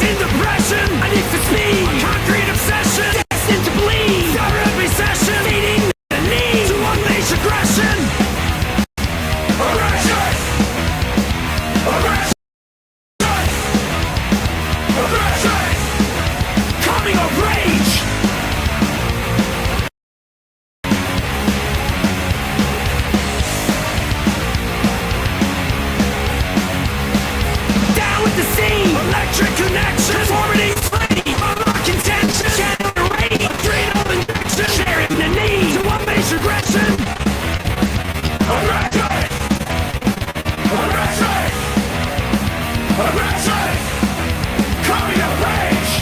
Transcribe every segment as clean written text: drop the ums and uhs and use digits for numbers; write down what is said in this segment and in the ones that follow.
in depression. I need for speed, a concrete obsession, destined to bleed. Start every session, feeding the need to unleash aggression. Aggression! Aggression! Aggression! Coming of rage! Down with the scene, electric connection, forwarding flame, unlock contention, generate adrenal injection, sharing the need to unleash aggression. Aggression! Aggression! Aggression! Coming of rage!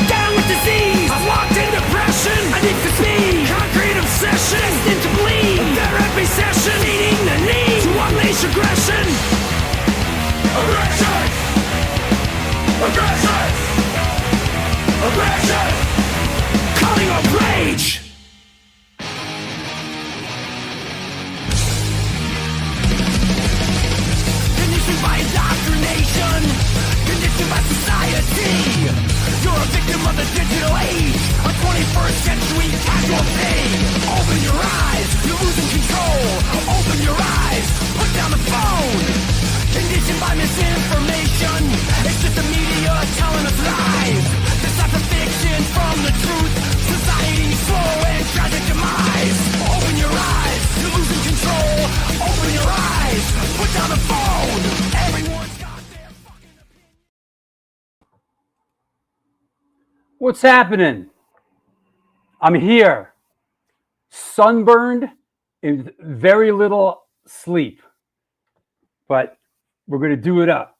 Down with disease, I'm locked in depression. I need for speed, concrete obsession, destined to bleed. Therapy session, feeding the need to unleash aggression. Aggression! Aggression! Aggression! Coming of rage! Conditioned by indoctrination, conditioned by society. You're a victim of the digital age, a 21st century casualty. Open your eyes, you're losing control. Open your eyes, put down the phone. Conditioned by misinformation, it's just the media telling us lies. Decipher fiction from the truth, society's slow and tragic demise. Open your eyes, you're losing control. Open your eyes, put down the phone. Everyone's got their fucking opinion. What's happening? I'm here, sunburned, in very little sleep, but we're going to do it up.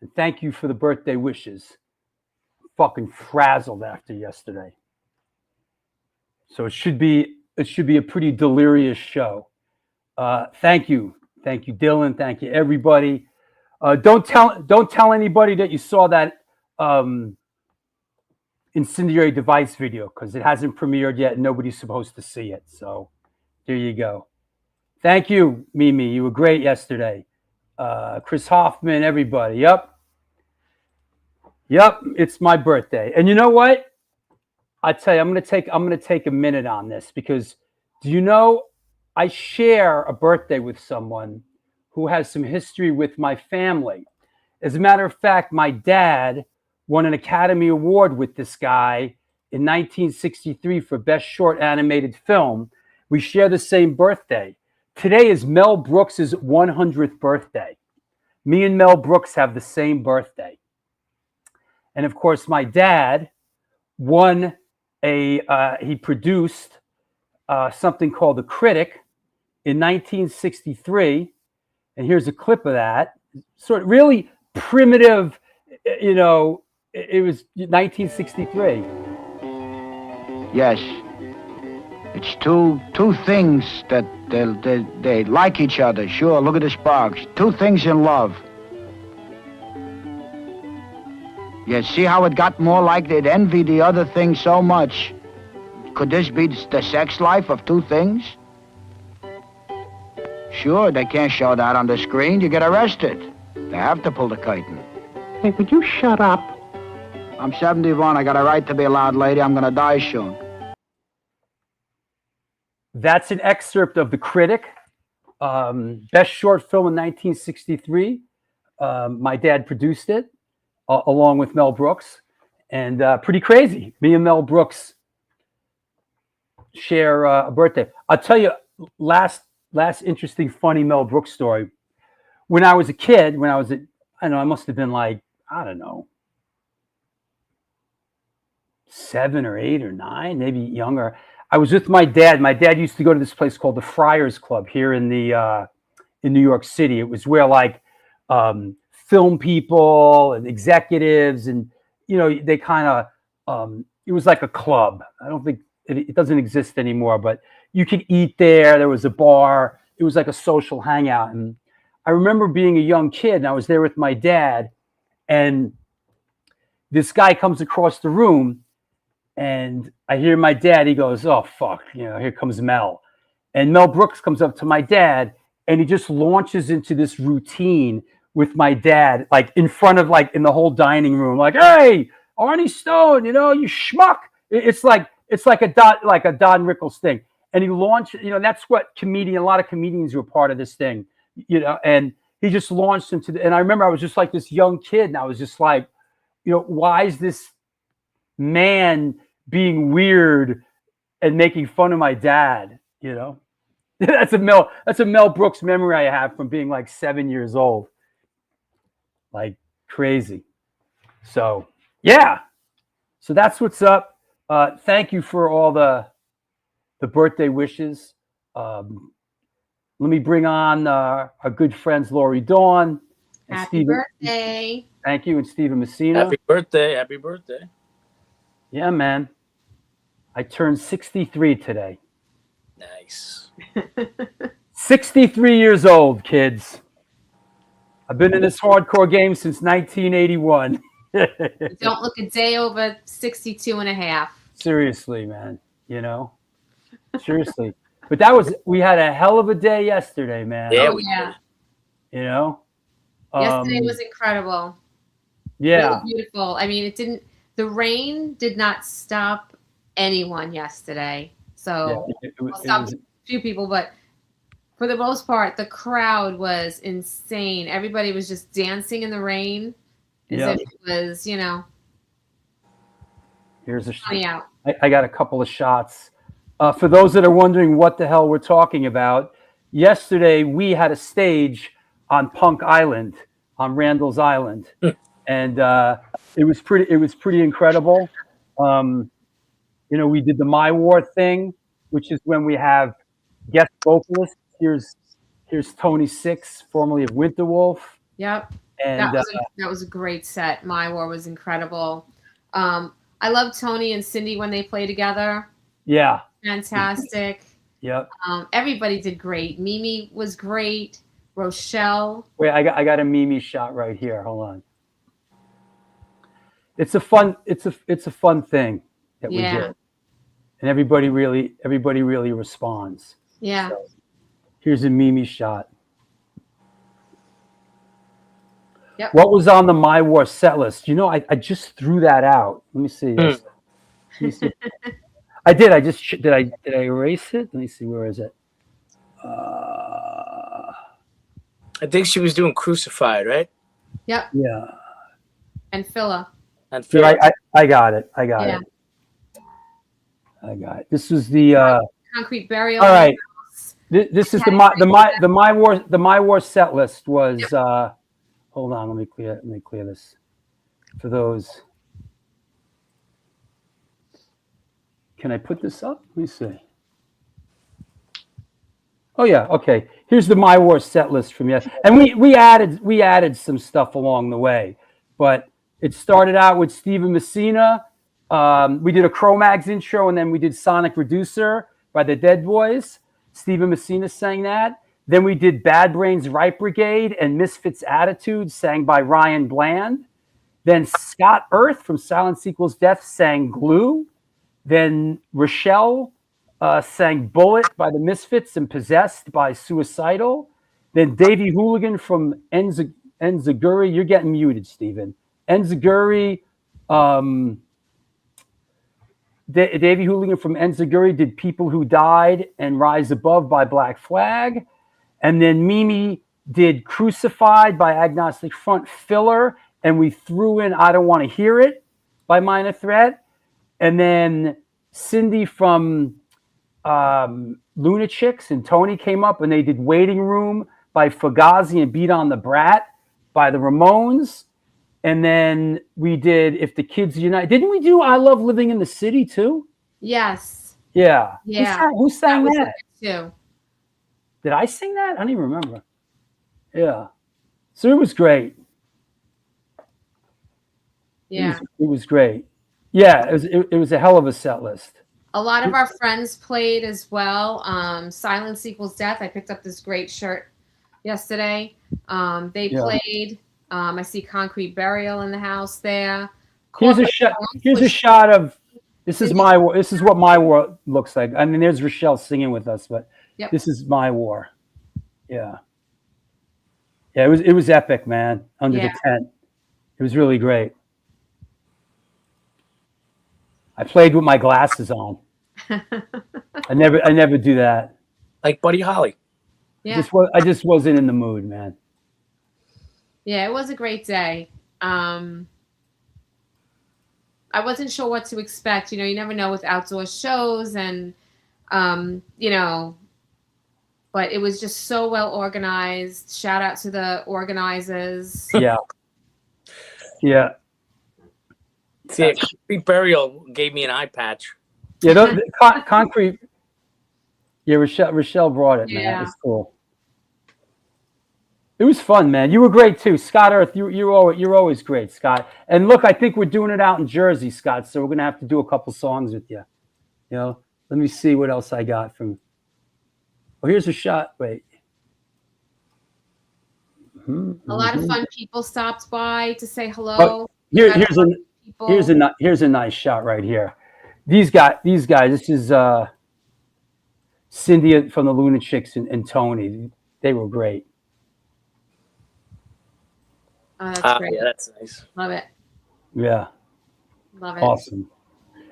And thank you for the birthday wishes. Fucking frazzled after yesterday. So it should be a pretty delirious show. Thank you, Dylan. Thank you, everybody. Don't tell anybody that you saw that incendiary device video, because it hasn't premiered yet and nobody's supposed to see it. So there you go. Thank you, Mimi. You were great yesterday. Chris Hoffman, everybody. Yep, it's my birthday. And you know what? I tell you, I'm gonna take a minute on this, because do you know I share a birthday with someone who has some history with my family. As a matter of fact, my dad won an Academy Award with this guy in 1963 for Best Short Animated Film. We share the same birthday. Today is Mel Brooks' 100th birthday. Me and Mel Brooks have the same birthday. And of course, my dad he produced something called The Critic in 1963. And here's a clip of that. Sort of really primitive, it was 1963. Yes. It's two things that they like each other. Sure, look at this box. Two things in love. Yeah, see how it got more like they'd envy the other thing so much? Could this be the sex life of two things? Sure, they can't show that on the screen. You get arrested. They have to pull the curtain. Hey, would you shut up? I'm 71. I got a right to be a loud lady. I'm gonna die soon. That's an excerpt of The Critic, best short film in 1963. My dad produced it along with Mel Brooks, and pretty crazy. Me and Mel Brooks share a birthday. I'll tell you, last interesting, funny Mel Brooks story. When I was a kid, I must have been like, 7 or 8 or 9, maybe younger. I was with my dad. My dad used to go to this place called the Friars Club here in New York City. It was where like film people and executives and they kind of it was like a club. I don't think it doesn't exist anymore, but you could eat there. There was a bar. It was like a social hangout. And I remember being a young kid and I was there with my dad, and this guy comes across the room, and I hear my dad. He goes, "Oh fuck, here comes Mel," and Mel Brooks comes up to my dad, and he just launches into this routine with my dad, like in front of, like in the whole dining room, like, "Hey, Arnie Stone, you schmuck." It's like a Don Rickles thing, and he launched. That's what a lot of comedians were part of this thing, and he just launched into. And I remember I was just like this young kid, and I was just like, why is this man being weird and making fun of my dad? That's a Mel Brooks memory I have from being like 7 years old, like crazy. So yeah, so that's what's up. Thank you for all the birthday wishes. Let me bring on our good friends Lori Dawn and Happy Stephen. birthday. Thank you, and Stephen Messina. Happy birthday. Happy birthday. Yeah, man. I turned 63 today. Nice. 63 years old, kids. I've been in this hardcore game since 1981. Don't look a day over 62 and a half. Seriously, man. Seriously. But we had a hell of a day yesterday, man. Yeah, Oh, yeah. Yesterday was incredible. Yeah. Really beautiful. I mean, the rain did not stop anyone yesterday. So it stopped a few people, but for the most part, the crowd was insane. Everybody was just dancing in the rain as if it was, Here's sunny out. I got a couple of shots. For those that are wondering what the hell we're talking about, yesterday we had a stage on Punk Island, on Randall's Island, and it was pretty incredible. We did the My War thing, which is when we have guest vocalists. Here's Tony Six, formerly of Winterwolf. Yep. And that was a great set. My War was incredible. I love Tony and Cindy when they play together. Yeah. Fantastic. Yep. Everybody did great. Mimi was great. Rochelle. Wait, I got a Mimi shot right here. Hold on. It's a fun thing that we do, and everybody really responds. Yeah. So, here's a Mimi shot. Yep. What was on the My War set list? I just threw that out. Let me see. Let me see. I did. Did I erase it? Let me see. Where is it? I think she was doing Crucified, right? Yep. Yeah. And Phila. And Phil. I got it. I got it. This was the Concrete Burial. all right. This is the My War set list was. Hold on. Let me clear this for those. Can I put this up? Let me see. Oh yeah, okay. Here's the My War set list from yesterday, and we added some stuff along the way, but it started out with Stephen Messina. We did a Cro-Mags intro, and then we did Sonic Reducer by the Dead Boys. Stephen Messina sang that. Then we did Bad Brains Right Brigade and Misfits Attitude, sang by Ryan Bland. Then Scott Earth from Silence Equals Death sang Glue. Then Rochelle sang Bullet by the Misfits and Possessed by Suicidal. Then Davey Hooligan from Enziguri. You're getting muted, Stephen. Enziguri. Davey Hooligan from Enziguri did People Who Died and Rise Above by Black Flag. And then Mimi did Crucified by Agnostic Front filler. And we threw in I Don't Want to Hear It by Minor Threat. And then Cindy from Lunachicks and Tony came up and they did Waiting Room by Fugazi and Beat on the Brat by the Ramones. And then we did If the Kids Unite. Didn't we do I Love Living in the City too? Yes. Yeah. Yeah. Who sang that? Too. Did I sing that? I don't even remember. Yeah. So it was great. Yeah. It was great. Yeah, it was a hell of a set list. A lot of our friends played as well. Silence Equals Death. I picked up this great shirt yesterday. They played. I see Concrete Burial in the house there. Here's a shot. Here's a shot of. This is my war. This is what my war looks like. I mean, there's Rochelle singing with us, but this is my war. Yeah. Yeah, it was epic, man. Under the tent, it was really great. I played with my glasses on. I never do that. Like Buddy Holly. Yeah. I just wasn't in the mood, man. Yeah, it was a great day. I wasn't sure what to expect. You know, you never know with outdoor shows and, you know, but it was just so well organized. Shout out to the organizers. Yeah. Yeah. See, Concrete Burial gave me an eye patch. Yeah, Concrete. Yeah, Rochelle brought it, man. Yeah. It was cool. It was fun, man. You were great too, Scott Earth. You're always great, Scott. And look, I think we're doing it out in Jersey, Scott. So we're gonna have to do a couple songs with you. You know, let me see what else I got from. Oh, here's a shot. Wait. A lot of fun people stopped by to say hello. Oh, here's a nice shot right here. These guys. This is Cindy from the Lunatics and Tony. They were great. Oh, that's great. Yeah, that's nice. Love it. Yeah. Love it. Awesome.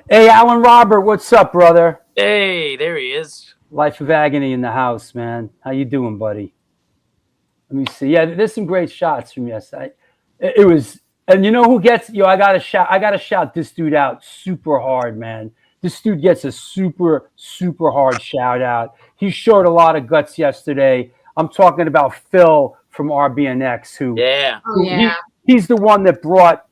Hey, Alan Robert, what's up, brother? Hey, there he is. Life of Agony in the house, man. How you doing, buddy? Let me see. Yeah, there's some great shots from yesterday. It was, and you know who gets? I gotta shout this dude out super hard, man. This dude gets a super hard shout out. He showed a lot of guts yesterday. I'm talking about Phil from RBNX, who he's the one that brought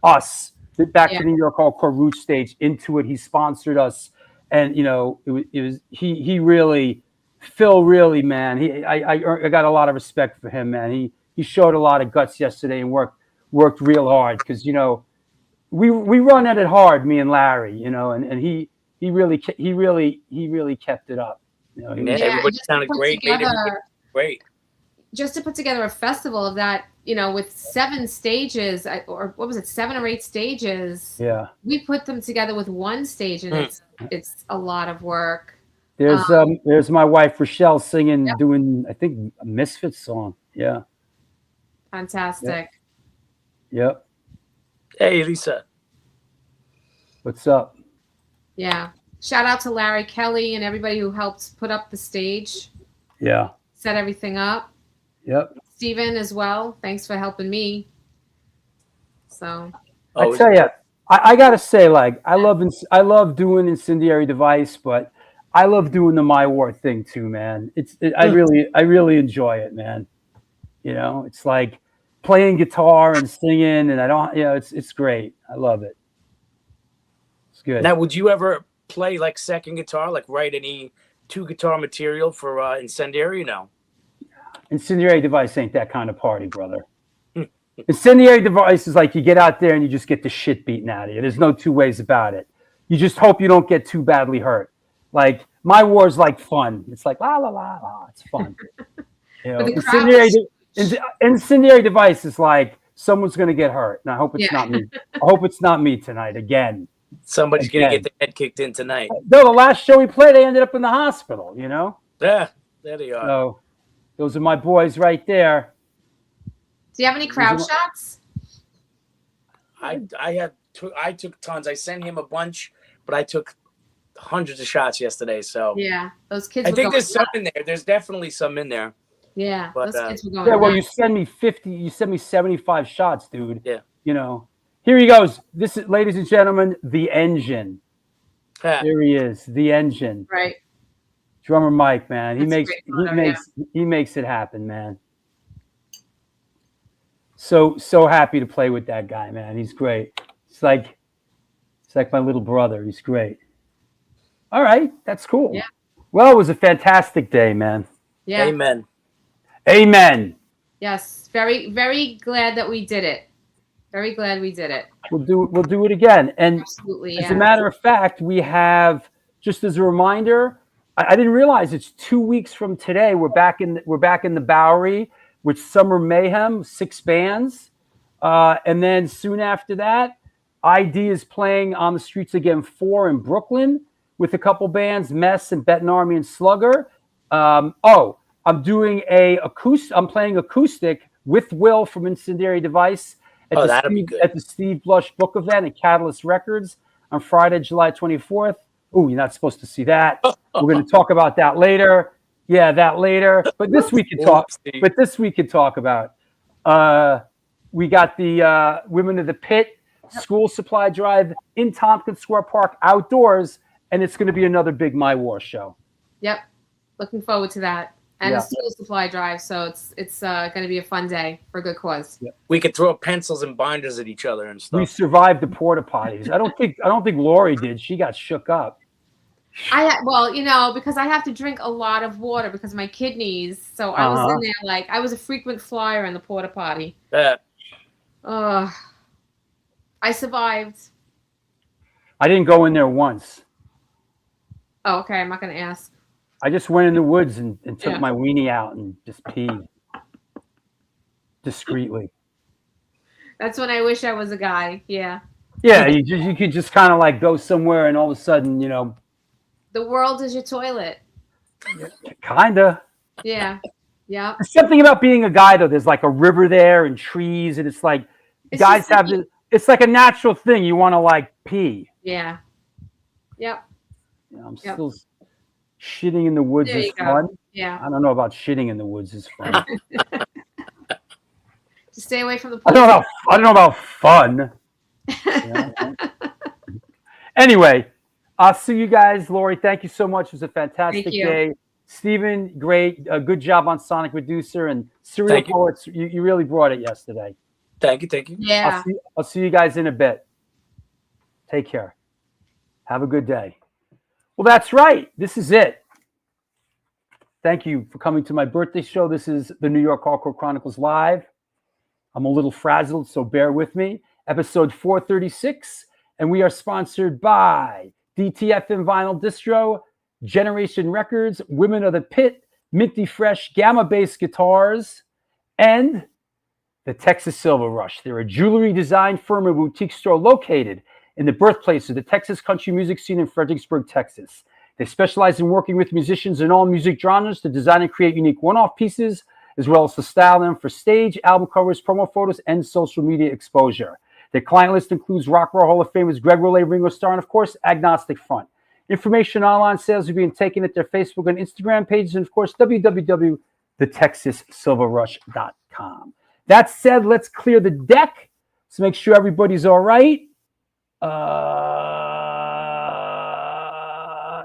us back to New York Hardcore Root Stage into it. He sponsored us, and you know it was Phil really, man. I got a lot of respect for him, man. He showed a lot of guts yesterday and worked real hard because you know we run at it hard, me and Larry, you know, and he really kept it up. You know, everybody sounded great. Great. Just to put together a festival of that, you know, with 7 stages, or what was it, 7 or 8 stages? Yeah. We put them together with 1 stage, and it's a lot of work. There's my wife Rochelle singing, doing I think a Misfits song. Yeah. Fantastic. Yep. Hey, Lisa. What's up? Yeah. Shout out to Larry Kelly and everybody who helped put up the stage. Yeah. Set everything up. Yep. Steven as well. Thanks for helping me. So I tell you, I gotta say, like, I love doing Incendiary Device, but I love doing the My War thing too, man. I really enjoy it, man. You know, it's like playing guitar and singing, and it's great. I love it. It's good. Now, would you ever play like second guitar, like write any 2-guitar material for Incendiary? No. Incendiary Device ain't that kind of party, brother. Incendiary Device is like you get out there and you just get the shit beaten out of you. There's no 2 ways about it. You just hope you don't get too badly hurt. Like My War's like fun. It's like la la la la. It's fun. You know, Incendiary Device is like someone's gonna get hurt, and I hope it's not me. I hope it's not me tonight again. Somebody's gonna get their head kicked in tonight. No, the last show we played, they ended up in the hospital. You know. Yeah, there they are. So those are my boys right there. Do you have any crowd shots? I took tons. I sent him a bunch, but I took hundreds of shots yesterday. So yeah, those kids. I think there's some in there. There's definitely some in there. Yeah, but, those kids were going. Yeah, well, you send me 50. You send me 75 shots, dude. Yeah. You know, here he goes. This is, ladies and gentlemen, the Engine. Here he is, the Engine. Right. Drummer Mike, man, That's he makes it happen, man. So happy to play with that guy, man. He's great. It's like my little brother. He's great. All right, that's cool. Yeah. Well, it was a fantastic day, man. Yeah. Amen. Amen. Yes. Very, very glad that we did it. Very glad we did it. We'll do it again. And absolutely, as a matter of fact, we have, just as a reminder, I didn't realize it's 2 weeks from today. We're back in the Bowery with Summer Mayhem, 6 bands, and then soon after that, ID is playing on the streets again 4 in Brooklyn with a couple bands, Mess and Benton Army and Slugger. I'm doing I'm playing acoustic with Will from Incendiary Device at the Steve Blush Book Event at Catalyst Records on Friday, July 24th. Oh, you're not supposed to see that. We're going to talk about that later. Yeah, that later. But this we can talk. About. We got the Women of the Pit School Supply Drive in Tompkins Square Park outdoors, and it's going to be another big My War show. Yep, looking forward to that. And a school supply drive, so it's going to be a fun day for a good cause. Yep. We could throw pencils and binders at each other and stuff. We survived the porta potties. I don't think Lori did. She got shook up. Because I have to drink a lot of water because of my kidneys. So I was in there I was a frequent flyer in the porta potty. Yeah. I survived. I didn't go in there once. Oh, okay. I'm not going to ask. I just went in the woods and took my weenie out and just peed discreetly. That's when I wish I was a guy. Yeah. Yeah, you could just kind of go somewhere and all of a sudden, the world is your toilet. Kinda. Yeah. Yeah. There's something about being a guy though. There's like a river there and trees, and it's like guys have this. It's like a natural thing. You want to pee. Yeah. Yep. I'm still. Shitting in the woods is fun. Yeah. I don't know about shitting in the woods is fun. Just stay away from the pool. I don't know about fun. Anyway, I'll see you guys. Lori, thank you so much. It was a fantastic day. Stephen, great. Good job on Sonic Reducer and Serial Poets. You really brought it yesterday. Thank you. Yeah. I'll see you guys in a bit. Take care. Have a good day. Well, that's right. This is it. Thank you for coming to my birthday show. This is the New York Hardcore Chronicles Live. I'm a little frazzled, so bear with me. Episode 436, and we are sponsored by DTF and Vinyl Distro, Generation Records, Women of the Pit, Minty Fresh, Gamma Bass Guitars, and the Texas Silver Rush. They're a jewelry design firm and boutique store located in the birthplace of the Texas country music scene in Fredericksburg, Texas. They specialize in working with musicians in all music genres to design and create unique one-off pieces, as well as to style them for stage, album covers, promo photos, and social media exposure. Their client list includes Rock and Roll Hall of Famers Greg Rolle, Ringo Starr, and of course, Agnostic Front. Information on online sales are being taken at their Facebook and Instagram pages, and of course, www.thetexassilverrush.com. That said, let's clear the deck. Let's make sure everybody's all right.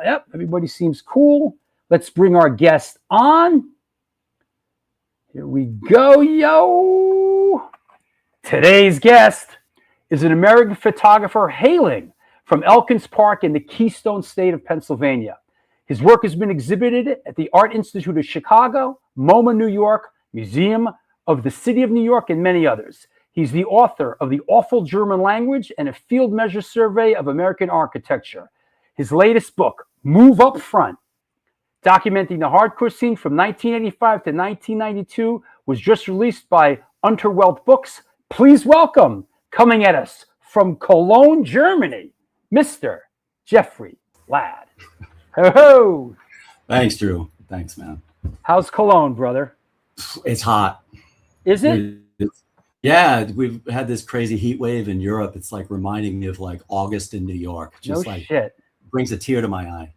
Yep, everybody seems cool. Let's bring our guest on. Here we go, yo. Today's guest is an American photographer hailing from Elkins Park in the Keystone State of Pennsylvania. His work has been exhibited at the Art Institute of Chicago, MoMA, New York, Museum of the City of New York, and many others. He's the author of The Awful German Language and a Field Measure Survey of American Architecture. His latest book, Move Up Front, documenting the hardcore scene from 1985 to 1992, was just released by Unterwelt Books. Please welcome, coming at us from Cologne, Germany, Mr. Jeffrey Ladd. Ho-ho! Thanks, Drew. Thanks, man. How's Cologne, brother? It's hot. Is it? Yeah, we've had this crazy heat wave in Europe. It's reminding me of August in New York. Just shit. Brings a tear to my eye.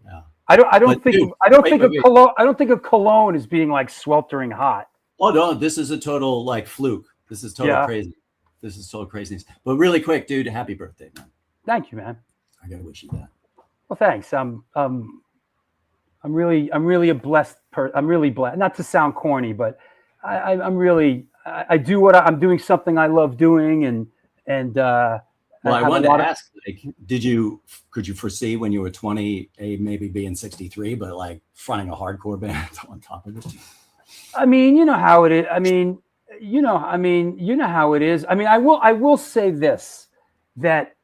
Yeah. I don't think of Cologne as being sweltering hot. Oh no, this is a total fluke. This is total crazy. This is total craziness. But really quick, dude, happy birthday, man. Thank you, man. I gotta wish you that. Well, thanks. I'm really a blessed person. I'm really blessed. Not to sound corny, but I do what I'm doing, something I love doing, and well, I wanted to ask, could you foresee when you were 20, maybe being 63, but fronting a hardcore band on top of it? I mean, you know how it is. You know how it is. I will say this, that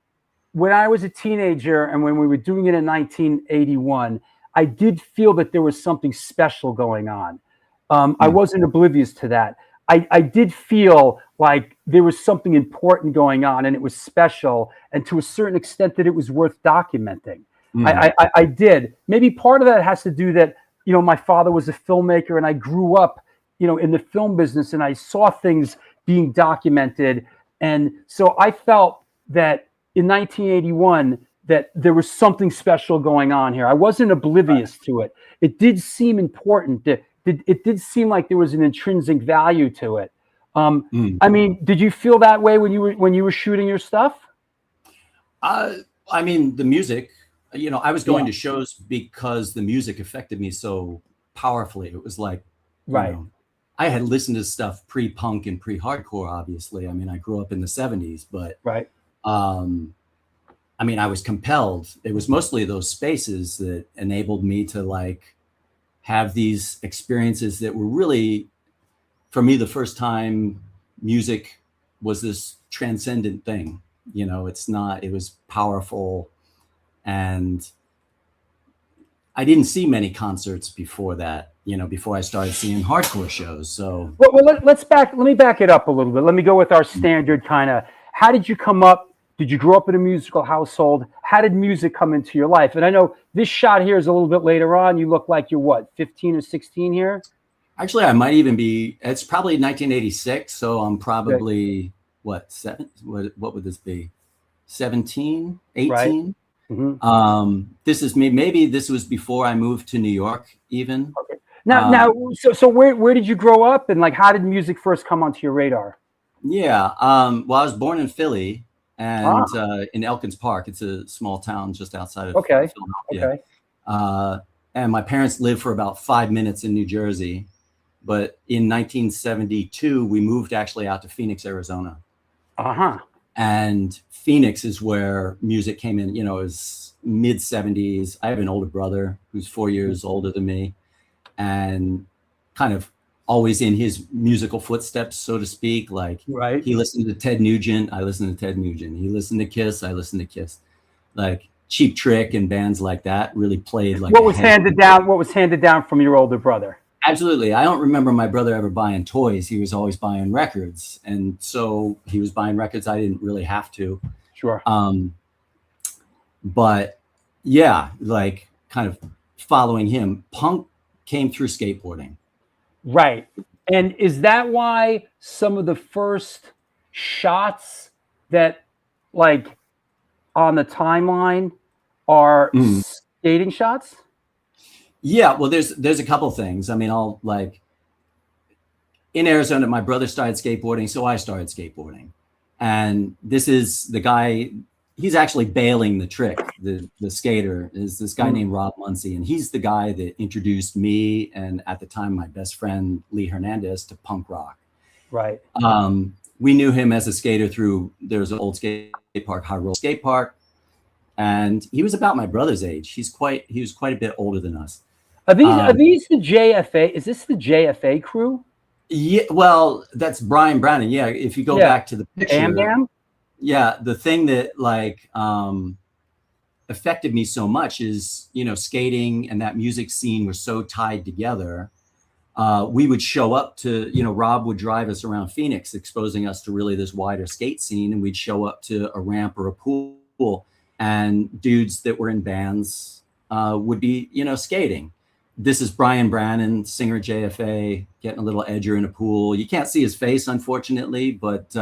when I was a teenager and when we were doing it in 1981, I did feel that there was something special going on. I wasn't oblivious to that. I did feel like there was something important going on, and it was special, and to a certain extent that it was worth documenting. I did. Maybe part of that has to do that, you know, my father was a filmmaker, and I grew up, you know, in the film business, and I saw things being documented. And so I felt that in 1981, that there was something special going on here. I wasn't oblivious to it. It did seem important. It did seem like there was an intrinsic value to it. I mean, did you feel that way when you were shooting your stuff? I mean, the music, you know, I was going to shows because the music affected me so powerfully. It was like, you know, I had listened to stuff pre-punk and pre-hardcore, obviously. I mean, I grew up in the 70s, but I mean, I was compelled. It was mostly those spaces that enabled me to like have these experiences that were really, for me, the first time music was this transcendent thing. You know, it was powerful. And I didn't see many concerts before that, you know, before I started seeing hardcore shows. So, well let me back it up a little bit. Let me go with our standard kind of, how did you come up? Did you grow up in a musical household? How did music come into your life? And I know this shot here is a little bit later on. You look like you're what, 15 or 16 here? Actually, I might even be, it's probably 1986. So I'm probably, what would this be? 17, 18? Right. Mm-hmm. This is me. Maybe this was before I moved to New York even. Okay. Now, so where did you grow up, and like, how did music first come onto your radar? Yeah. Well, I was born in Philly. And in Elkins Park, it's a small town just outside of Philadelphia. And my parents lived for about 5 minutes in New Jersey. But in 1972, we moved actually out to Phoenix, Arizona. And Phoenix is where music came in. You know, it was mid 70s. I have an older brother who's 4 years older than me, and kind of always in his musical footsteps, so to speak. Like, he listened to Ted Nugent, I listened to Ted Nugent. He listened to Kiss, I listened to Kiss. Like Cheap Trick and bands like that really played like. What was handed down from your older brother? Absolutely. I don't remember my brother ever buying toys. He was always buying records, and so he was buying records I didn't really have to. Sure. But yeah, like kind of following him. Punk came through skateboarding. Right. And is that why some of the first shots that like on the timeline are skating shots? Yeah, well, there's a couple things. I mean, I'll like in Arizona, my brother started skateboarding, so I started skateboarding. And this is the guy, he's actually bailing the trick. The skater is this guy named Rob Muncie, and he's the guy that introduced me and at the time my best friend Lee Hernandez to punk rock. Right. We knew him as a skater through, there was an old skate park, High Roll Skate Park, and he was about my brother's age. He was quite a bit older than us. Are these the JFA? Is this the JFA crew? Yeah, well, that's Brian Brannon. Yeah, if you go back to the picture. Bam. Yeah, the thing that like affected me so much is, you know, skating and that music scene were so tied together. We would show up to, you know, Rob would drive us around Phoenix, exposing us to really this wider skate scene, and we'd show up to a ramp or a pool, and dudes that were in bands would be, you know, skating. This is Brian Brannon, singer JFA, getting a little edger in a pool. You can't see his face, unfortunately, but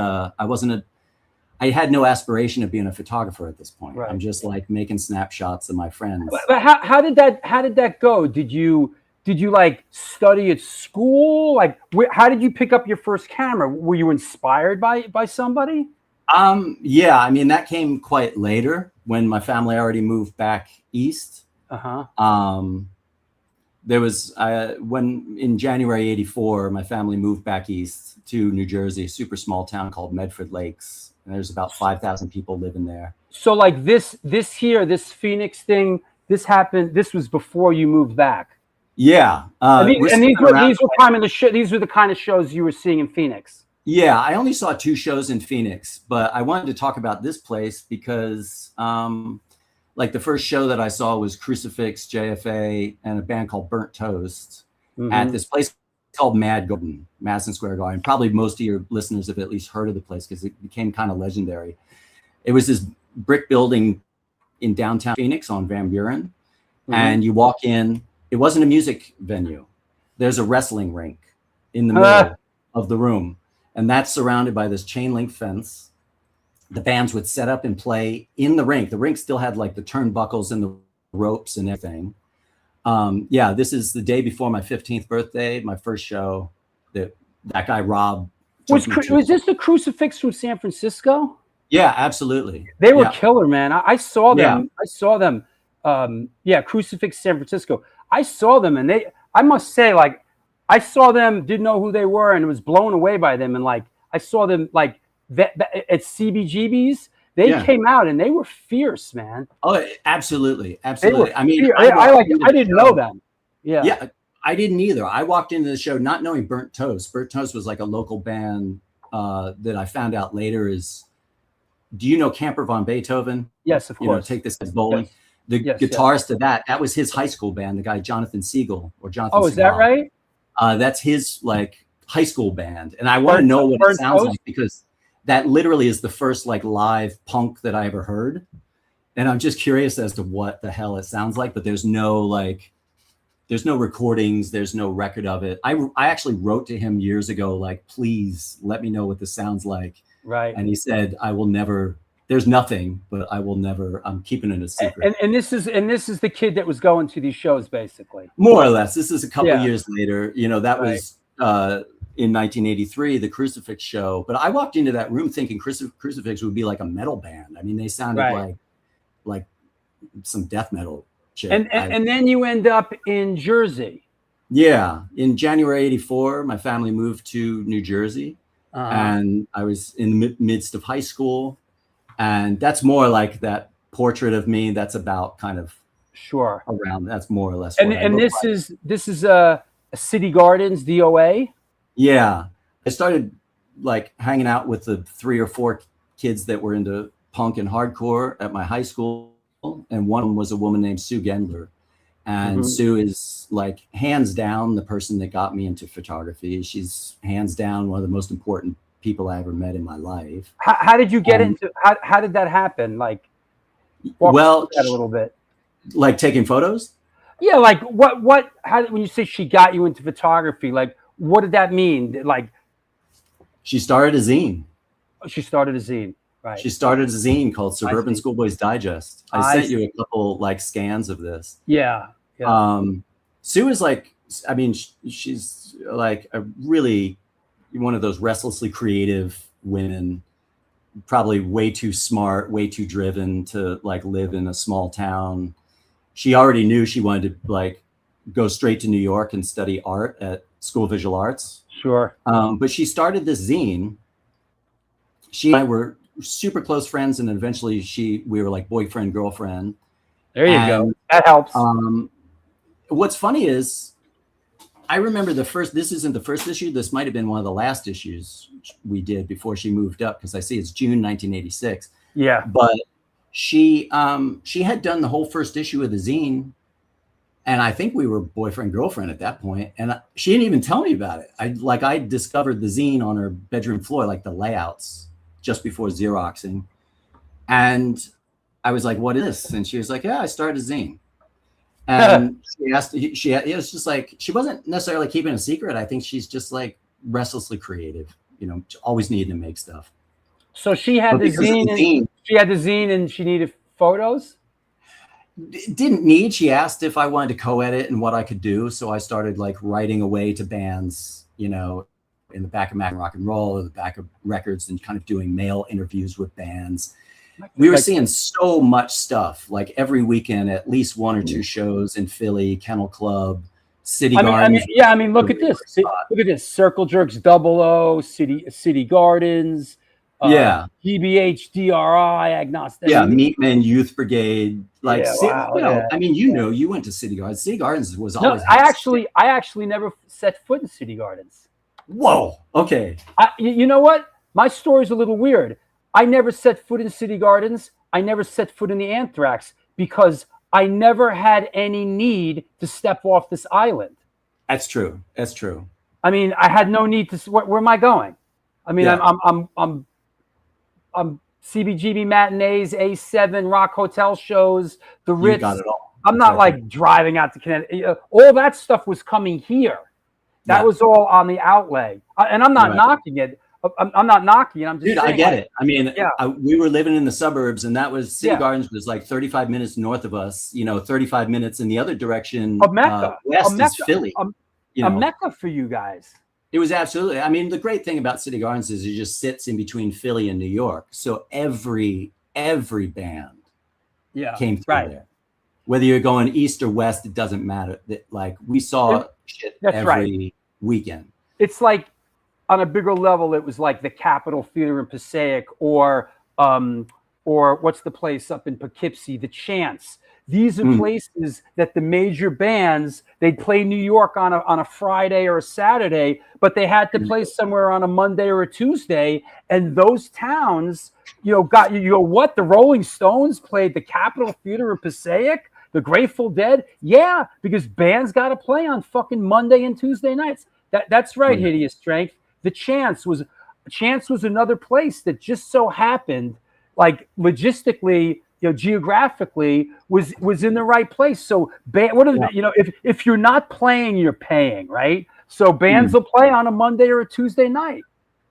I had no aspiration of being a photographer at this point. Right. I'm just like making snapshots of my friends. But how did that go? Did you like study at school? Like, how did you pick up your first camera? Were you inspired by somebody? Yeah, I mean, that came quite later when my family already moved back east. There was when in January '84, my family moved back east to New Jersey, a super small town called Medford Lakes, and there's about 5,000 people living there. So like this Phoenix thing, this happened. This was before you moved back. Yeah, these were the kind of shows you were seeing in Phoenix. Yeah, I only saw 2 shows in Phoenix, but I wanted to talk about this place because, like the first show that I saw was Crucifix, JFA, and a band called Burnt Toast at this place called Mad Garden, Madison Square Garden. Probably most of your listeners have at least heard of the place because it became kind of legendary. It was this brick building in downtown Phoenix on Van Buren. And you walk in, it wasn't a music venue. There's a wrestling rink in the middle of the room. And that's surrounded by this chain link fence. The bands would set up and play in the rink. The rink still had like the turnbuckles and the ropes and everything. Yeah, this is the day before my 15th birthday, my first show. That guy Rob. Was this the Crucifix from San Francisco? Yeah, absolutely. They were killer, man. I saw them. Yeah. I saw them. Crucifix San Francisco. I saw them, and I must say, like, I saw them, didn't know who they were, and was blown away by them. And like, I saw them like at CBGB's. They came out and they were fierce, man. Oh, absolutely, absolutely. I mean, I didn't know them. Yeah, I didn't either. I walked into the show not knowing Burnt Toast. Burnt Toast was like a local band that I found out later is. Do you know Camper Von Beethoven? Yes, of course. You know, Take This as Bowling. Yes. The guitarist of that was his high school band, the guy Jonathan Siegel or Jonathan. Oh, is that right? That's his like high school band. And I want to know what it sounds like because that literally is the first like live punk that I ever heard. And I'm just curious as to what the hell it sounds like, but there's no recordings, there's no record of it. I actually wrote to him years ago, like, please let me know what this sounds like. Right. And he said, I will never, there's nothing, but I will never, I'm keeping it a secret. And this is the kid that was going to these shows, basically. More or less. This is a couple years later. You know, that was in 1983, the Crucifix show. But I walked into that room thinking Crucifix would be like a metal band. I mean, they sounded like some death metal shit. And then you end up in Jersey. Yeah. In January 84, my family moved to New Jersey. And I was in the midst of high school, and that's more like that portrait of me. That's about kind of around. That's more or less. And this is a City Gardens DOA. Yeah, I started like hanging out with the 3 or 4 kids that were into punk and hardcore at my high school, and one of them was a woman named Sue Gendler. And Sue is like hands down the person that got me into photography. She's hands down one of the most important people I ever met in my life. How did you get into? How did that happen? Like, well, that a little bit. Like taking photos. Yeah, like what? How when you say she got you into photography, like what did that mean? Like, she started a zine. She started a zine. Right. She started a zine called Suburban Schoolboys Digest. I sent you a couple like scans of this. Yeah. Sue is like, I mean, she's like a really one of those restlessly creative women, probably way too smart, way too driven to like live in a small town. She already knew she wanted to like go straight to New York and study art at School of Visual Arts. Sure. But she started this zine. She and I were super close friends, and eventually we were like boyfriend, girlfriend. There you go. That helps. What's funny is I remember this isn't the first issue. This might've been one of the last issues we did before she moved up. Cause I see it's June, 1986. Yeah. But she had done the whole first issue of the zine, and I think we were boyfriend, girlfriend at that point. And she didn't even tell me about it. I discovered the zine on her bedroom floor, like the layouts just before Xeroxing. And I was like, what is this? And she was like, yeah, I started a zine. And it was just like, she wasn't necessarily keeping a secret. I think she's just like restlessly creative, you know, always needing to make stuff. So she had the zine and she needed photos? Didn't need. She asked if I wanted to co-edit and what I could do. So I started like writing away to bands, you know, in the back of Mac and Rock and Roll or the back of records, and kind of doing mail interviews with bands. We were seeing so much stuff, like every weekend, at least 1 or 2 shows in Philly, Kennel Club, City Gardens. I mean, look at this. Look at this. Circle Jerks 00, City Gardens. GBH, DRI, Agnostic. Yeah, Meatmen, Youth Brigade. Like, I mean, you went to City Gardens. City Gardens was always. I actually never set foot in City Gardens. Whoa. Okay. You know what? My story's a little weird. I never set foot in City Gardens. I never set foot in the Anthrax because I never had any need to step off this island. That's true. That's true. I mean, I had no need to. Where am I going? I mean, Yeah. I'm CBGB matinees, A7 Rock Hotel shows, the Ritz. You got it all. I'm not like driving out to Connecticut. All that stuff was coming here. That was all on the outlay, and I'm not knocking it. I'm not knocking it. I'm just Dude, saying, I get it. I mean, yeah. We were living in the suburbs, and that was City Gardens was like 35 minutes north of us. 35 minutes in the other direction. A Mecca. West is Philly. A Mecca for you guys. It was absolutely. I mean, the great thing about City Gardens is it just sits in between Philly and New York. So every band came through there. Whether you're going east or west, it doesn't matter. Like we saw shit every weekend. It's like on a bigger level, it was like the Capitol Theater in Passaic, or what's the place up in Poughkeepsie, the Chance. These are places that the major bands, they'd play New York on a Friday or a Saturday, but they had to play somewhere on a Monday or a Tuesday. And those towns, what? The Rolling Stones played the Capitol Theater in Passaic, the Grateful Dead. Yeah, because bands got to play on fucking Monday and Tuesday nights. That's right, Hideous Strength. The Chance was another place that just so happened, like logistically, geographically, was in the right place. So, if you're not playing, you're paying, right? So bands will play on a Monday or a Tuesday night.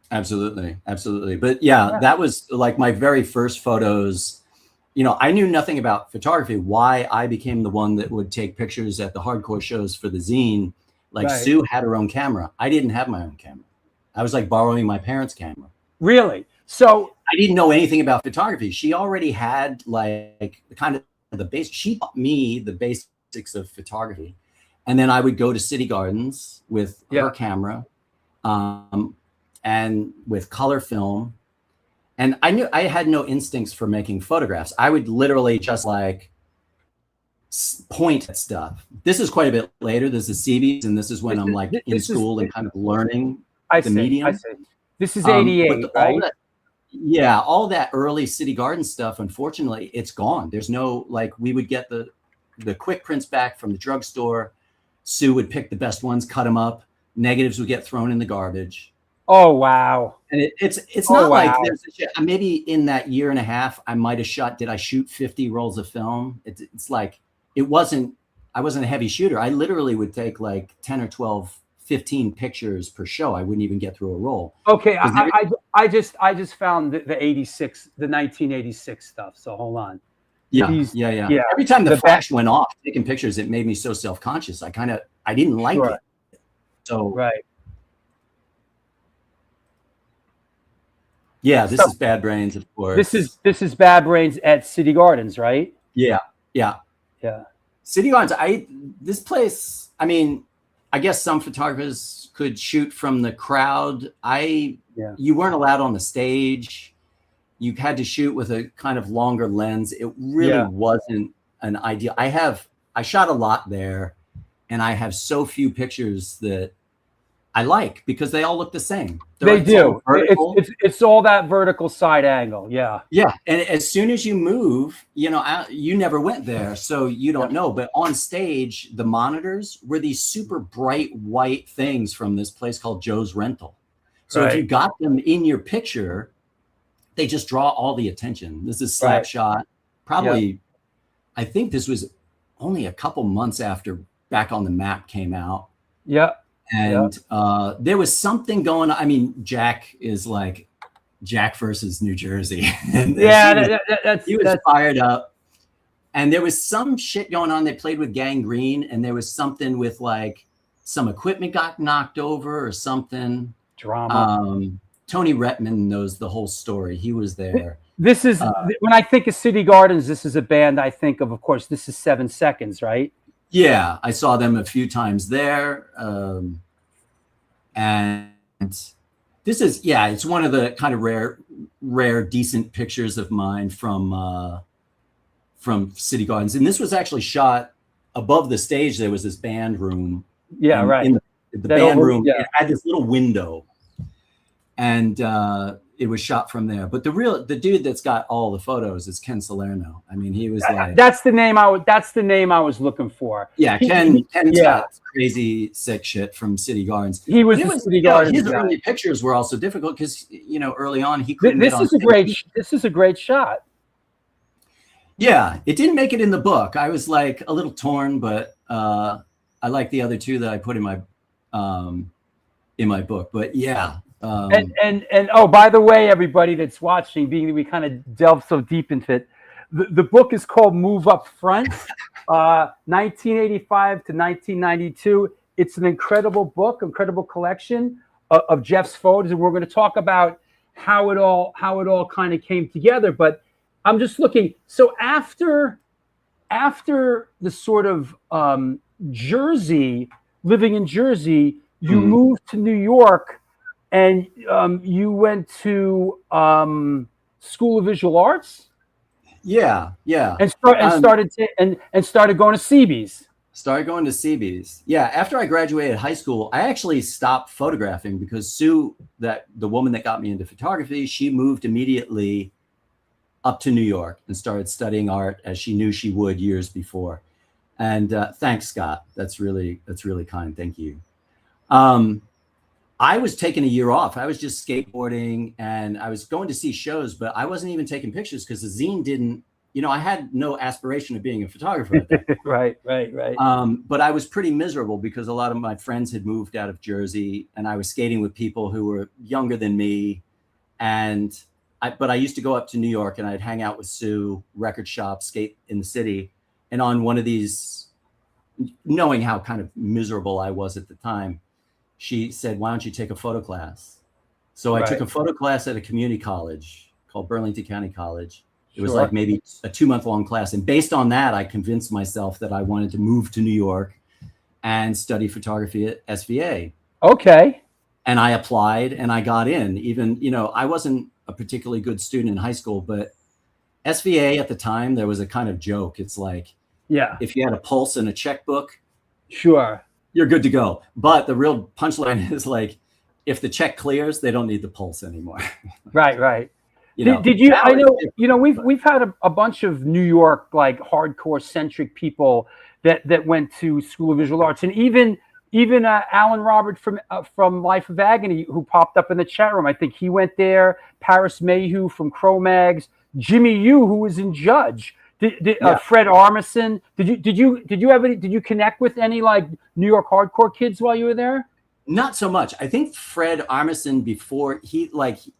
Absolutely, absolutely. But that was like my very first photos. I knew nothing about photography. Why I became the one that would take pictures at the hardcore shows for the zine. Like Sue had her own camera. I didn't have my own camera. I was like borrowing my parents' camera. Really? So I didn't know anything about photography. She already had like the base. She taught me the basics of photography. And then I would go to City Gardens with her camera and with color film. And I knew I had no instincts for making photographs. I would literally just like point at stuff. This is quite a bit later. This is CBs, and this is when I'm like in school and kind of learning the medium. I see. This is 88, right? All that early City Garden stuff, unfortunately, it's gone. There's no, like, we would get the quick prints back from the drugstore. Sue would pick the best ones, cut them up. Negatives would get thrown in the garbage. Oh, wow. And it's not like there's maybe in that year and a half, I might have did I shoot 50 rolls of film? It's like, I wasn't a heavy shooter. I literally would take like 10 or 12, 15 pictures per show. I wouldn't even get through a roll. Okay. I just found the 1986 stuff. So hold on. Yeah. Every time the flash went off, taking pictures, it made me so self-conscious. I didn't like it. So right. Yeah, this is Bad Brains, of course. This is Bad Brains at City Gardens, right? Yeah. City Gardens. This place. I mean, I guess some photographers could shoot from the crowd. You weren't allowed on the stage. You had to shoot with a kind of longer lens. It really wasn't an ideal. I shot a lot there, and I have so few pictures that I like because they all look the same. They do. It's all that vertical side angle. Yeah. Yeah. And as soon as you move, you never went there, so you don't know. But on stage, the monitors were these super bright white things from this place called Joe's Rental. So if you got them in your picture, they just draw all the attention. This is Slapshot. Probably, I think this was only a couple months after Back on the Map came out. Yeah. And there was something going on. I mean, Jack is like Jack versus New Jersey. And he was fired up. And there was some shit going on. They played with Gangrene, and there was something with like some equipment got knocked over or something. Drama. Tony Retman knows the whole story. He was there. This is when I think of City Gardens, this is a band I think of course, this is 7 Seconds, right? Yeah, I saw them a few times there. And this is, it's one of the kind of rare, decent pictures of mine from City Gardens. And this was actually shot above the stage. There was this band room. Yeah, right. In the band room, it had this little window. And it was shot from there. But the dude that's got all the photos is Ken Salerno. I mean, he was like, that's the name I was looking for. Yeah, Ken's got crazy sick shit from City Gardens. He was the City Gardens. His early pictures were also difficult because early on he couldn't. This is a great shot. Yeah, it didn't make it in the book. I was like a little torn, but I like the other two that I put in my book. But yeah. And oh, by the way, everybody that's watching, being that we kind of delve so deep into it, the book is called Move Up Front, 1985 to 1992. It's an incredible book, incredible collection of Jeff's photos, and we're going to talk about how it all kind of came together. But I'm just looking. So after the sort of Jersey, living in Jersey, you moved to New York. And you went to School of Visual Arts. Yeah. And started going to CB's. Started going to CB's. Yeah. After I graduated high school, I actually stopped photographing because Sue, the woman that got me into photography, she moved immediately up to New York and started studying art as she knew she would years before. And thanks, Scott. That's really kind. Thank you. I was taking a year off. I was just skateboarding and I was going to see shows, but I wasn't even taking pictures because the zine didn't, I had no aspiration of being a photographer at that point. Right. But I was pretty miserable because a lot of my friends had moved out of Jersey and I was skating with people who were younger than me. But I used to go up to New York and I'd hang out with Sue, record shop, skate in the city. And on one of these, knowing how kind of miserable I was at the time, she said, why don't you take a photo class? So I took a photo class at a community college called Burlington County College. It was like maybe a 2-month-long class. And based on that, I convinced myself that I wanted to move to New York and study photography at SVA. Okay. And I applied and I got in. Even, I wasn't a particularly good student in high school, but SVA at the time, there was a kind of joke. It's like, if you had a pulse and a checkbook, sure, you're good to go. But the real punchline is like, if the check clears, they don't need the pulse anymore. Right. Did you? I know. We've had a bunch of New York like hardcore centric people that went to School of Visual Arts, and even Alan Robert from Life of Agony, who popped up in the chat room. I think he went there. Paris Mayhew from Cro-Mags, Jimmy Yu, who was in Judge. Fred Armisen. Did you connect with any like New York hardcore kids while you were there? Not so much. I think Fred Armisen, before he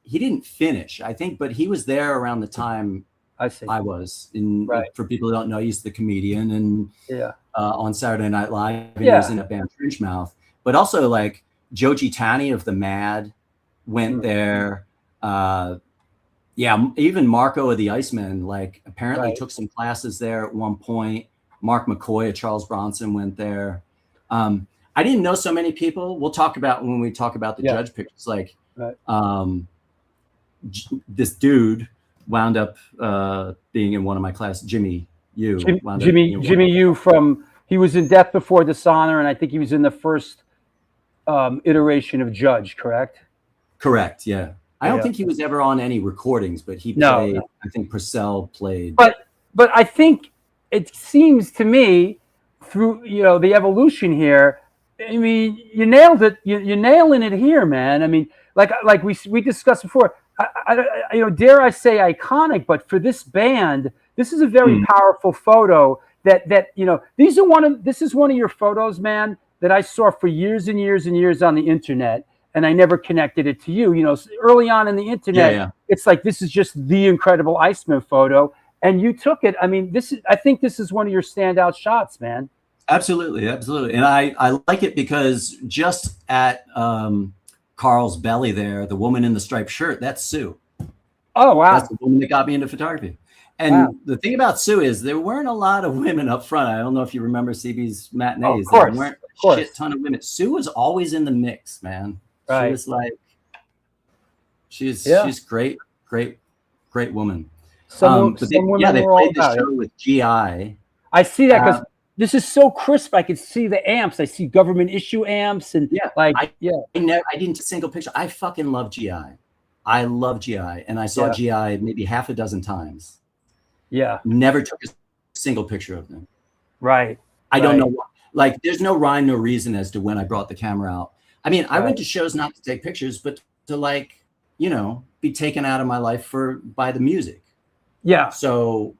didn't finish, I think, but he was there around the time I was. For people who don't know, he's the comedian and on Saturday Night Live, and he was in that band Trenchmouth. But also like Joe Gitani of the Mad went there. Even Marco of the Icemen, like apparently took some classes there at one point. Mark McCoy of Charles Bronson went there. I didn't know so many people. We'll talk about when we talk about the Judge pictures. Like this dude wound up being in one of my classes. Jimmy Yu. Jimmy Yu he was in Death Before Dishonor, and I think he was in the first iteration of Judge. Correct. Correct. Yeah. I don't think he was ever on any recordings, but he played. No. I think Purcell played. But I think it seems to me through the evolution here. I mean, you nailed it. You're nailing it here, man. I mean, like we discussed before. Dare I say iconic? But for this band, this is a very powerful photo. This is one of your photos, man, that I saw for years and years and years on the internet, and I never connected it to you. Early on in the internet, it's like this is just the incredible Iceman photo, and you took it. I mean, I think this is one of your standout shots, man. Absolutely. And I like it because just at Carl's belly there, the woman in the striped shirt, that's Sue. Oh, wow. That's the woman that got me into photography. And the thing about Sue is there weren't a lot of women up front. I don't know if you remember CB's matinees. Of course. There weren't a shit ton of women. Sue was always in the mix, man. Right. She was like, she's great woman. They played the show with GI. I see that because this is so crisp. I could see the amps. I see government issue amps and I didn't single picture. I fucking love GI. I love GI, and I saw GI maybe half a dozen times. Yeah. Never took a single picture of them. Right. I don't know. Like, there's no rhyme, no reason as to when I brought the camera out. I mean, I went to shows not to take pictures, but to, like, you know, be taken out of my life by the music. Yeah. So,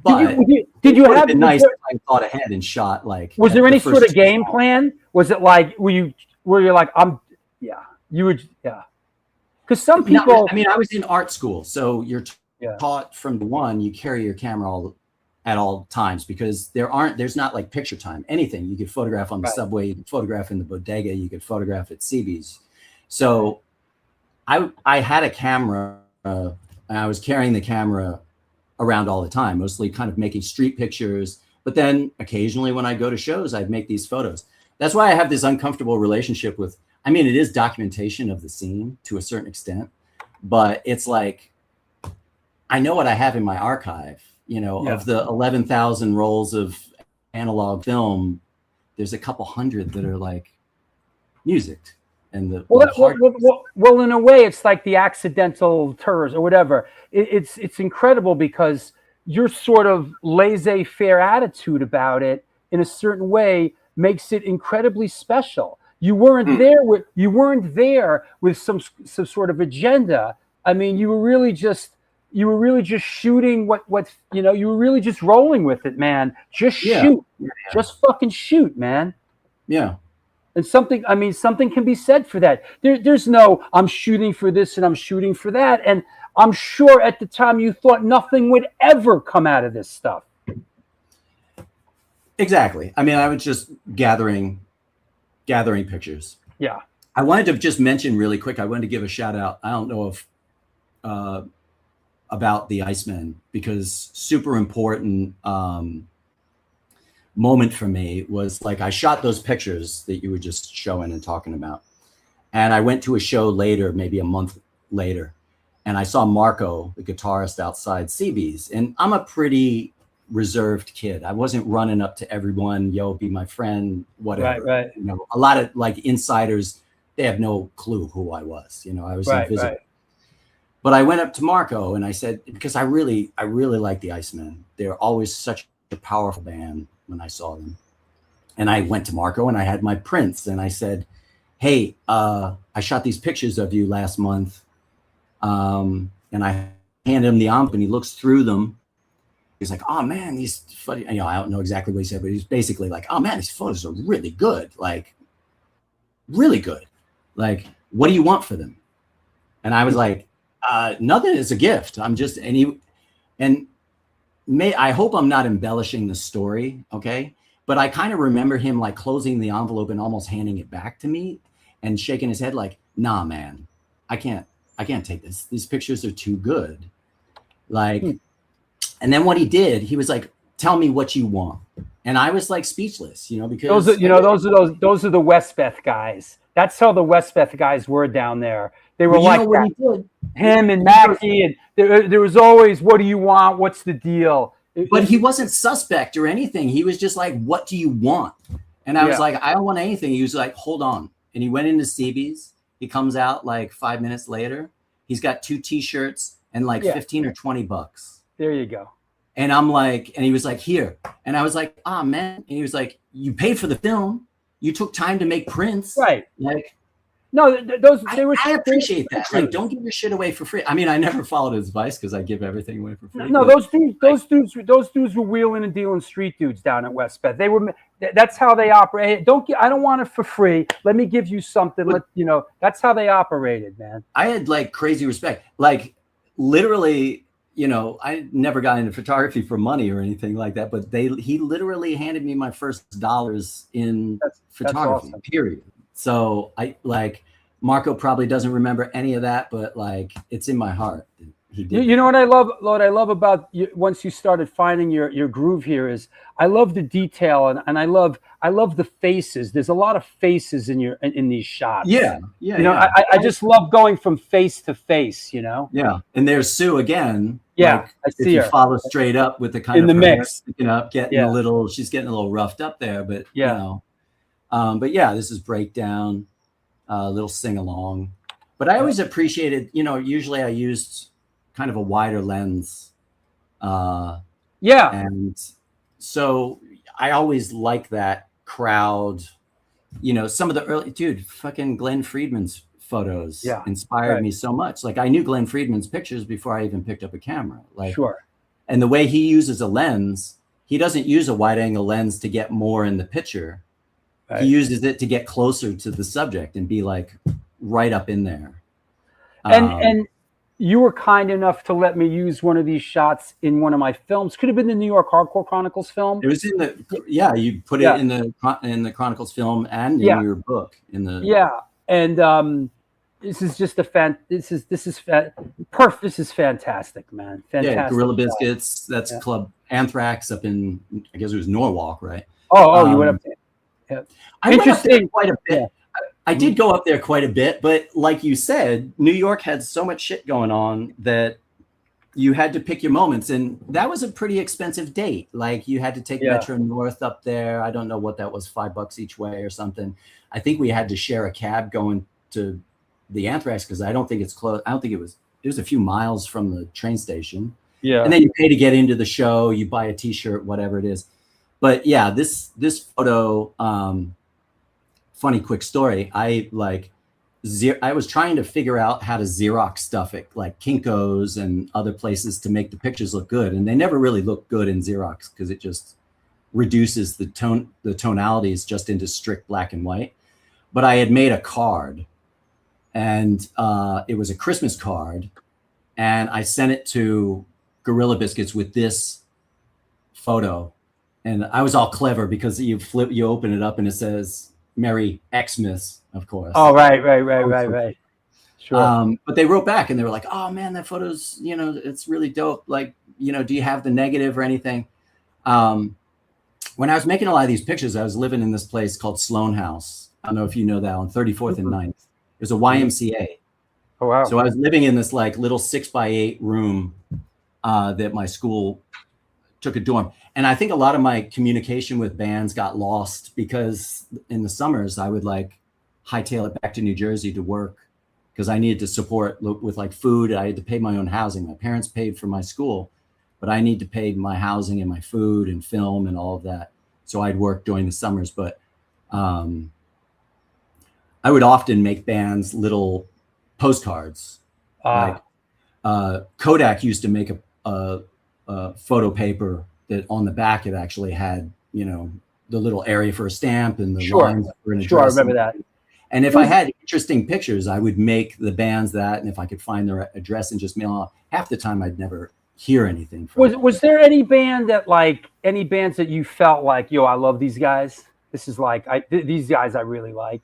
but did you have been nice if I thought ahead and shot, like, was there any sort of game plan? Was it like, were you like, because some people, I mean, I was in art school, so you're taught from the one, you carry your camera at all times, because there's not like picture time, anything. You could photograph on the subway, you could photograph in the bodega, you could photograph at CB's. So I had a camera, and I was carrying the camera around all the time, mostly kind of making street pictures. But then occasionally when I go to shows, I'd make these photos. That's why I have this uncomfortable relationship with, I mean, it is documentation of the scene to a certain extent, but it's like, I know what I have in my archive, you know, of the 11,000 rolls of analog film, there's a couple hundred that are like music. And well, in a way, it's like the accidental tours or whatever. It's incredible because your sort of laissez-faire attitude about it, in a certain way, makes it incredibly special. You weren't there with some sort of agenda. I mean, you were really just shooting what you know. You were really just rolling with it, man. Just shoot, just fucking shoot, man. Yeah. And something can be said for that. There's no, I'm shooting for this and I'm shooting for that. And I'm sure at the time you thought nothing would ever come out of this stuff. Exactly. I mean, I was just gathering pictures. Yeah. I wanted to just mention really quick, I wanted to give a shout out. I don't know if about the Iceman, because super important moment for me was, like, I shot those pictures that you were just showing and talking about, and I went to a show later, maybe a month later, and I saw Marco, the guitarist, outside CB's, and I'm a pretty reserved kid. I wasn't running up to everyone, yo, be my friend, whatever. Right. You know, a lot of like insiders, they have no clue who I was. You know, I was invisible. Right. But I went up to Marco and I said, because I really like the Icemen. They're always such a powerful band when I saw them. And I went to Marco and I had my prints and I said, hey, I shot these pictures of you last month. And I handed him the envelope and he looks through them. He's like, oh man, these funny, you know, I don't know exactly what he said, but he's basically like, oh man, these photos are really good. Like, really good. Like, what do you want for them? And I was like, nothing, it's a gift. I'm just, I hope I'm not embellishing the story, okay? But I kind of remember him like closing the envelope and almost handing it back to me and shaking his head like, nah, man, I can't take this. These pictures are too good. Like, and then what he did, he was like, tell me what you want. And I was like speechless, you know, because those are the Westbeth guys. That's how the Westbeth guys were down there. They were like that. Him and Mackie, and there was always, what do you want? What's the deal? But he wasn't suspect or anything. He was just like, what do you want? And I was like, I don't want anything. He was like, hold on. And he went into CB's. He comes out like 5 minutes later. He's got 2 T-shirts and like 15 or 20 bucks. There you go. And I'm like, and he was like, here. And I was like, ah, man. And he was like, you paid for the film. You took time to make prints. Right. Like, no, I appreciate that. Like, don't give your shit away for free. I mean, I never followed his advice because I give everything away for free. No, those dudes were wheeling and dealing street dudes down at Westbeth. That's how they operate. I don't want it for free. Let me give you something. That's how they operated, man. I had like crazy respect. Like, literally, you know, I never got into photography for money or anything like that, but he literally handed me my first dollars in photography, awesome. Period. So I like, Marco probably doesn't remember any of that, but like, it's in my heart. He did. You know what I love? What I love about you, once you started finding your groove here, is I love the detail and I love the faces. There's a lot of faces in these shots. Yeah. You know, I just love going from face to face. You know. Yeah, and there's Sue again. Yeah, like, I see her. Follow straight up with the kind in of the mix, sticking up, she's getting a little roughed up there, but you know, but yeah, this is Breakdown, a little sing along. But I always appreciated, you know, usually I used kind of a wider lens. And so I always like that crowd, you know, some of the early, fucking Glenn Friedman's photos inspired me so much. Like I knew Glenn Friedman's pictures before I even picked up a camera. Like, and the way he uses a lens, he doesn't use a wide angle lens to get more in the picture. He uses it to get closer to the subject and be like right up in there. And you were kind enough to let me use one of these shots in one of my films. Could have been the New York Hardcore Chronicles film. It was in the you put it in the Chronicles film and in your book in the and this is just this is fantastic, man. Fantastic. Yeah, Gorilla Biscuits. That's Club Anthrax up in, I guess it was Norwalk, right? You went up there. Yeah. I went up there quite a bit. I did go up there quite a bit, but like you said, New York had so much shit going on that you had to pick your moments, and that was a pretty expensive date. Like you had to take Metro North up there. I don't know what that was, $5 each way or something. I think we had to share a cab going to the Anthrax because I don't think it's close. I don't think it was a few miles from the train station. Yeah. And then you pay to get into the show, you buy a t-shirt, whatever it is. But yeah, this photo, funny quick story. I was trying to figure out how to Xerox stuff it, like Kinko's and other places, to make the pictures look good. And they never really look good in Xerox because it just reduces the tonalities just into strict black and white. But I had made a card, and it was a Christmas card, and I sent it to Gorilla Biscuits with this photo. And I was all clever because you open it up and it says Merry Xmas, of course. Oh, right. Sure. But they wrote back and they were like, oh man, that photo's, you know, it's really dope. Like, you know, do you have the negative or anything? When I was making a lot of these pictures, I was living in this place called Sloan House. I don't know if you know that, on 34th and 9th. There's a YMCA. Oh, wow. So I was living in this like little 6x8 room that my school took a dorm. And I think a lot of my communication with bands got lost because in the summers I would like hightail it back to New Jersey to work because I needed to support with like food. I had to pay my own housing. My parents paid for my school, but I need to pay my housing and my food and film and all of that. So I'd work during the summers, but I would often make bands little postcards. Like Kodak used to make a photo paper that on the back it actually had, you know, the little area for a stamp and the lines for an address. Sure, I remember that. And if I had interesting pictures, I would make the bands that, and if I could find their address and just mail off. Half the time I'd never hear anything from them. Was there any bands that you felt like, yo, I love these guys? This is like these guys I really like.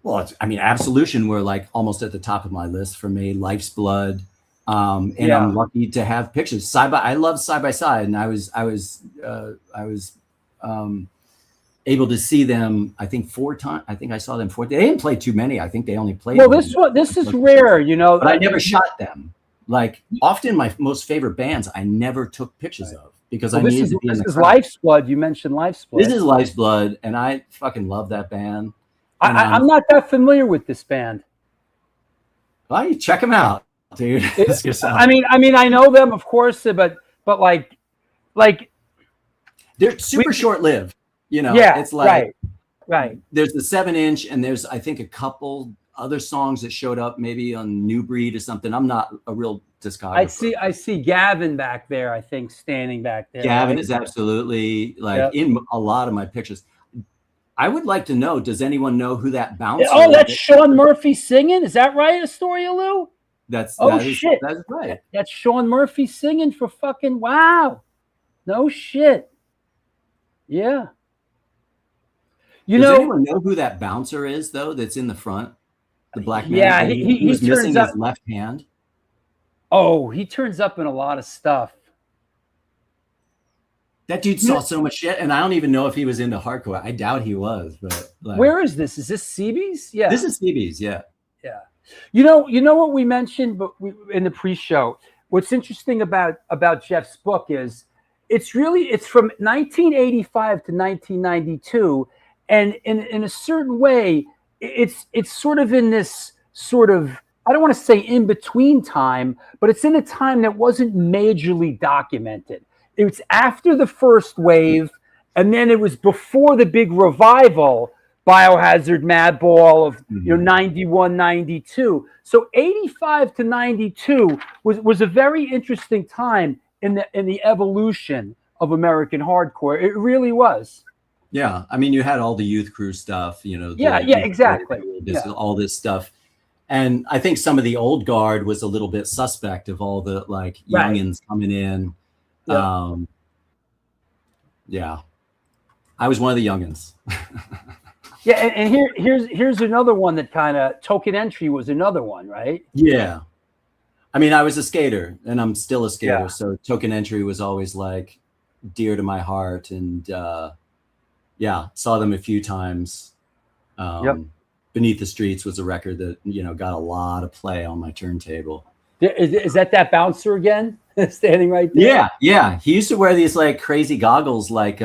Well, I mean, Absolution were like almost at the top of my list for me. Life's Blood. And I'm lucky to have pictures. I love Side by Side, and I was able to see them. I think 4 times. I think I saw them 4. They didn't play too many. I think they only played. Well, this is rare, you know. But I never shot them. Like often, my most favorite bands I never took pictures of because I needed to be in the crowd. This is Life's Blood. You mentioned Life's Blood. This is Life's Blood, and I fucking love that band. I'm not that familiar with this band. Well, you check them out. Dude, I mean, I know them, of course, but like they're super short-lived, you know. Yeah, it's like right. There's the 7-inch, and there's I think a couple other songs that showed up maybe on New Breed or something. I'm not a real discographer. I see Gavin back there. I think standing back there. Gavin is absolutely in a lot of my pictures. I would like to know. Does anyone know who that bouncer? Oh, that's Sean Murphy singing. Is that right, Astoria Lou? Shit. That's right. That's Sean Murphy singing for fucking wow. No shit. Yeah. Does anyone know who that bouncer is though? That's in the front, the black man. Yeah, he was missing his left hand. Oh, he turns up in a lot of stuff. That dude saw so much shit, and I don't even know if he was into hardcore. I doubt he was. But where is this? Is this CB's? Yeah, this is CB's. Yeah. Yeah. You know what we mentioned in the pre-show. What's interesting about Jeff's book is it's from 1985 to 1992, and in a certain way, it's sort of in this sort of, I don't want to say in between time, but it's in a time that wasn't majorly documented. It's after the first wave, and then it was before the big revival, Biohazard, Madball of 91, 92. So 85 to 92 was a very interesting time in the evolution of American hardcore. It really was. Yeah, I mean, you had all the Youth Crew stuff, you know. Exactly. All this stuff. And I think some of the old guard was a little bit suspect of all the like youngins coming in. Yeah, I was one of the youngins. Yeah, and here's another one that kind of, Token Entry was another one, right? Yeah, I mean, I was a skater, and I'm still a skater, so Token Entry was always like dear to my heart, and yeah, saw them a few times. Beneath the Streets was a record that, you know, got a lot of play on my turntable. Is that bouncer again? Standing right there? Yeah. He used to wear these like crazy goggles like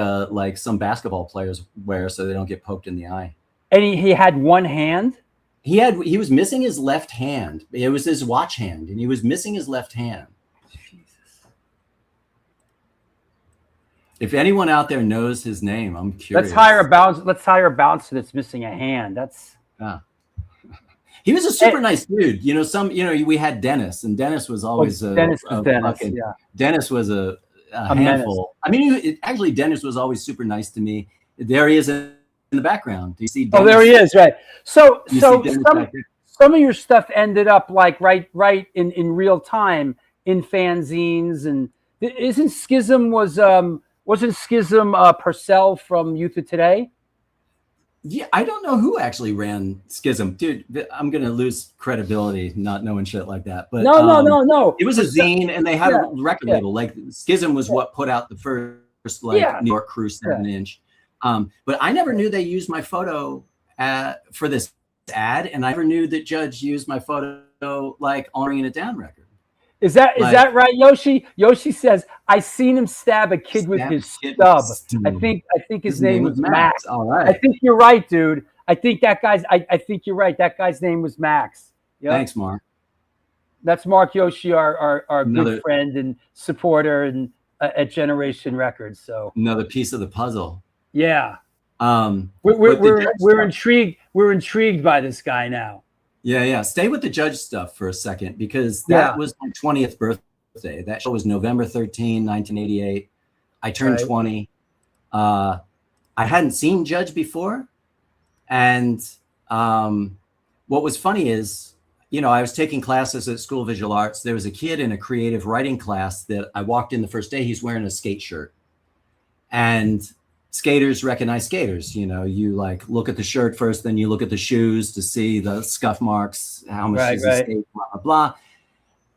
some basketball players wear so they don't get poked in the eye. And he had one hand? He was missing his left hand. It was his watch hand, and he was missing his left hand. Jesus. If anyone out there knows his name, I'm curious. Let's hire a bouncer that's missing a hand. That's he was a super nice dude. You know, we had Dennis, and Dennis was always Dennis was a handful. I mean, actually, Dennis was always super nice to me. There he is in the background. Do you see Dennis? Oh, there he is, right. So some of your stuff ended up like right in real time in fanzines, and wasn't Schism Purcell from Youth of Today? Yeah, I don't know who actually ran Schism, dude. I'm gonna lose credibility not knowing shit like that. But no. It was a zine, and they had a record label. Like Schism was what put out the first New York Crew 7-inch. But I never knew they used my photo for this ad, and I never knew that Judge used my photo like on Bringing It Down record. Is that right, Yoshi? Yoshi says, I seen him stab a kid with his stub. I think his name was Max. All right. I think you're right, dude. I think you're right. That guy's name was Max. Yep. Thanks, Mark. That's Mark Yoshi, our good friend and supporter and at Generation Records. So another piece of the puzzle. Yeah. We're intrigued. We're intrigued by this guy now. Yeah. Stay with the Judge stuff for a second, because that was my 20th birthday. That show was November 13, 1988. I turned 20. I hadn't seen Judge before. And what was funny is, you know, I was taking classes at School of Visual Arts. There was a kid in a creative writing class that I walked in the first day. He's wearing a skate shirt. And skaters recognize skaters. You know, you like look at the shirt first, then you look at the shoes to see the scuff marks, how much is the skate, blah, blah, blah.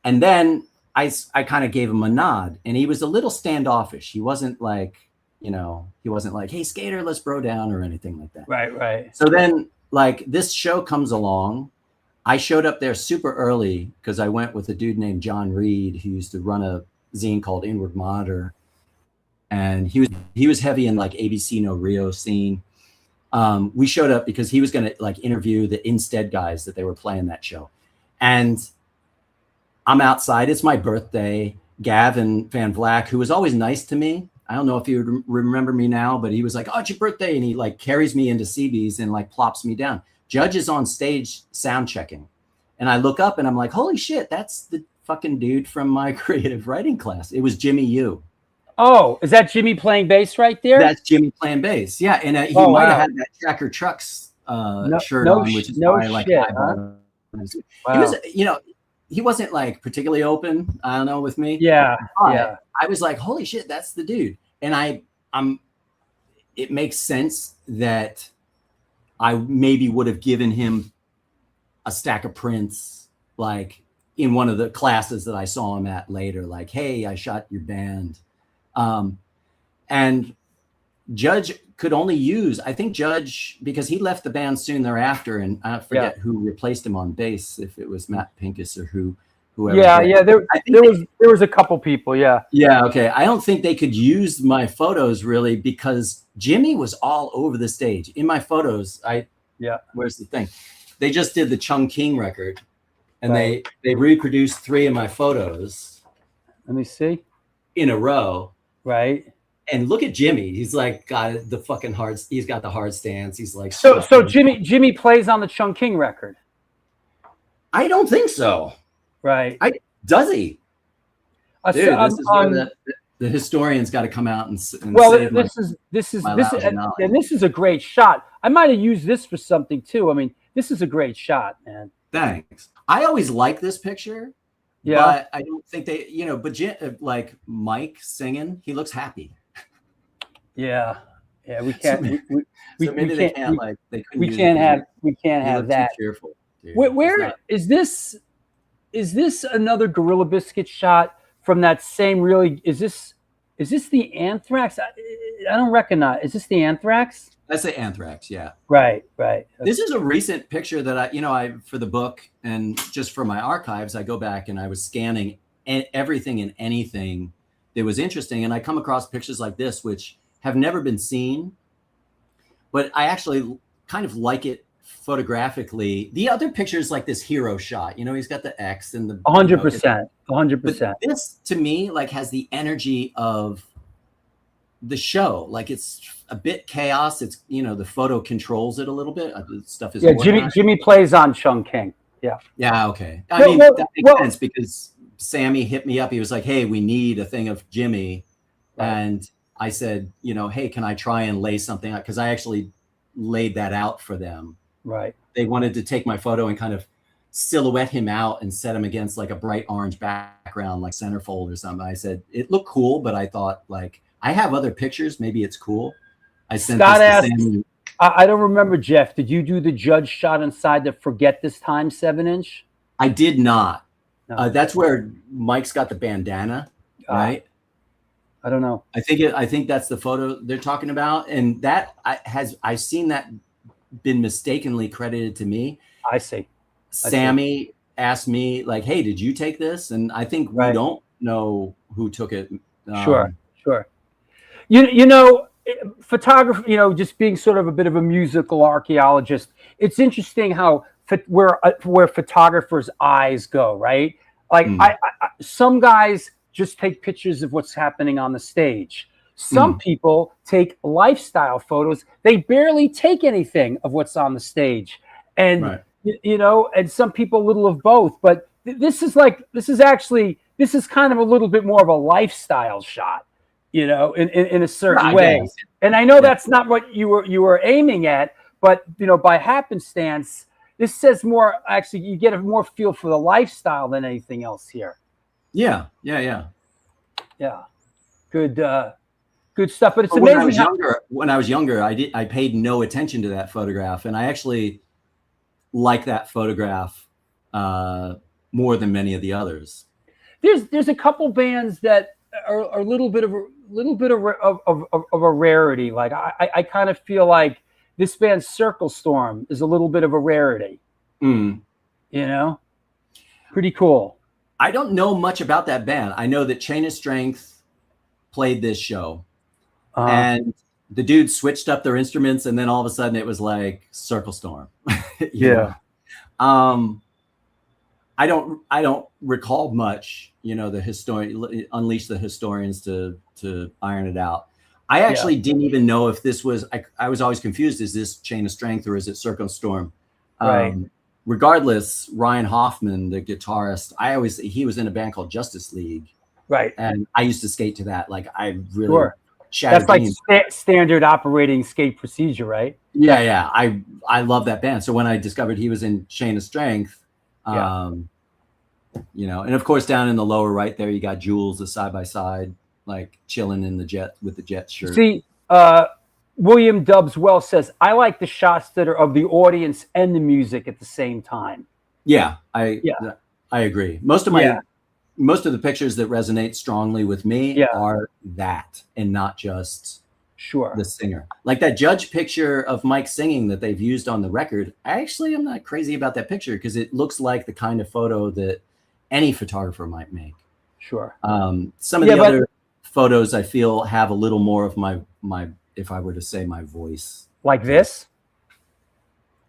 And then I kind of gave him a nod, and he was a little standoffish. He wasn't like, you know, hey, skater, let's bro down or anything like that. Right. So then like this show comes along. I showed up there super early because I went with a dude named John Reed, who used to run a zine called Inward Monitor. And he was heavy in like ABC No Rio scene. We showed up because he was going to like interview the Instead guys that they were playing that show. And I'm outside. It's my birthday. Gavin Van Vleck, who was always nice to me. I don't know if you would remember me now, but he was like, oh, it's your birthday. And he like carries me into CB's and like plops me down. Judge is on stage sound checking. And I look up and I'm like, holy shit, that's the fucking dude from my creative writing class. It was Jimmy Yu. Oh, is that Jimmy playing bass right there? That's Jimmy playing bass. Yeah, and he might have had that Tracker Trucks shirt on, which is why I like. Wow. He was, you know, he wasn't like particularly open. I don't know with me. Yeah. I was like, holy shit, that's the dude. And it makes sense that I maybe would have given him a stack of prints, like in one of the classes that I saw him at later. Like, hey, I shot your band. And Judge could only use, I think Judge, because he left the band soon thereafter, and I forget who replaced him on bass, if it was Matt Pincus or whoever. Yeah. There was a couple people. Yeah. Yeah. Okay. I don't think they could use my photos really, because Jimmy was all over the stage in my photos. Where's the thing? they just did the Chung King record, and they reproduced 3 of my photos. Let me see. In a row. Right. And look at Jimmy. He's like got the fucking hard. He's got the hard stance. He's like so Jimmy plays on the Chung King record. I don't think so. Right. Does he? Dude, this is where the historian's got to come out and well, save this is a great shot. I might have used this for something too. I mean, this is a great shot, man. Thanks. I always like this picture. Yeah. But I don't think they, but like Mike singing, he looks happy. Yeah. Yeah. We can't. They can't like we can't have that. Cheerful, where is this? Is this another Gorilla Biscuit shot from that same? Really, is this the Anthrax? I don't recognize. Is this the Anthrax? That's the Anthrax. Yeah. Right. This is a recent picture that I for the book and just for my archives, I go back and I was scanning everything and anything that was interesting, and I come across pictures like this, which have never been seen, but I actually kind of like it photographically. The other picture is like this hero shot. He's got the X and the 100%. 100%. This to me like has the energy of the show. Like it's a bit chaos. It's the photo controls it a little bit. Stuff is Jimmy plays on Chung King. Yeah. Okay. I mean that makes sense because Sammy hit me up. He was like, "Hey, we need a thing of Jimmy," and I said, "Hey, can I try and lay something out?" Because I actually laid that out for them. Right. They wanted to take my photo and kind of silhouette him out and set him against like a bright orange background, like centerfold or something. I said it looked cool, but I thought like I have other pictures. Maybe it's cool. I sent Scott this to asked, Sammy. I don't remember, Jeff. Did you do the judge shot inside the Forget This Time 7-inch? I did not. No. That's where Mike's got the bandana, right? I don't know. I think that's the photo they're talking about, and that I've seen that been mistakenly credited to me. I see. Sammy asked me like, "Hey, did you take this?" And I think we don't know who took it. Sure. Photography. Just being sort of a bit of a musical archaeologist. It's interesting how where photographers' eyes go, right? Like some guys just take pictures of what's happening on the stage. Some people take lifestyle photos. They barely take anything of what's on the stage. And, and some people a little of both. But this is kind of a little bit more of a lifestyle shot, in a certain way. Guess. And I know that's not what you were aiming at, but, by happenstance, this says more, actually, you get a more feel for the lifestyle than anything else here. Yeah. Good stuff. But it's amazing. When I was younger, I paid no attention to that photograph, and I actually like that photograph more than many of the others. There's a couple bands that are a little bit of a rarity. Like I kind of feel like this band Circle Storm is a little bit of a rarity. Pretty cool. I don't know much about that band. I know that Chain of Strength played this show, and the dudes switched up their instruments, and then all of a sudden it was like Circle Storm. I don't recall much. The historian unleash the historians to iron it out. I actually didn't even know if this was. I was always confused. Is this Chain of Strength or is it Circle Storm? Right. Regardless, Ryan Hoffman, the guitarist, he was in a band called Justice League. Right. And I used to skate to that. Like I really that's like standard operating skate procedure, right? Yeah. I love that band. So when I discovered he was in Chain of Strength, and of course down in the lower right there you got Jules, the side by side, like chilling in the jet with the Jet shirt. See, William Dubbs Well says, I like the shots that are of the audience and the music at the same time. Yeah, I agree. Most of the pictures that resonate strongly with me are that, and not just the singer. Like that Judge picture of Mike singing that they've used on the record. Actually, I'm not crazy about that picture because it looks like the kind of photo that any photographer might make. Sure. Some of the other photos I feel have a little more of my if I were to say my voice. Like this?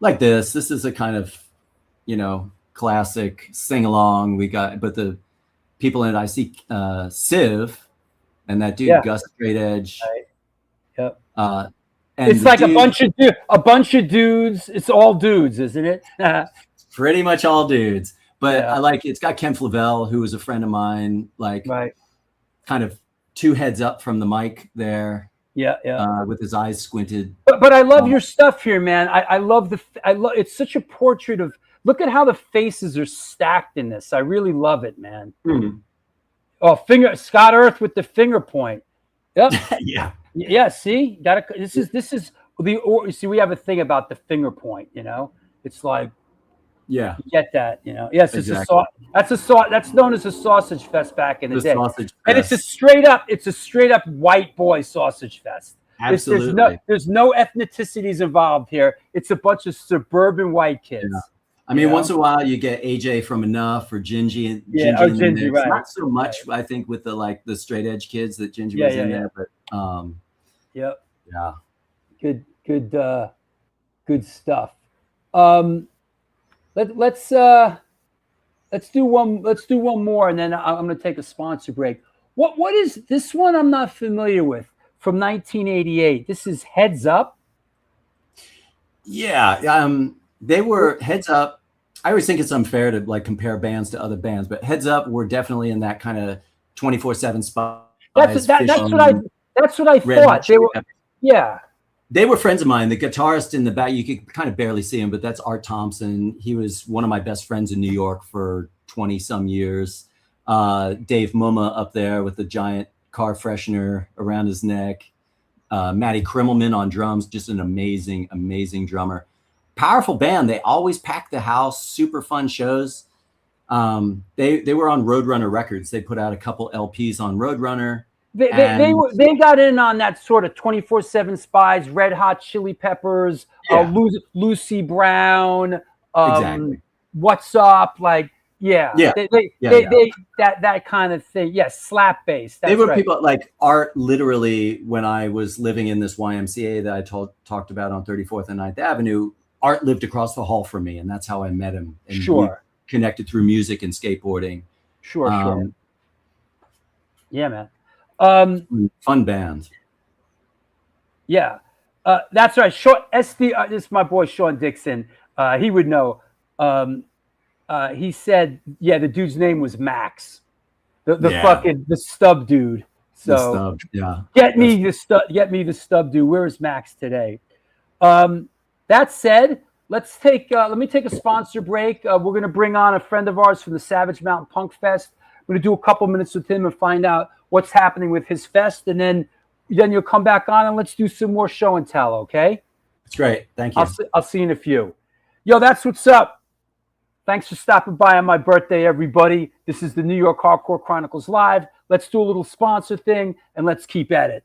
like this. This is a kind of, classic sing along. But the people in it, I see Civ and that dude Gus Straight Edge. Right. Yep. And it's like a bunch of dudes. It's all dudes, isn't it? Pretty much all dudes. But I like it's got Ken Flavelle, who was a friend of mine, kind of 2 heads up from the mic there. Yeah. With his eyes squinted. But I love your stuff here, man. I love it's such a portrait of, look at how the faces are stacked in this. I really love it, man. Mm-hmm. Oh, Scott Earth with the finger point. Yep. Yeah. See, this is see, we have a thing about the finger point, it's like, you get that, Yes, exactly. That's known as a sausage fest back in the day. Sausage fest. And it's a straight up white boy sausage fest. Absolutely. There's no ethnicities involved here. It's a bunch of suburban white kids. Yeah. I mean, once in a while you get AJ from Enough or Gingy. Gingy, right. Not so much, I think, with the straight edge kids that Gingy was in there, but Yep. Yeah. Good stuff. Let's do one more, and then I'm going to take a sponsor break. What is this one? I'm not familiar with, from 1988. This is Heads Up. Yeah, they were Heads Up. I always think it's unfair to compare bands to other bands, but Heads Up were definitely in that kind of 24/7 spot. That's what I thought. They were friends of mine. The guitarist in the back, you could kind of barely see him, but that's Art Thompson. He was one of my best friends in New York for 20 some years. Dave Mumma up there with the giant car freshener around his neck. Matty Krimmelman on drums, just an amazing, amazing drummer. Powerful band. They always packed the house, super fun shows. They were on Roadrunner Records. They put out a couple LPs on Roadrunner. They got in on that sort of 24/7 Spies, Red Hot Chili Peppers, Lucy Brown, exactly. What's Up, that kind of thing. Yes, slap bass. They were people like Art. Literally, when I was living in this YMCA that I talked about on 34th and 9th Avenue, Art lived across the hall from me, and that's how I met him. And we connected through music and skateboarding. Sure. Yeah, man. Fun band. Yeah, that's right. This is my boy Sean Dixon. He would know. He said, the dude's name was Max, the stub dude. So get me the stub dude. Where is Max today? That said, let me take a sponsor break. We're going to bring on a friend of ours from the Savage Mountain Punk Fest. We're going to do a couple minutes with him and find out what's happening with his fest. And then you'll come back on and let's do some more show and tell, okay? That's great. Thank you. I'll see you in a few. Yo, that's what's up. Thanks for stopping by on my birthday, everybody. This is the New York Hardcore Chronicles Live. Let's do a little sponsor thing and let's keep at it.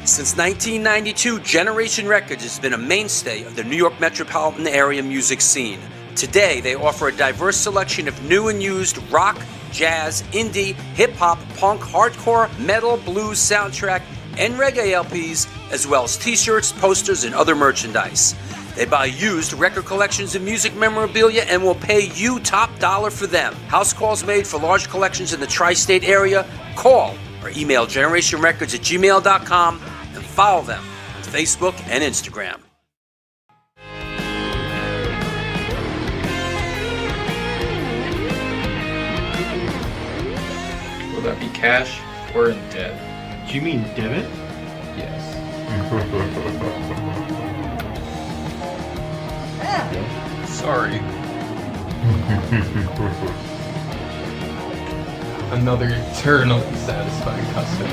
Since 1992, Generation Records has been a mainstay of the New York metropolitan area music scene. Today, they offer a diverse selection of new and used rock, jazz, indie, hip-hop, punk, hardcore, metal, blues, soundtrack, and reggae LPs, as well as t-shirts, posters, and other merchandise. They buy used record collections and music memorabilia and will pay you top dollar for them. House calls made for large collections in the tri-state area. Call or email generationrecords@gmail.com and follow them on Facebook and Instagram. Will that be cash or in debt? Do you mean debit? Yes. Sorry. Another eternally satisfied customer.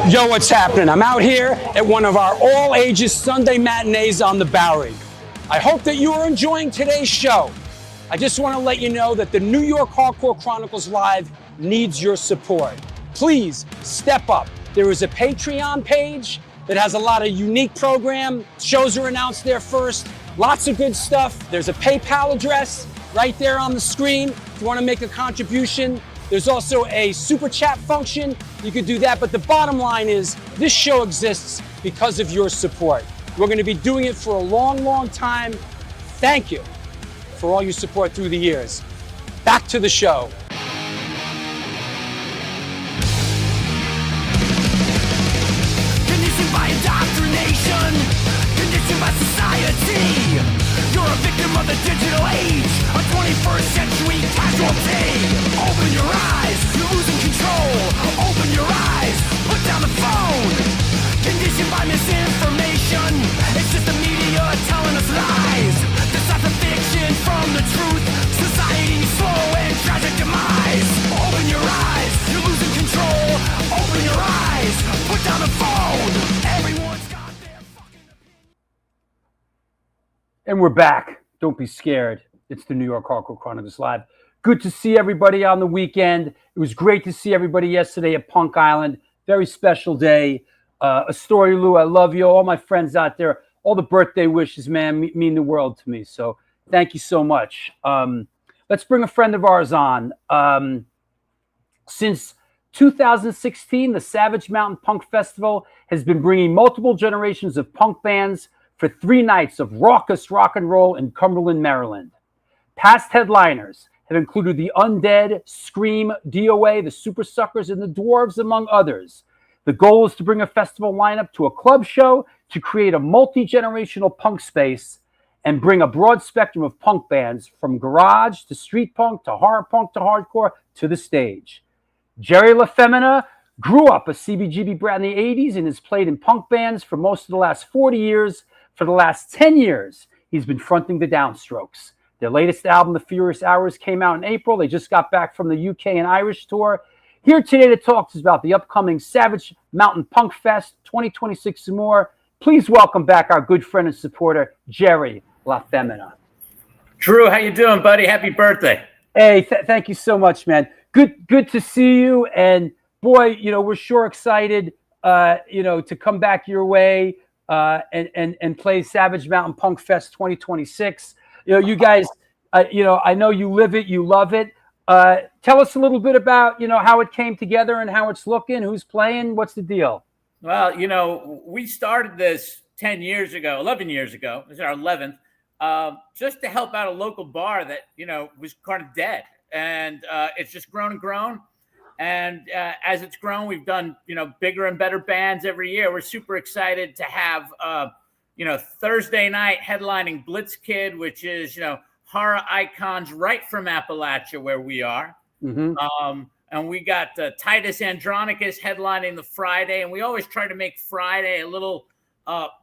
Yo, what's happening? I'm out here at one of our all-ages Sunday matinees on the Bowery. I hope that you are enjoying today's show. I just want to let you know that the New York Hardcore Chronicles Live needs your support. Please step up. There is a Patreon page that has a lot of unique program. Shows are announced there first. Lots of good stuff. There's a PayPal address. right there on the screen. If you want to make a contribution, there's also a super chat function. You could do that. But the bottom line is this show exists because of your support. We're going to be doing it for a long, long time. Thank you for all your support through the years. Back to the show. Conditioned by indoctrination, conditioned by society. You're a victim of the digital age, a 21st century casualty. Open your eyes, you're losing control. Open your eyes, put down the phone. Conditioned by misinformation, it's just the media telling us lies. Decipher fiction from the truth, society's slow and tragic demise. Open your eyes, you're losing control. Open your eyes, put down the phone. Everyone's got their fucking opinion. And we're back. Don't be scared. It's the New York Hardcore Chronicles Live. Good to see everybody on the weekend. It was great to see everybody yesterday at Punk Island. Very special day. A story, Lou. I love you. All my friends out there. All the birthday wishes, man, mean the world to me. So thank you so much. Let's bring a friend of ours on. Since 2016, the Savage Mountain Punk Festival has been bringing multiple generations of punk bands for 3 nights of raucous rock and roll in Cumberland, Maryland. Past headliners have included the Undead, Scream, DOA, the Super Suckers, and the Dwarves, among others. The goal is to bring a festival lineup to a club show to create a multi-generational punk space and bring a broad spectrum of punk bands from garage to street punk to horror punk to hardcore to the stage. Jerry LaFemina grew up a CBGB brat in the 80s and has played in punk bands for most of the last 40 years. For the last 10 years, he's been fronting the Downstrokes. Their latest album, The Furious Hours, came out in April. They just got back from the UK and Irish tour. Here today to talk to us about the upcoming Savage Mountain Punk Fest 2026 and more. Please welcome back our good friend and supporter, Jerry LaFemina. Drew, how you doing, buddy? Happy birthday. Hey, thank you so much, man. Good to see you. And boy, we're sure excited, to come back your way and play Savage Mountain Punk Fest 2026. You guys, I know you live it, you love it. Tell us a little bit about, how it came together and how it's looking, who's playing, what's the deal? Well, we started this 11 years ago. This is our 11th, just to help out a local bar that, was kind of dead. And it's just grown and grown. And as it's grown, we've done, bigger and better bands every year. We're super excited to have, Thursday night headlining Blitz Kid, which is, horror icons right from Appalachia, where we are. Mm-hmm. And we got Titus Andronicus headlining the Friday. And we always try to make Friday a little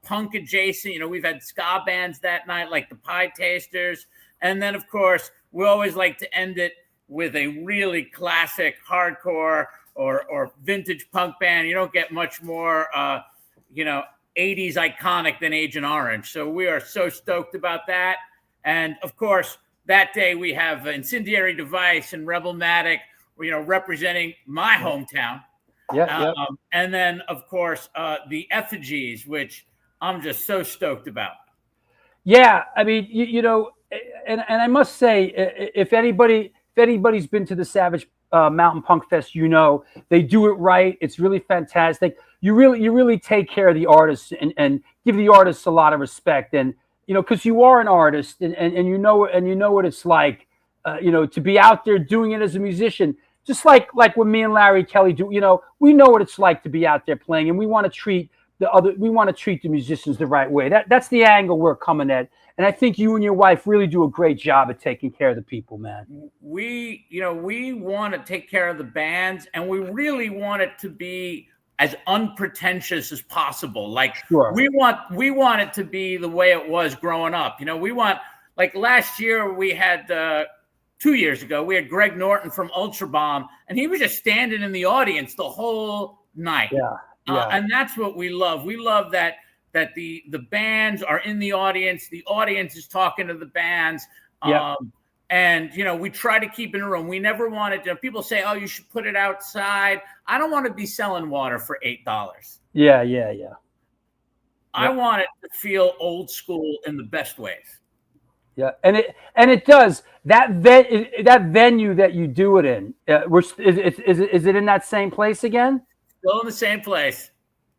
punk adjacent. We've had ska bands that night, like the Pie Tasters. And then, of course, we always like to end it with a really classic hardcore or vintage punk band. You don't get much more, 80s iconic than Agent Orange. So we are so stoked about that. And of course, that day we have Incendiary Device and Rebelmatic, representing my hometown. Yeah. And then, of course, the Effigies, which I'm just so stoked about. Yeah, I mean, and I must say, if anybody's been to the Savage Mountain Punk Fest, they do it right. It's really fantastic. You really take care of the artists and give the artists a lot of respect. And because you are an artist and you know what it's like, to be out there doing it as a musician, just like when me and Larry Kelly do. We know what it's like to be out there playing, and we want to treat the musicians the right way. That's the angle we're coming at. And I think you and your wife really do a great job at taking care of the people, man. We want to take care of the bands, and we really want it to be as unpretentious as possible. Like, sure. we want it to be the way it was growing up. We want, like last year we had 2 years ago, we had Greg Norton from Ultra Bomb, and he was just standing in the audience the whole night. Yeah. And that's what we love. We love that the bands are in the audience is talking to the bands. And, we try to keep in a room. We never wanted to. People say, oh, you should put it outside. I don't want to be selling water for $8. Yeah. I want it to feel old school in the best ways. Yeah, and it does that venue that you do it in. Is it in that same place again? Still in the same place.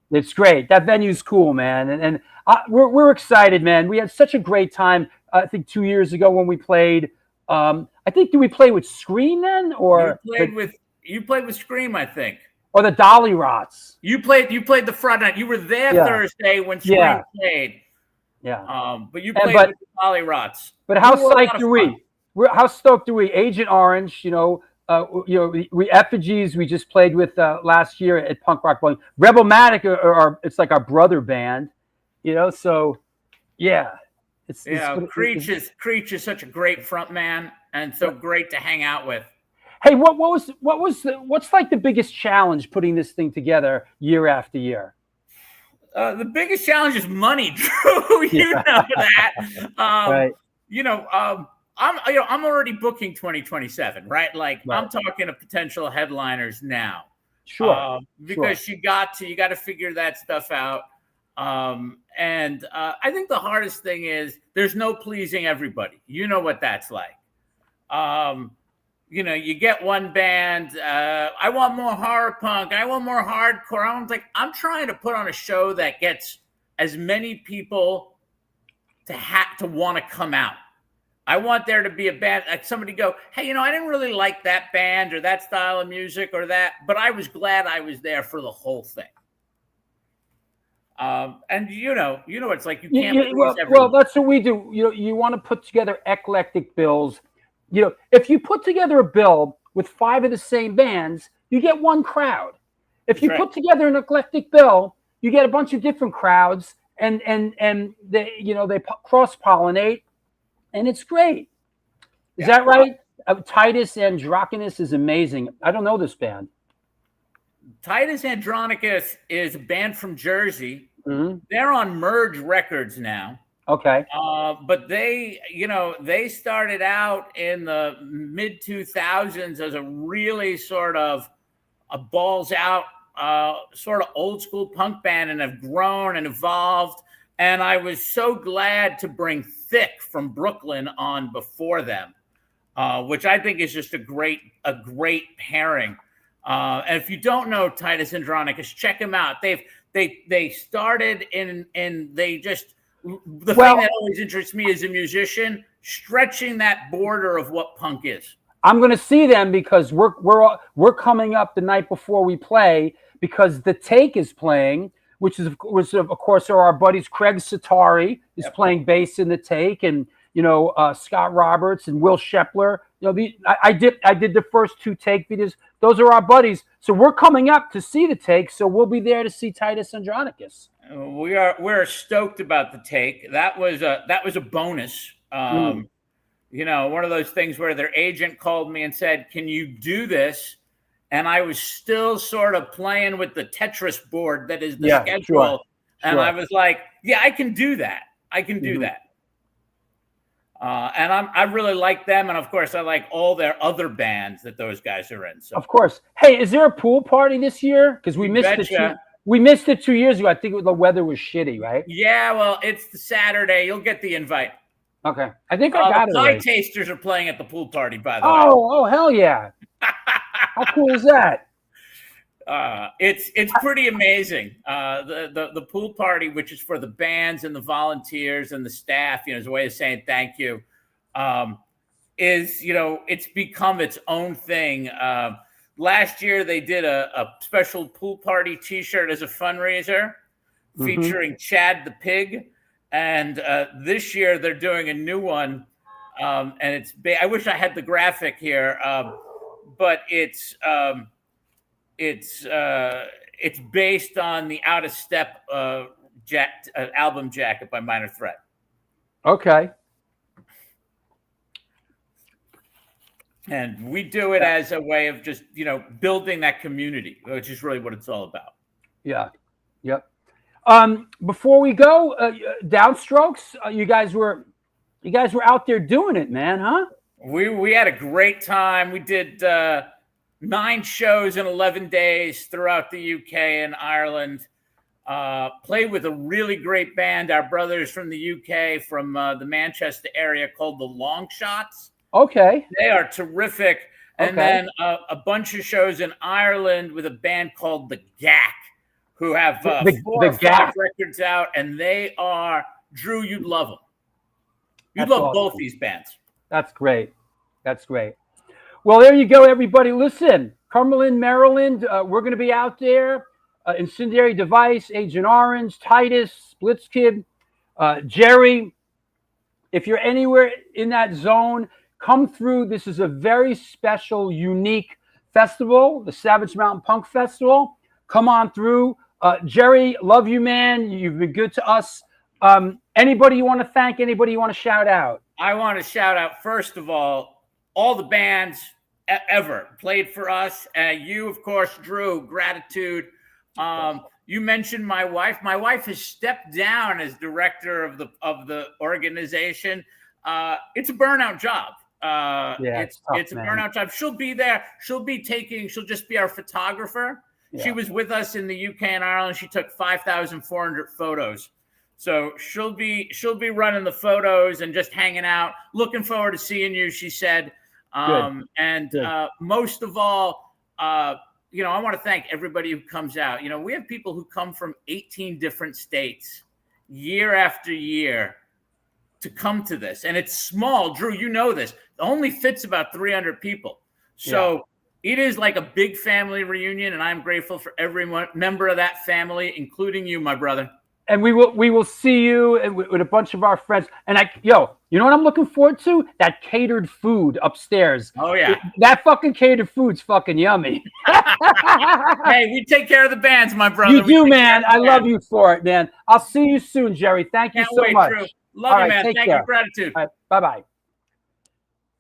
It's great. That venue's cool, man, and we're excited, man. We had such a great time. I think 2 years ago when we played. I think, did we play with Scream then, or you played with Scream, I think, or the Dolly Rots? You played the front night. You were there Thursday when Scream played. Yeah. But you played with the Dolly Rots. But how psyched are we? How stoked are we? Agent Orange, we Effigies we just played with last year at Punk Rock Bowling. Rebelmatic it's like our brother band, so yeah. Creech is such a great front man and so great to hang out with. Hey, what's like the biggest challenge putting this thing together year after year? The biggest challenge is money, Drew. You know that. Right. I'm already booking 2027, right? Like I'm talking to potential headliners now. Sure. Because you got to figure that stuff out. And I think the hardest thing is there's no pleasing everybody. You know what that's like. You get one band, I want more horror punk, I want more hardcore. I'm trying to put on a show that gets as many people to want to come out. I want there to be a band, like somebody go, hey, I didn't really like that band or that style of music or that, but I was glad I was there for the whole thing. And it's like you can't please everyone. Well, that's what we do. You want to put together eclectic bills. If you put together a bill with 5 of the same bands, you get one crowd. If you put together an eclectic bill, you get a bunch of different crowds, and they cross-pollinate, and it's great. Is that right? Titus Andronicus is amazing. I don't know this band. Titus Andronicus is a band from Jersey. Mm-hmm. They're on Merge Records now. Okay. But they started out in the mid 2000s as a really sort of a balls out, sort of old school punk band, and have grown and evolved. And I was so glad to bring Thick from Brooklyn on before them, which I think is just a great pairing. And if you don't know Titus Andronicus, check them out. They started in they just. The thing that always interests me as a musician, stretching that border of what punk is. I'm going to see them because we're coming up the night before we play, because The Take is playing, which of course are our buddies. Craig Satari is playing bass in The Take, and Scott Roberts and Will Shepler. I did the first 2 Take videos. Those are our buddies. So we're coming up to see The Take. So we'll be there to see Titus Andronicus. We're stoked about The Take. That was a bonus. One of those things where their agent called me and said, "Can you do this?" And I was still sort of playing with the Tetris board that is the schedule. Sure. And I was like, "Yeah, I can do that. I can do that." And I really like them, and of course, I like all their other bands that those guys are in. So, of course, hey, is there a pool party this year? Because we missed it. We missed it 2 years ago. I think the weather was shitty, right? Yeah, well, it's the Saturday. You'll get the invite. Okay, I think I got it. The Pie Tasters are playing at the pool party, by the way. Oh, hell yeah! How cool is that? It's pretty amazing. The pool party, which is for the bands and the volunteers and the staff, as a way of saying thank you, it's become its own thing. Last year they did a special pool party T-shirt as a fundraiser featuring Chad the Pig, and this year they're doing a new one, and I wish I had the graphic here, but it's based on the Out of Step album jacket by Minor Threat. Okay. And we do it as a way of just, building that community, which is really what it's all about. Yeah. Yep. Before we go, Downstrokes, you guys were out there doing it, man, huh? We had a great time. We did 9 shows in 11 days throughout the UK and Ireland. Played with a really great band, our brothers from the UK, from the Manchester area, called the Long Shots. Okay. They are terrific. And then a bunch of shows in Ireland with a band called the GAC, who have 4 or 5 records out, and they are, Drew, you'd love them. You'd love both these bands. That's great. That's great. Well, there you go, everybody. Listen, Cumberland, Maryland, we're going to be out there. Incendiary Device, Agent Orange, Titus, Blitzkid, Jerry. If you're anywhere in that zone, come through. This is a very special, unique festival, the Savage Mountain Punk Festival. Come on through. Jerry, love you, man. You've been good to us. Anybody you want to thank? Anybody you want to shout out? I want to shout out, first of all the bands ever played for us. You, of course, Drew, gratitude. You mentioned my wife. My wife has stepped down as director of the organization. It's a burnout job. It's a burnout job. She'll be there. She'll just be our photographer. Yeah. She was with us in the UK and Ireland. She took 5,400 photos. So she'll be running the photos and just hanging out. Looking forward to seeing you, she said. Most of all, I want to thank everybody who comes out. We have people who come from 18 different states year after year to come to this. And it's small. Drew, you know this. It only fits about 300 people. So it is like a big family reunion, and I'm grateful for every member of that family, including you, my brother. And we will see you with a bunch of our friends. And you know what I'm looking forward to? That catered food upstairs. Oh yeah, that fucking catered food's fucking yummy. Hey, we take care of the bands, my brother. You do, man. I love you for it, man. I'll see you soon, Jerry. Thank you so much. Drew. Love you, man. Thank you. Gratitude. Bye bye.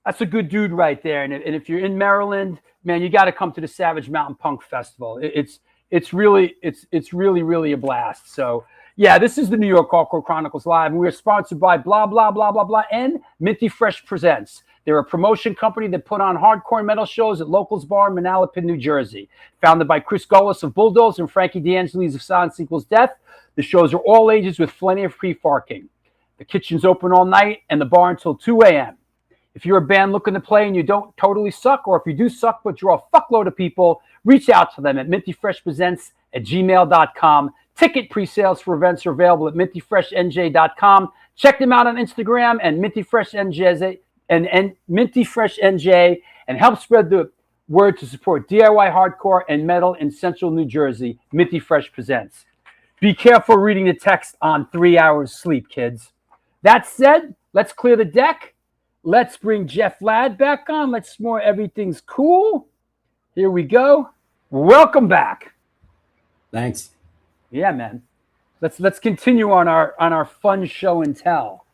That's a good dude right there. And if you're in Maryland, man, you got to come to the Savage Mountain Punk Festival. It's really a blast. So. Yeah, this is the New York Hardcore Chronicles Live, and we are sponsored by blah, blah, blah, blah, blah, and Minty Fresh Presents. They're a promotion company that put on hardcore metal shows at Locals Bar in Manalapan, New Jersey. Founded by Chris Golis of Bulldoze and Frankie D'Angelis of Silence Equals Death, the shows are all ages with plenty of free parking. The kitchen's open all night and the bar until 2 a.m. If you're a band looking to play and you don't suck, or if you do suck but draw a fuckload of people, reach out to them at mintyfreshpresents@gmail.com. Ticket pre-sales for events are available at mintyfreshnj.com. Check them out on Instagram and mintyfreshnj and mintyfreshnj, and help spread the word to support DIY hardcore and metal in Central New Jersey. Minty Fresh Presents. Be careful reading the text on 3 hours sleep, kids. That said, let's clear the deck. Let's bring Jeff Ladd back on. Let's more Everything's Cool. Here we go. Welcome back. Thanks. Yeah, man. Let's continue on our fun show and tell.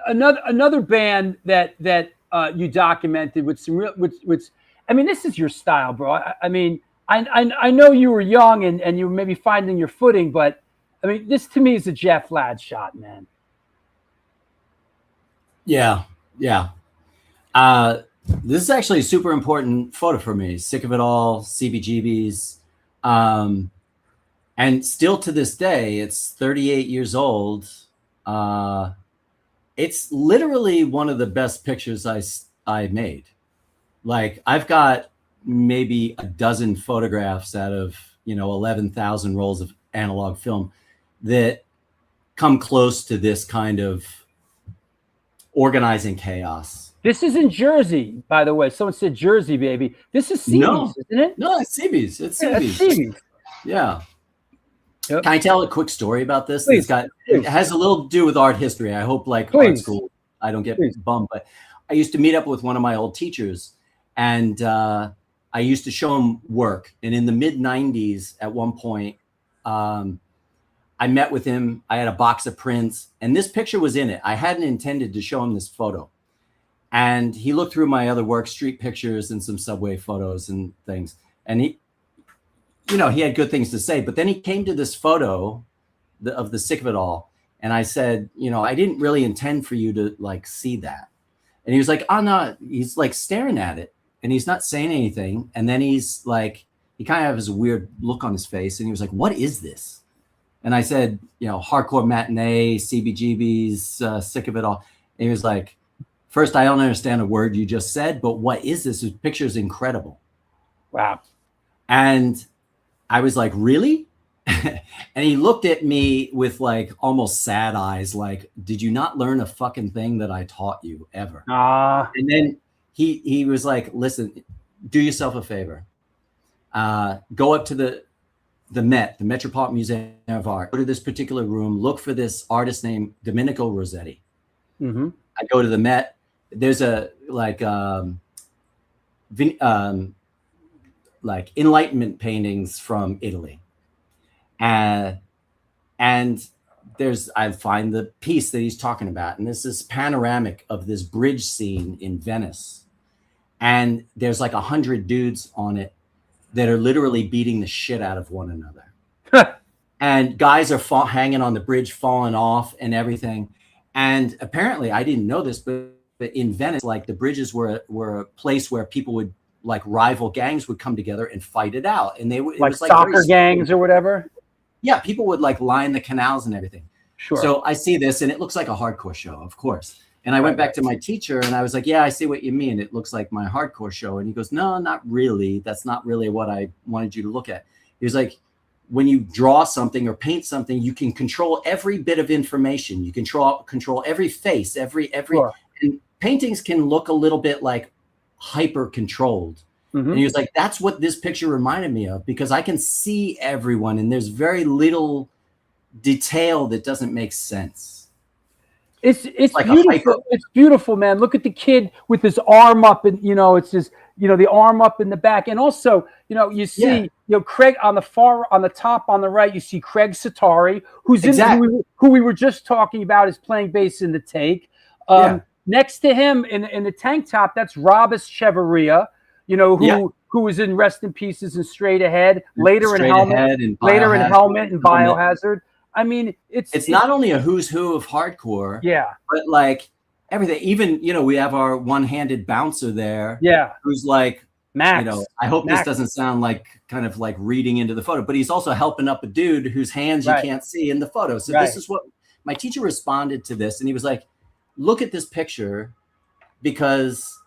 Another band that you documented with some real, I mean, this is your style, bro. I know you were young and you were maybe finding your footing, but I mean, this to me is a Jeff Ladd shot, man. Yeah. This is actually a super important photo for me. Sick of it all, CBGBs. And still to this day, it's 38 years old. It's literally one of the best pictures I made. Like, I've got maybe a dozen photographs out of 11,000 rolls of analog film that come close to this kind of organizing chaos. This is in Jersey, by the way. Someone said Jersey, baby. This is Seabees, isn't it? No, it's Seabees. It's Seabees. Yeah. Yep. Can I tell a quick story about this? Please, it has a little to do with art history. I hope, art school, I don't get bummed. But I used to meet up with one of my old teachers, and I used to show him work. And in the mid-'90s, at one point, I met with him. I had a box of prints, and this picture was in it. I hadn't intended to show him this photo. And he looked through my other work, street pictures and some subway photos and things. And he had good things to say. But then he came to this photo of the Sick of It All. And I said, I didn't really intend for you to see that. And he was like, oh, no, he's staring at it and he's not saying anything. And then he's he kind of has a weird look on his face, and he was like, "What is this?" And I said, "You know, hardcore matinee, CBGBs, sick of it all." And he was like, "First, I don't understand a word you just said, but what is this? This picture is incredible." Wow. And I was like, "Really?" And he looked at me with like almost sad eyes, like, "Did you not learn a fucking thing that I taught you ever?" And then he was like, "Listen, do yourself a favor. Go up to the Met, the Metropolitan Museum of Art. Go to this particular room. Look for this artist named Domenico Rossetti." Mm-hmm. I go to the Met. There's a like Enlightenment paintings from Italy, and I find the piece that he's talking about, and this is panoramic of this bridge scene in Venice, and there's like 100 dudes on it that are literally beating the shit out of one another. And guys are hanging on the bridge, falling off and everything. And apparently, I didn't know this, but in Venice, like the bridges were a place where people would, like, rival gangs would come together and fight it out. And it was like soccer gangs or whatever? Yeah, people would like line the canals and everything. Sure. So I see this and it looks like a hardcore show, of course. And I went back to my teacher and I was like, "Yeah, I see what you mean. It looks like my hardcore show." And he goes, "No, not really. That's not really what I wanted you to look at." He was like, "When you draw something or paint something, you can control every bit of information. You control every face, every Sure. And paintings can look a little bit like hyper controlled." Mm-hmm. And he was like, "That's what this picture reminded me of, because I can see everyone and there's very little detail that doesn't make sense." It's like beautiful. It's beautiful, man. Look at the kid with his arm up, and it's just the arm up in the back, and also you see Craig on the top on the right. You see Craig Satari, who's who we were just talking about, is playing bass in The Take. Next to him in the tank top, that's Robis Chevaria, who was in Rest in Pieces and Straight Ahead, later in Helmet and Biohazard. I mean, it's not only a who's who of hardcore, but like everything. Even we have our one-handed bouncer there, who's like Max. I hope this doesn't sound like kind of like reading into the photo, but he's also helping up a dude whose hands you can't see in the photo. So this is what my teacher responded to this, and he was like, "Look at this picture, because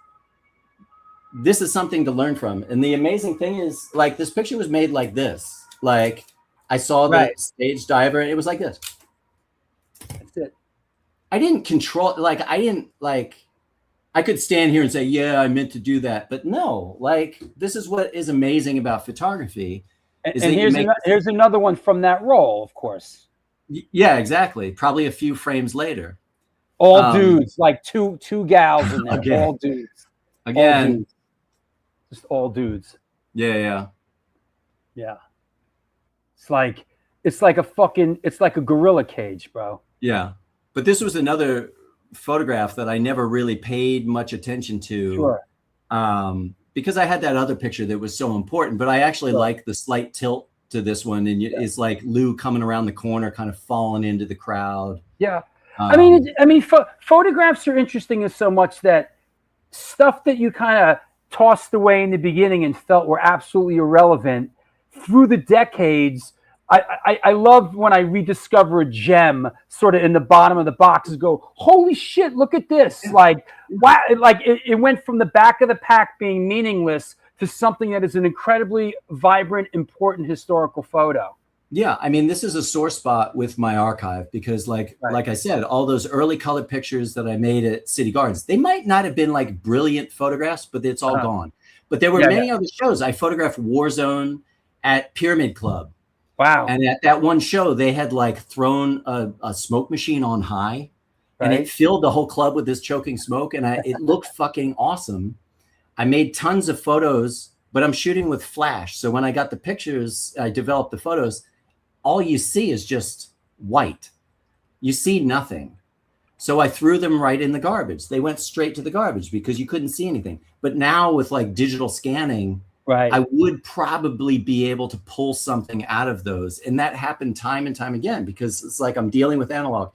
this is something to learn from." And the amazing thing is, like, this picture was made like this. Like, I saw the stage diver, and it was like this. That's it. I didn't control, I could stand here and say, "Yeah, I meant to do that." But no, like, this is what is amazing about photography. And here's another one from that role, of course. Yeah, exactly. Probably a few frames later. All dudes, like two gals in there. Again. All dudes. Again. All dudes. Just all dudes. Yeah. It's like a gorilla cage, bro. Yeah. But this was another photograph that I never really paid much attention to. Sure. Because I had that other picture that was so important, but I actually like the slight tilt to this one. And it's like Lou coming around the corner, kind of falling into the crowd. Yeah. Photographs are interesting in so much that stuff that you kind of tossed away in the beginning and felt were absolutely irrelevant through the decades. I love when I rediscover a gem sort of in the bottom of the box and go, "Holy shit, look at this." Like, wow, like it went from the back of the pack being meaningless to something that is an incredibly vibrant, important historical photo. Yeah, I mean, this is a sore spot with my archive because, like I said, all those early colored pictures that I made at City Gardens, they might not have been like brilliant photographs, but it's all gone. But there were many other shows. I photographed Warzone at Pyramid Club. Wow. And at that one show, they had like thrown a smoke machine on high, and it filled the whole club with this choking smoke, and it looked fucking awesome. I made tons of photos, but I'm shooting with flash. So when I got the pictures, I developed the photos. All you see is just white. You see nothing. So I threw them right in the garbage. They went straight to the garbage because you couldn't see anything. But now with like digital scanning, I would probably be able to pull something out of those. And that happened time and time again because it's like I'm dealing with analog.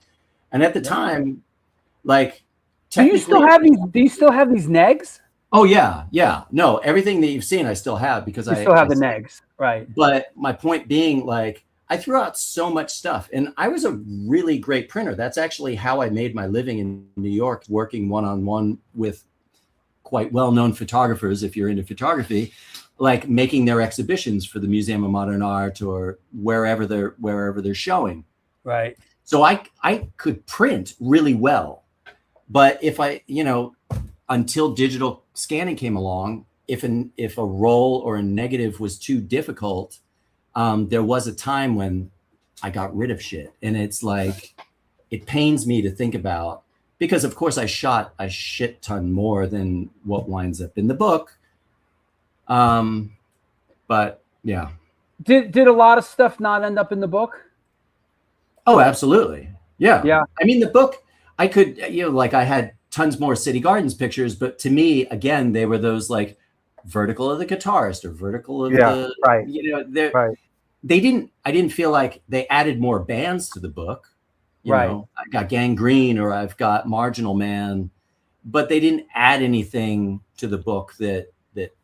And at the time, like, do you still have these negs? Oh yeah, yeah. No, everything that you've seen, I still have because I still have the negs, right? But my point being, like, I threw out so much stuff, and I was a really great printer. That's actually how I made my living in New York, working one-on-one with quite well-known photographers. If you're into photography, like making their exhibitions for the Museum of Modern Art or wherever they're showing. Right. So I could print really well, but if I, until digital scanning came along, if a roll or a negative was too difficult, there was a time when I got rid of shit, and it's like, it pains me to think about, because of course I shot a shit ton more than what winds up in the book. But yeah. Did a lot of stuff not end up in the book? Oh, absolutely. Yeah. Yeah. I mean, the book, I could, I had tons more City Gardens pictures, but to me, again, they were those like vertical of the guitarist or vertical of the, right. Right. I didn't feel like they added more bands to the book. You know, I got Gangrene or I've got Marginal Man, but they didn't add anything to the book that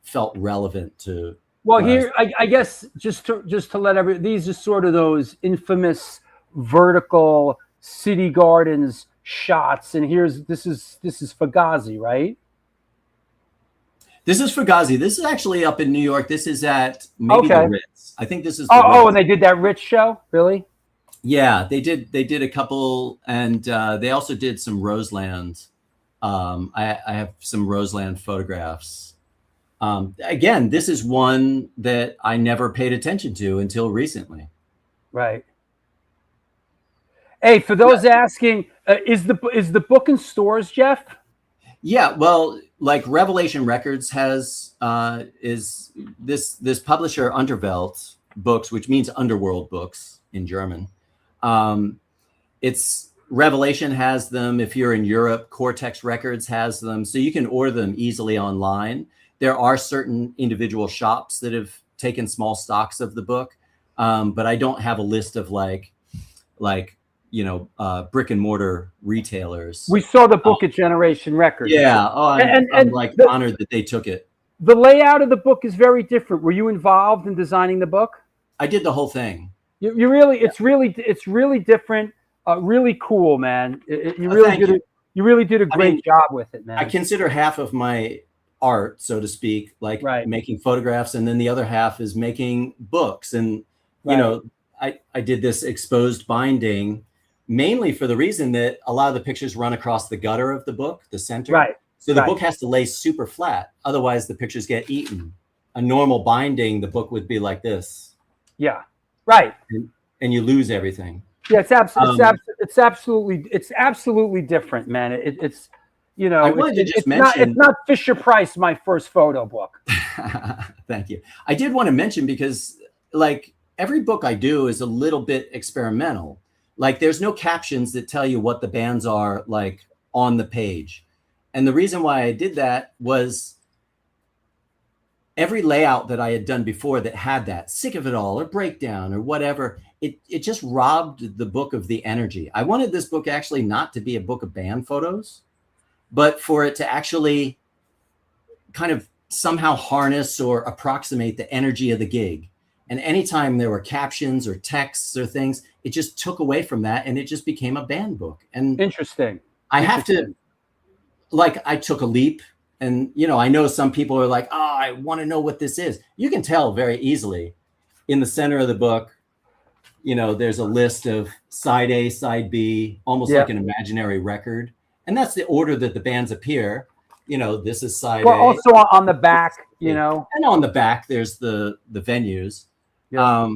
felt relevant to. Well, here, I guess just to let these are sort of those infamous vertical City Gardens shots, and this is Fugazi, right? This is Fugazi. This is actually up in New York. This is at maybe the Ritz. I think this is. And they did that Ritz show, really? Yeah, they did. They did a couple, and they also did some Roseland. I have some Roseland photographs. Again, this is one that I never paid attention to until recently. Right. Hey, for those asking, is the book in stores, Jeff? Yeah, well, like Revelation Records has is this publisher Underwelt Books, which means Underworld Books in German. It's Revelation has them. If you're in Europe, Cortex Records has them, so you can order them easily online. There are certain individual shops that have taken small stocks of the book, but I don't have a list of like brick and mortar retailers. We saw the book at Generation Records. Yeah. Oh, I'm honored that they took it. The layout of the book is very different. Were you involved in designing the book? I did the whole thing. It's really different. Really cool, man. You really did a great job with it, man. I consider half of my art, so to speak, like making photographs, and then the other half is making books. And I did this exposed binding mainly for the reason that a lot of the pictures run across the gutter of the book, the center. Right. So the book has to lay super flat. Otherwise the pictures get eaten. A normal binding, the book would be like this. Yeah. Right. And you lose everything. Yeah, it's absolutely different, man. It's I wanted to just mention, it's not Fisher Price, my first photo book. Thank you. I did want to mention, because like every book I do is a little bit experimental. Like there's no captions that tell you what the bands are like on the page. And the reason why I did that was every layout that I had done before that had that Sick of It All or Breakdown or whatever, it just robbed the book of the energy. I wanted this book actually not to be a book of band photos, but for it to actually kind of somehow harness or approximate the energy of the gig. And anytime there were captions or texts or things, it just took away from that, and it just became a band book. And interesting. Have to, like, I took a leap, and I know some people are like, oh, I want to know what this is. You can tell very easily. In the center of the book, there's a list of side A, side B, almost like an imaginary record. And that's the order that the bands appear. This is side A. Also on the back, And on the back, there's the venues. Yeah.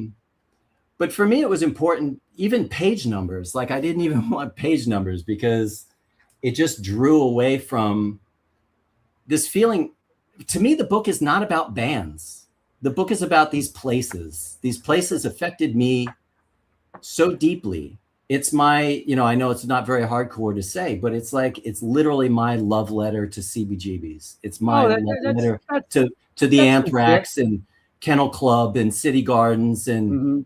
But for me, it was important, even page numbers. Like I didn't even want page numbers because it just drew away from this feeling. To me, the book is not about bands. The book is about these places. These places affected me so deeply. It's my, I know it's not very hardcore to say, but it's like, it's literally my love letter to CBGBs. It's my love letter to the Anthrax and Kennel Club and City Gardens and,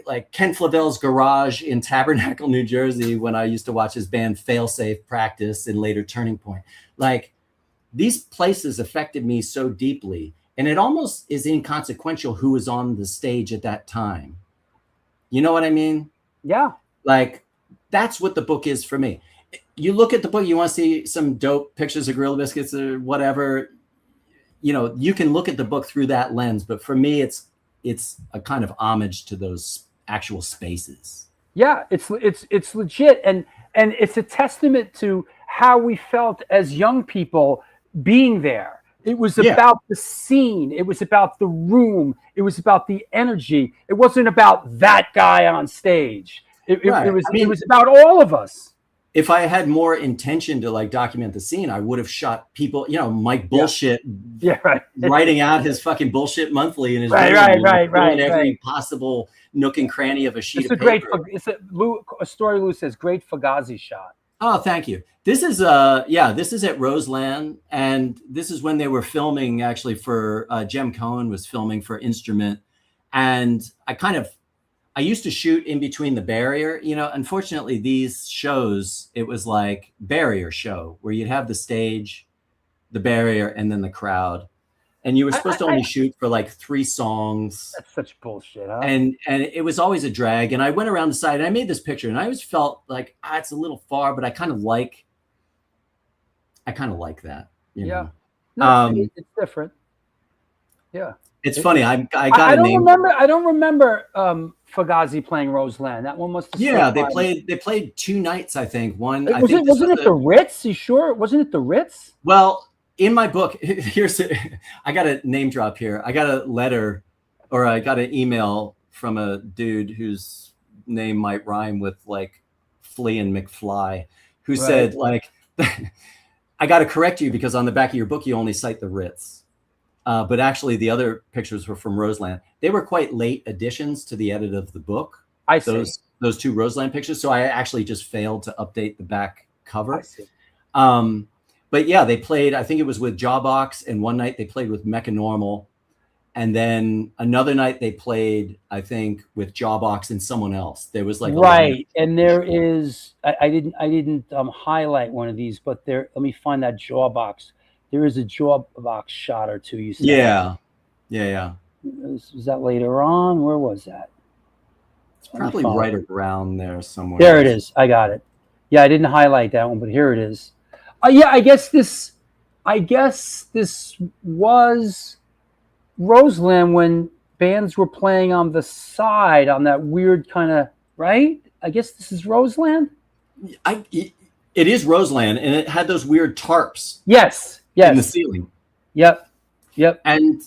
like Ken Flavel's garage in Tabernacle, New Jersey, when I used to watch his band Failsafe practice and later Turning Point. Like, these places affected me so deeply, and it almost is inconsequential who was on the stage at that time. You know what I mean? Yeah. Like, that's what the book is for me. You look at the book, you want to see some dope pictures of Gorilla Biscuits or whatever, you know, you can look at the book through that lens. But for me, it's a kind of homage to those actual spaces. Yeah, it's legit, and it's a testament to how we felt as young people being there. It was about the scene. It was about the room. It was about the energy. It wasn't about that guy on stage. It was about all of us. If I had more intention to like document the scene, I would have shot people, you know, Mike Bullshit, writing out his fucking bullshit monthly in his room, every possible nook and cranny of a sheet of paper. It's a story Lou says, great Fugazi shot. Oh, thank you. This is this is at Roseland, and this is when they were filming actually for Jem Cohen was filming for Instrument, and I used to shoot in between the barrier. You know, unfortunately, these shows, it was like barrier show where you'd have the stage, the barrier, and then the crowd. And you were supposed to only shoot for like 3 songs. That's such bullshit, huh? And it was always a drag. And I went around the side and I made this picture, and I always felt like, it's a little far, but I kind of like that. You know? No, it's different. Yeah. It's funny. I don't remember Fugazi playing Roseland. That one must have. Yeah, they played 2 nights, I think. Wasn't it the Ritz? You sure? Wasn't it the Ritz? Well, in my book, I got a name drop here. I got a letter, or I got an email from a dude whose name might rhyme with like Flea and McFly, who said like, I got to correct you because on the back of your book, you only cite the Ritz. But actually, the other pictures were from Roseland. They were quite late additions to the edit of the book. I see. Those 2 Roseland pictures. So I actually just failed to update the back cover. I see. But yeah, they played, I think it was with Jawbox, and one night they played with Mechanormal. And then another night they played, I think, with Jawbox and someone else. There was like and there is I didn't highlight one of these, but there, let me find that Jawbox. There is a Jawbox shot or 2 you said. Yeah. Was that later on? Where was that? It's probably right around there somewhere. There it is. I got it. Yeah, I didn't highlight that one, but here it is. I guess this was Roseland when bands were playing on the side on that weird kind of, right? I guess this is Roseland. It is Roseland, and it had those weird tarps. Yes. In the ceiling. Yep. And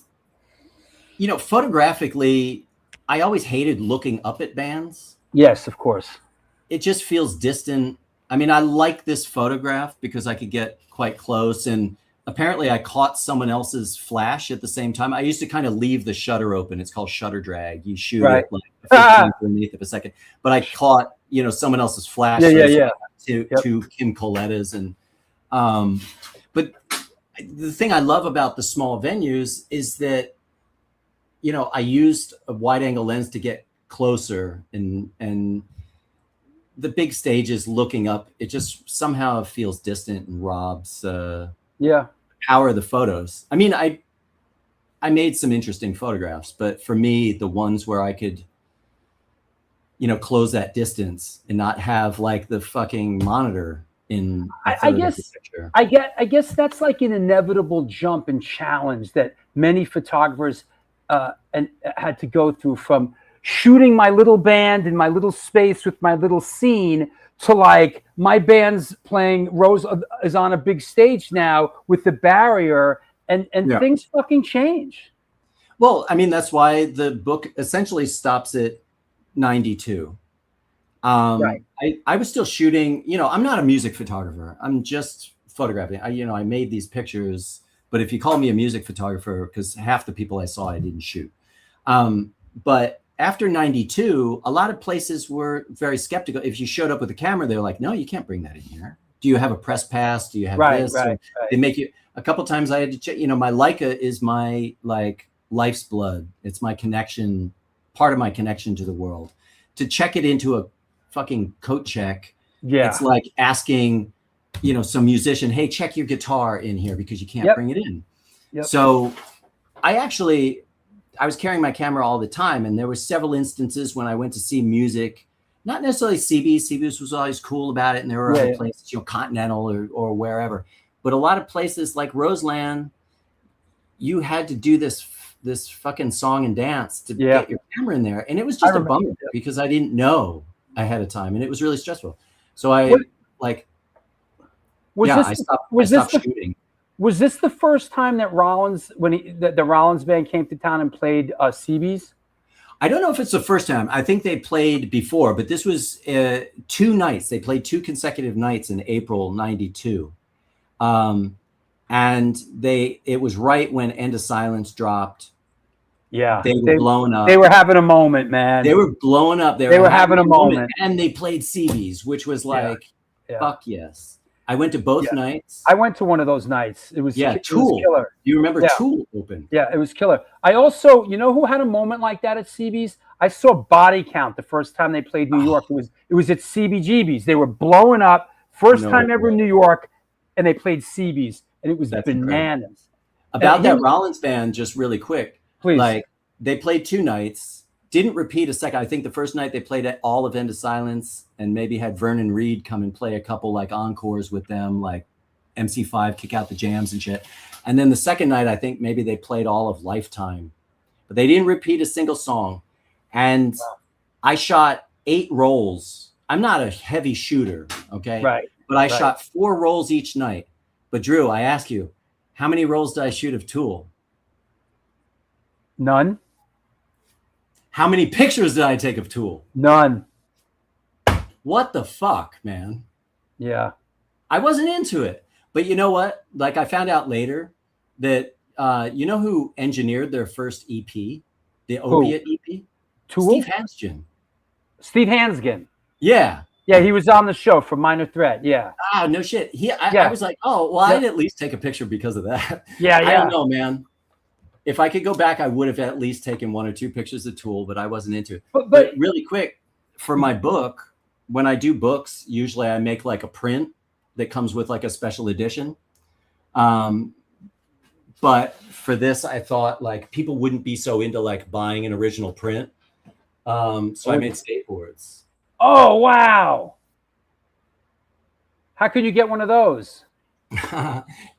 you know, photographically, I always hated looking up at bands. Yes, of course. It just feels distant. I mean, I like this photograph because I could get quite close, and apparently I caught someone else's flash at the same time. I used to kind of leave the shutter open. It's called shutter drag. You shoot it like 15th underneath of a second. But I caught, you know, someone else's flash. To Kim Coletta's. And but the thing I love about the small venues is that, you know, I used a wide angle lens to get closer, and the big stages looking up, it just somehow feels distant and robs power of the photos. I mean, I made some interesting photographs, but for me, the ones where I could, you know, close that distance and not have like the fucking monitor in I guess that's like an inevitable jump and challenge that many photographers had to go through, from shooting my little band in my little space with my little scene to like my band's playing Rose is on a big stage now with the barrier, and things fucking change. Well, I mean, that's why the book essentially stops at 92. I was still shooting, you know, I'm not a music photographer. I'm just photographing. I made these pictures, but if you call me a music photographer, because half the people I saw, I didn't shoot. But after 92, a lot of places were very skeptical. If you showed up with a camera, they're like, no, you can't bring that in here. Do you have a press pass? Do you have this? Right. They make you, a couple times I had to check, you know, my Leica is my like life's blood. It's my connection, part of my connection to the world. To check it into a fucking coat check, it's like asking you know, some musician, hey, check your guitar in here because you can't Yep. bring it in. Yep. So I was carrying my camera all the time, and there were several instances when I went to see music, not necessarily CB's. CB's was always cool about it, and there were other places, you know, Continental or wherever. But a lot of places like Roseland, you had to do this fucking song and dance to get your camera in there, and it was just a bummer because I didn't know ahead of time, and it was really stressful. So I stopped shooting. Was this the first time that Rollins, the Rollins band came to town and played CB's? I don't know if it's the first time. I think they played before, but this was 2 nights. They played 2 consecutive nights in April '92, and it was right when End of Silence dropped. Yeah, they were blowing up. They were having a moment, man. They were blowing up. They were having a moment, and they played CB's, which was like, fuck yes. I went to both nights. I went to one of those nights. It was Tool. It was killer. You remember Tool opened? Yeah, it was killer. I also, you know who had a moment like that at CB's? I saw Body Count the first time they played New York. It was at CBGB's. They were blowing up. First time ever in New York, and they played CB's, and it was bananas. Incredible. About that Rollins band, just really quick. Please. Like, they played 2 nights, didn't repeat a second. I think the first night they played at all of End of Silence and maybe had Vernon Reid come and play a couple like encores with them, like MC5, Kick Out the Jams and shit. And then the second night, I think maybe they played all of Lifetime, but they didn't repeat a single song. And I shot 8 rolls. I'm not a heavy shooter, okay? Right. But I shot 4 rolls each night. But Drew, I ask you, how many rolls did I shoot of Tool? None. How many pictures did I take of Tool? None. What the fuck, man? Yeah. I wasn't into it. But you know what? Like, I found out later that, you know who engineered their first EP? The Opiate EP? Tool? Steve Hansgen. Steve Hansgen. Yeah. Yeah, he was on the show for Minor Threat. Yeah. Oh, no shit. I was like, oh, well, I'd at least take a picture because of that. Yeah, I don't know, man. If I could go back, I would have at least taken 1 or 2 pictures of Tool, but I wasn't into it. But really quick, for my book, when I do books, usually I make like a print that comes with like a special edition. But for this, I thought like people wouldn't be so into like buying an original print. So I made skateboards. Oh, wow. How could you get one of those?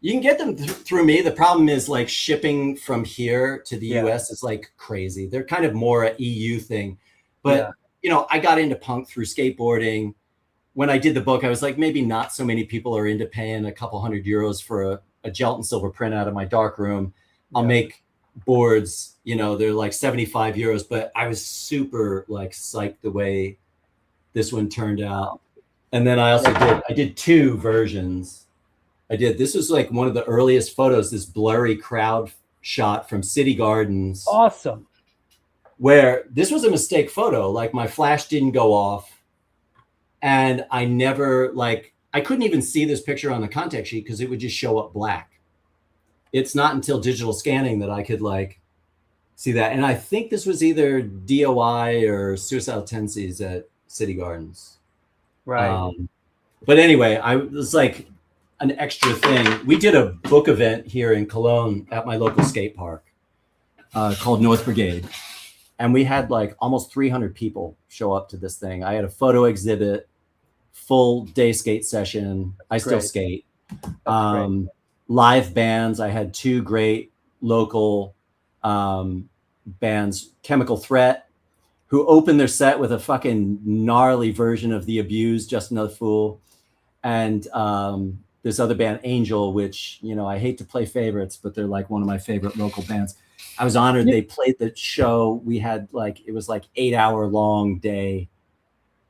You can get them through me. The problem is like shipping from here to the US is like crazy. They're kind of more an EU thing. But, you know, I got into punk through skateboarding. When I did the book, I was like, maybe not so many people are into paying a couple €100 for a gelatin silver print out of my dark room. I'll make boards, you know, they're like €75, but I was super like psyched the way this one turned out. And then I did 2 versions. This was like one of the earliest photos, this blurry crowd shot from City Gardens. Awesome. Where this was a mistake photo. Like my flash didn't go off. And I never I couldn't even see this picture on the contact sheet because it would just show up black. It's not until digital scanning that I could like see that. And I think this was either DOI or Suicidal Tendencies at City Gardens. Right. But anyway, I was like an extra thing. We did a book event here in Cologne at my local skate park called North Brigade. And we had like almost 300 people show up to this thing. I had a photo exhibit, full day skate session. I still skate. Live bands. I had 2 great local bands, Chemical Threat, who opened their set with a fucking gnarly version of The Abused, Just Another Fool. And this other band, Angel, which, you know, I hate to play favorites, but they're like one of my favorite local bands. I was honored. They played the show. We had it was like 8-hour long day.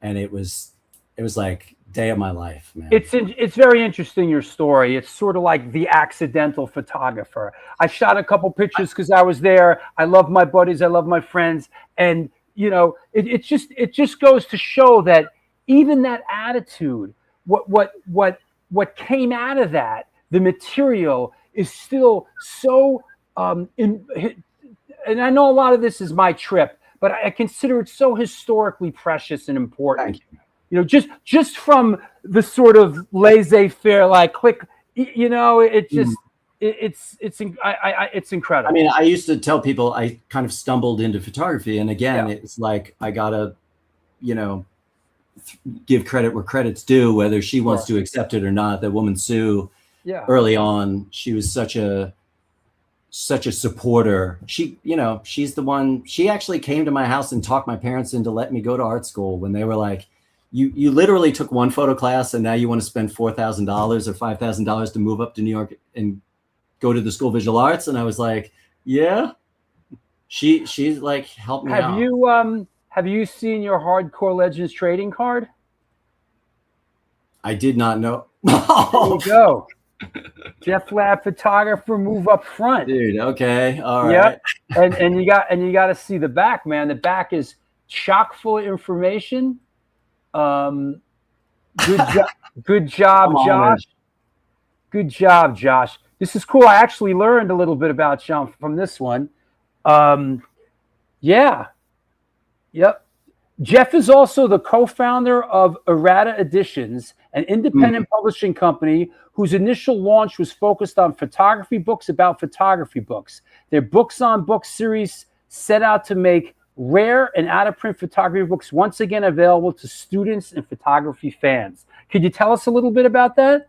And it was like day of my life, man. It's very interesting, your story. It's sort of like the accidental photographer. I shot a couple pictures because I was there. I love my buddies. I love my friends. And, you know, it just goes to show that even that attitude, what came out of that, the material is still so, and I know a lot of this is my trip, but I consider it so historically precious and important. just from the sort of laissez-faire, like click, it just it's incredible. I mean, I used to tell people I kind of stumbled into photography, and again, it's like I gotta, give credit where credit's due, whether she wants to accept it or not. That woman Sue, early on, she was such a supporter. She's the one. She actually came to my house and talked my parents into letting me go to art school when they were like, "You literally took one photo class, and now you want to spend $4,000 or $5,000 to move up to New York and go to the School of Visual Arts." And I was like, "Yeah." She's like helped me out. Have you seen your Hardcore Legends trading card? I did not know. There you go. Jeff Lab photographer, move up front. Dude, okay. All right. Yep. And you got to see the back, man. The back is chock full of information. Good job, Josh. Good job, Josh. This is cool. I actually learned a little bit about Sean from this one. Yep. Jeff is also the co-founder of Errata Editions, an independent publishing company whose initial launch was focused on photography books about photography books. Their Books on Books series set out to make rare and out-of-print photography books once again available to students and photography fans. Could you tell us a little bit about that?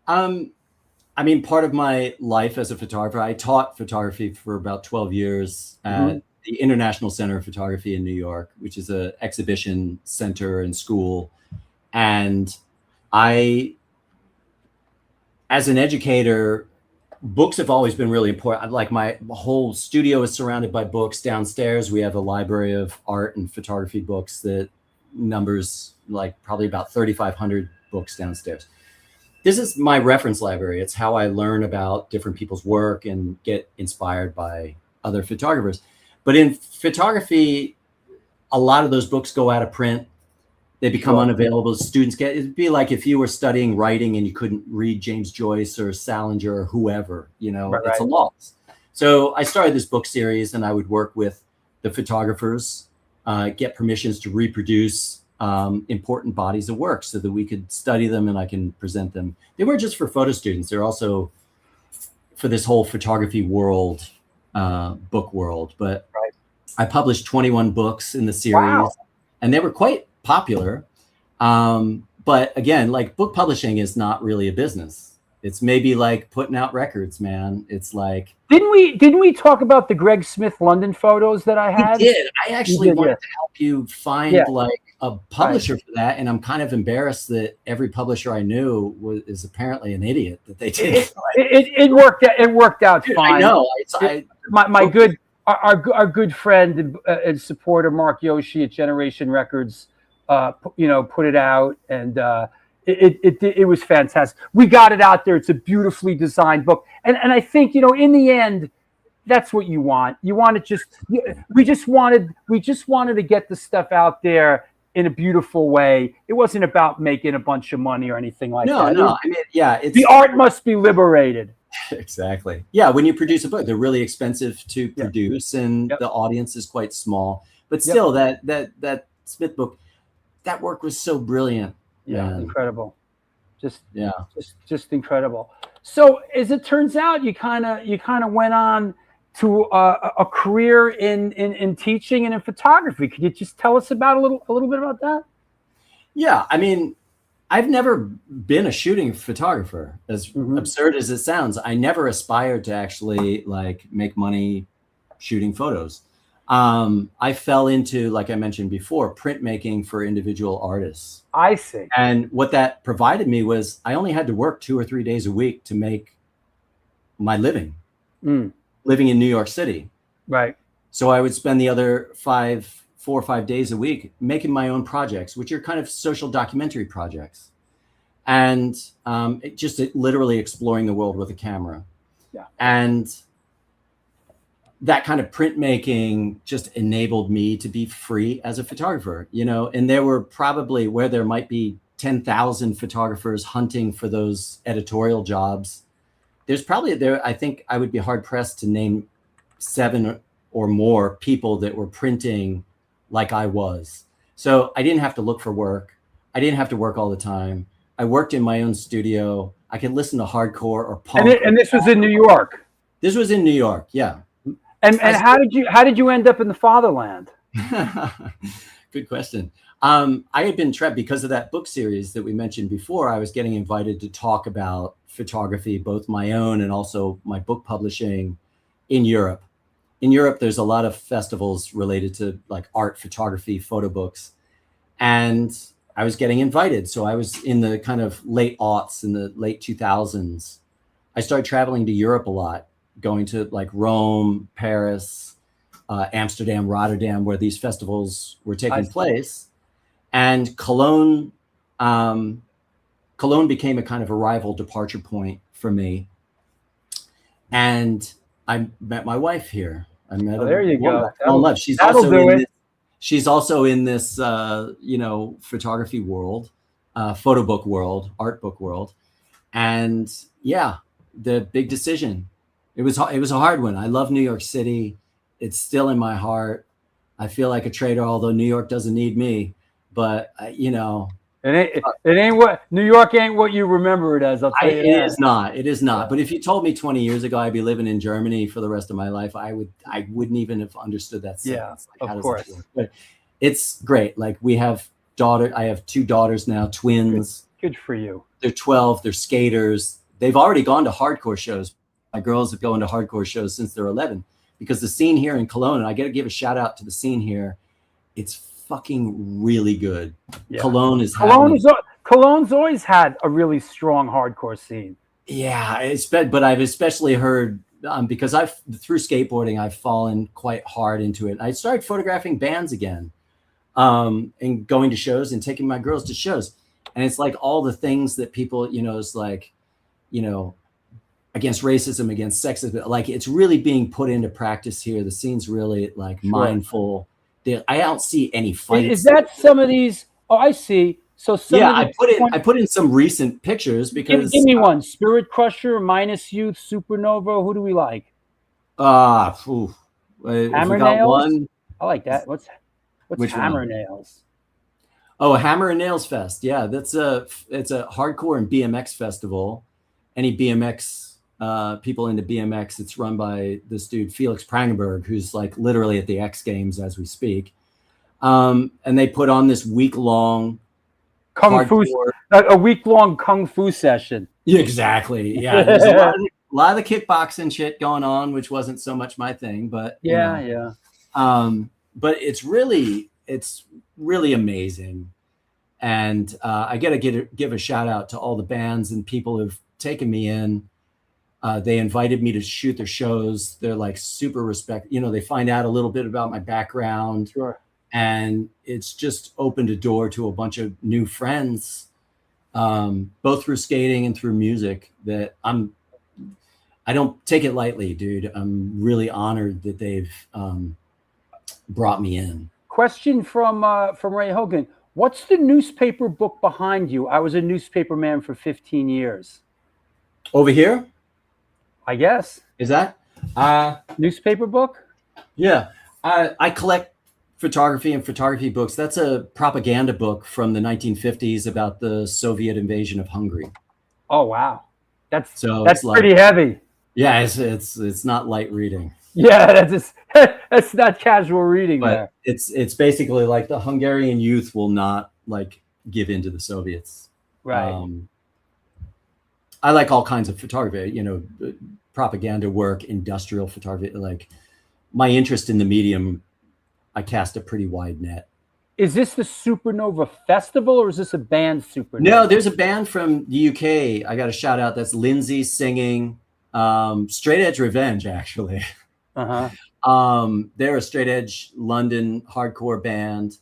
I mean, part of my life as a photographer, I taught photography for about 12 years at the International Center of Photography in New York, which is an exhibition center and school. And as an educator, books have always been really important. Like my whole studio is surrounded by books. Downstairs, we have a library of art and photography books that numbers like probably about 3,500 books downstairs. This is my reference library. It's how I learn about different people's work and get inspired by other photographers. But in photography, a lot of those books go out of print. They become unavailable. Students it'd be like if you were studying writing and you couldn't read James Joyce or Salinger or whoever, it's a loss. So I started this book series, and I would work with the photographers, get permissions to reproduce important bodies of work so that we could study them and I can present them. They weren't just for photo students. They're also for this whole photography world, book world. But I published 21 books in the series, and they were quite popular. But again, like book publishing is not really a business. It's maybe like putting out records, man. It's like didn't we talk about the Greg Smith London photos that I had? We did. I actually wanted to help you find like a publisher for that, and I'm kind of embarrassed that every publisher I knew is apparently an idiot that they did. It worked out fine. I know. Our good friend and supporter Mark Yoshi at Generation Records, put it out, and it was fantastic. We got it out there. It's a beautifully designed book, and I think in the end, that's what you want. You want to we just wanted to get the stuff out there in a beautiful way. It wasn't about making a bunch of money or anything like that. No. I mean, the art must be liberated. Exactly. Yeah, when you produce a book, they're really expensive to produce, and the audience is quite small. But still, that Smith book, that work was so brilliant. Yeah, incredible. Just incredible. So as it turns out, you kind of went on to a career in teaching and in photography. Could you just tell us about a little bit about that? Yeah, I mean, I've never been a shooting photographer, as absurd as it sounds. I never aspired to actually like make money shooting photos. I fell into, like I mentioned before, printmaking for individual artists. I see. And what that provided me was I only had to work 2 or 3 days a week to make my living, living in New York City. Right. So I would spend the other 4 or 5 days a week making my own projects, which are kind of social documentary projects. And just literally exploring the world with a camera. Yeah. And that kind of printmaking just enabled me to be free as a photographer, and there were probably where there might be 10,000 photographers hunting for those editorial jobs. There's probably I think I would be hard pressed to name 7 or more people that were printing like I was. So I didn't have to look for work. I didn't have to work all the time. I worked in my own studio. I could listen to hardcore or punk. And this was in New York. This was in New York, yeah. And how did you end up in the fatherland? Good question. I had been trapped because of that book series that we mentioned before. I was getting invited to talk about photography, both my own and also my book publishing in Europe. In Europe, there's a lot of festivals related to like art, photography, photo books. And I was getting invited. So I was in the kind of late aughts, in the late 2000s. I started traveling to Europe a lot, going to like Rome, Paris, Amsterdam, Rotterdam, where these festivals were taking place. And Cologne became a kind of arrival departure point for me. And I met my wife here. I met her. There you go. Love. She's also in this photography world, photo book world, art book world. And yeah, the big decision. It was a hard one. I love New York City. It's still in my heart. I feel like a traitor, although New York doesn't need me. But it ain't what New York ain't what you remember it as. I'll tell you that. It is not. It is not. But if you told me 20 years ago I'd be living in Germany for the rest of my life, I wouldn't even have understood that sentence. Yeah, like, of course. But it's great. Like I have 2 daughters now, twins. Good for you. They're 12. They're skaters. They've already gone to hardcore shows. My girls have gone to hardcore shows since they're 11 because the scene here in Cologne, and I got to give a shout out to the scene here. It's fucking really good. Yeah. Cologne's always had a really strong hardcore scene. Yeah, but I've especially heard because through skateboarding I've fallen quite hard into it. I started photographing bands again, and going to shows and taking my girls to shows, and it's like all the things that people it's like against racism, against sexism, like it's really being put into practice here. The scene's really like mindful. I don't see any fights. Is that some of these? Oh, I see. So I put in some recent pictures because give me one. Spirit Crusher, Minus Youth, Supernova. Who do we like? Hammer Nails. I like that. What's Hammer Nails? Oh, Hammer and Nails Fest. Yeah, it's a hardcore and BMX festival. Any BMX people into BMX, it's run by this dude Felix Prangenberg, who's like literally at the X Games as we speak. And they put on this week-long kung fu session. Yeah, exactly. Yeah, there's a lot of the kickboxing shit going on, which wasn't so much my thing, but yeah. But it's really amazing, and I gotta give a shout out to all the bands and people who've taken me in. They invited me to shoot their shows. They're like super they find out a little bit about my background. Sure. And it's just opened a door to a bunch of new friends, both through skating and through music that I don't take it lightly, dude. I'm really honored that they've brought me in. Question from Ray Hogan. What's the newspaper book behind you? I was a newspaper man for 15 years. Over here? I guess. Is that? Newspaper book? Yeah. I collect photography and photography books. That's a propaganda book from the 1950s about the Soviet invasion of Hungary. Oh, wow. That's pretty heavy. Yeah, it's not light reading. Yeah, that's not casual reading. But there. It's basically like the Hungarian youth will not like give in to the Soviets. Right. I like all kinds of photography, propaganda work, industrial photography. Like my interest in the medium, I cast a pretty wide net. Is this the Supernova Festival or is this a band Supernova? No, there's a band from the UK. I got a shout out. That's Lindsay singing Straight Edge Revenge, actually. Uh-huh. They're a straight edge London hardcore band.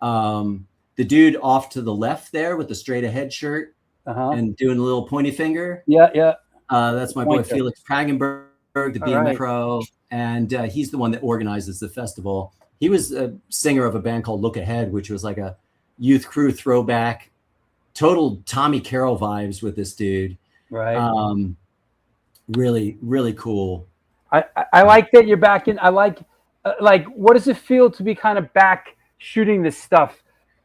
The dude off to the left there with the straight ahead shirt and doing a little pointy finger. Yeah. That's my boy Felix Prangenberg, the BMX Pro, and he's the one that organizes the festival. He was a singer of a band called Look Ahead, which was like a youth crew throwback, total Tommy Carroll vibes with this dude. Right. Really, really cool. I like that you're back in. I like what does it feel to be kind of back shooting this stuff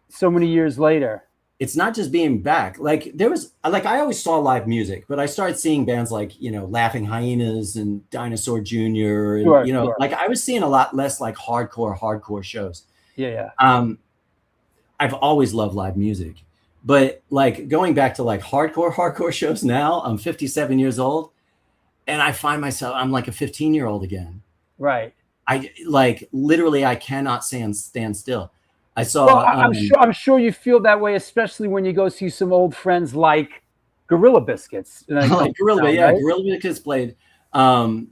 so many years later? it's not just being back. Like there was, like I always saw live music, but I started seeing bands like, you know, Laughing Hyenas and Dinosaur Jr. And, Sure, you know, sure. like I was seeing a lot less like hardcore shows. Yeah. I've always loved live music, but like going back to like hardcore shows now, I'm 57 years old and I find myself, I'm like a 15-year-old again. Right. I like literally, I cannot stand still. I saw. Well, I'm sure you feel that way, especially when you go see some old friends like Gorilla Biscuits. Like Gorilla, right? yeah, Gorilla Biscuits played.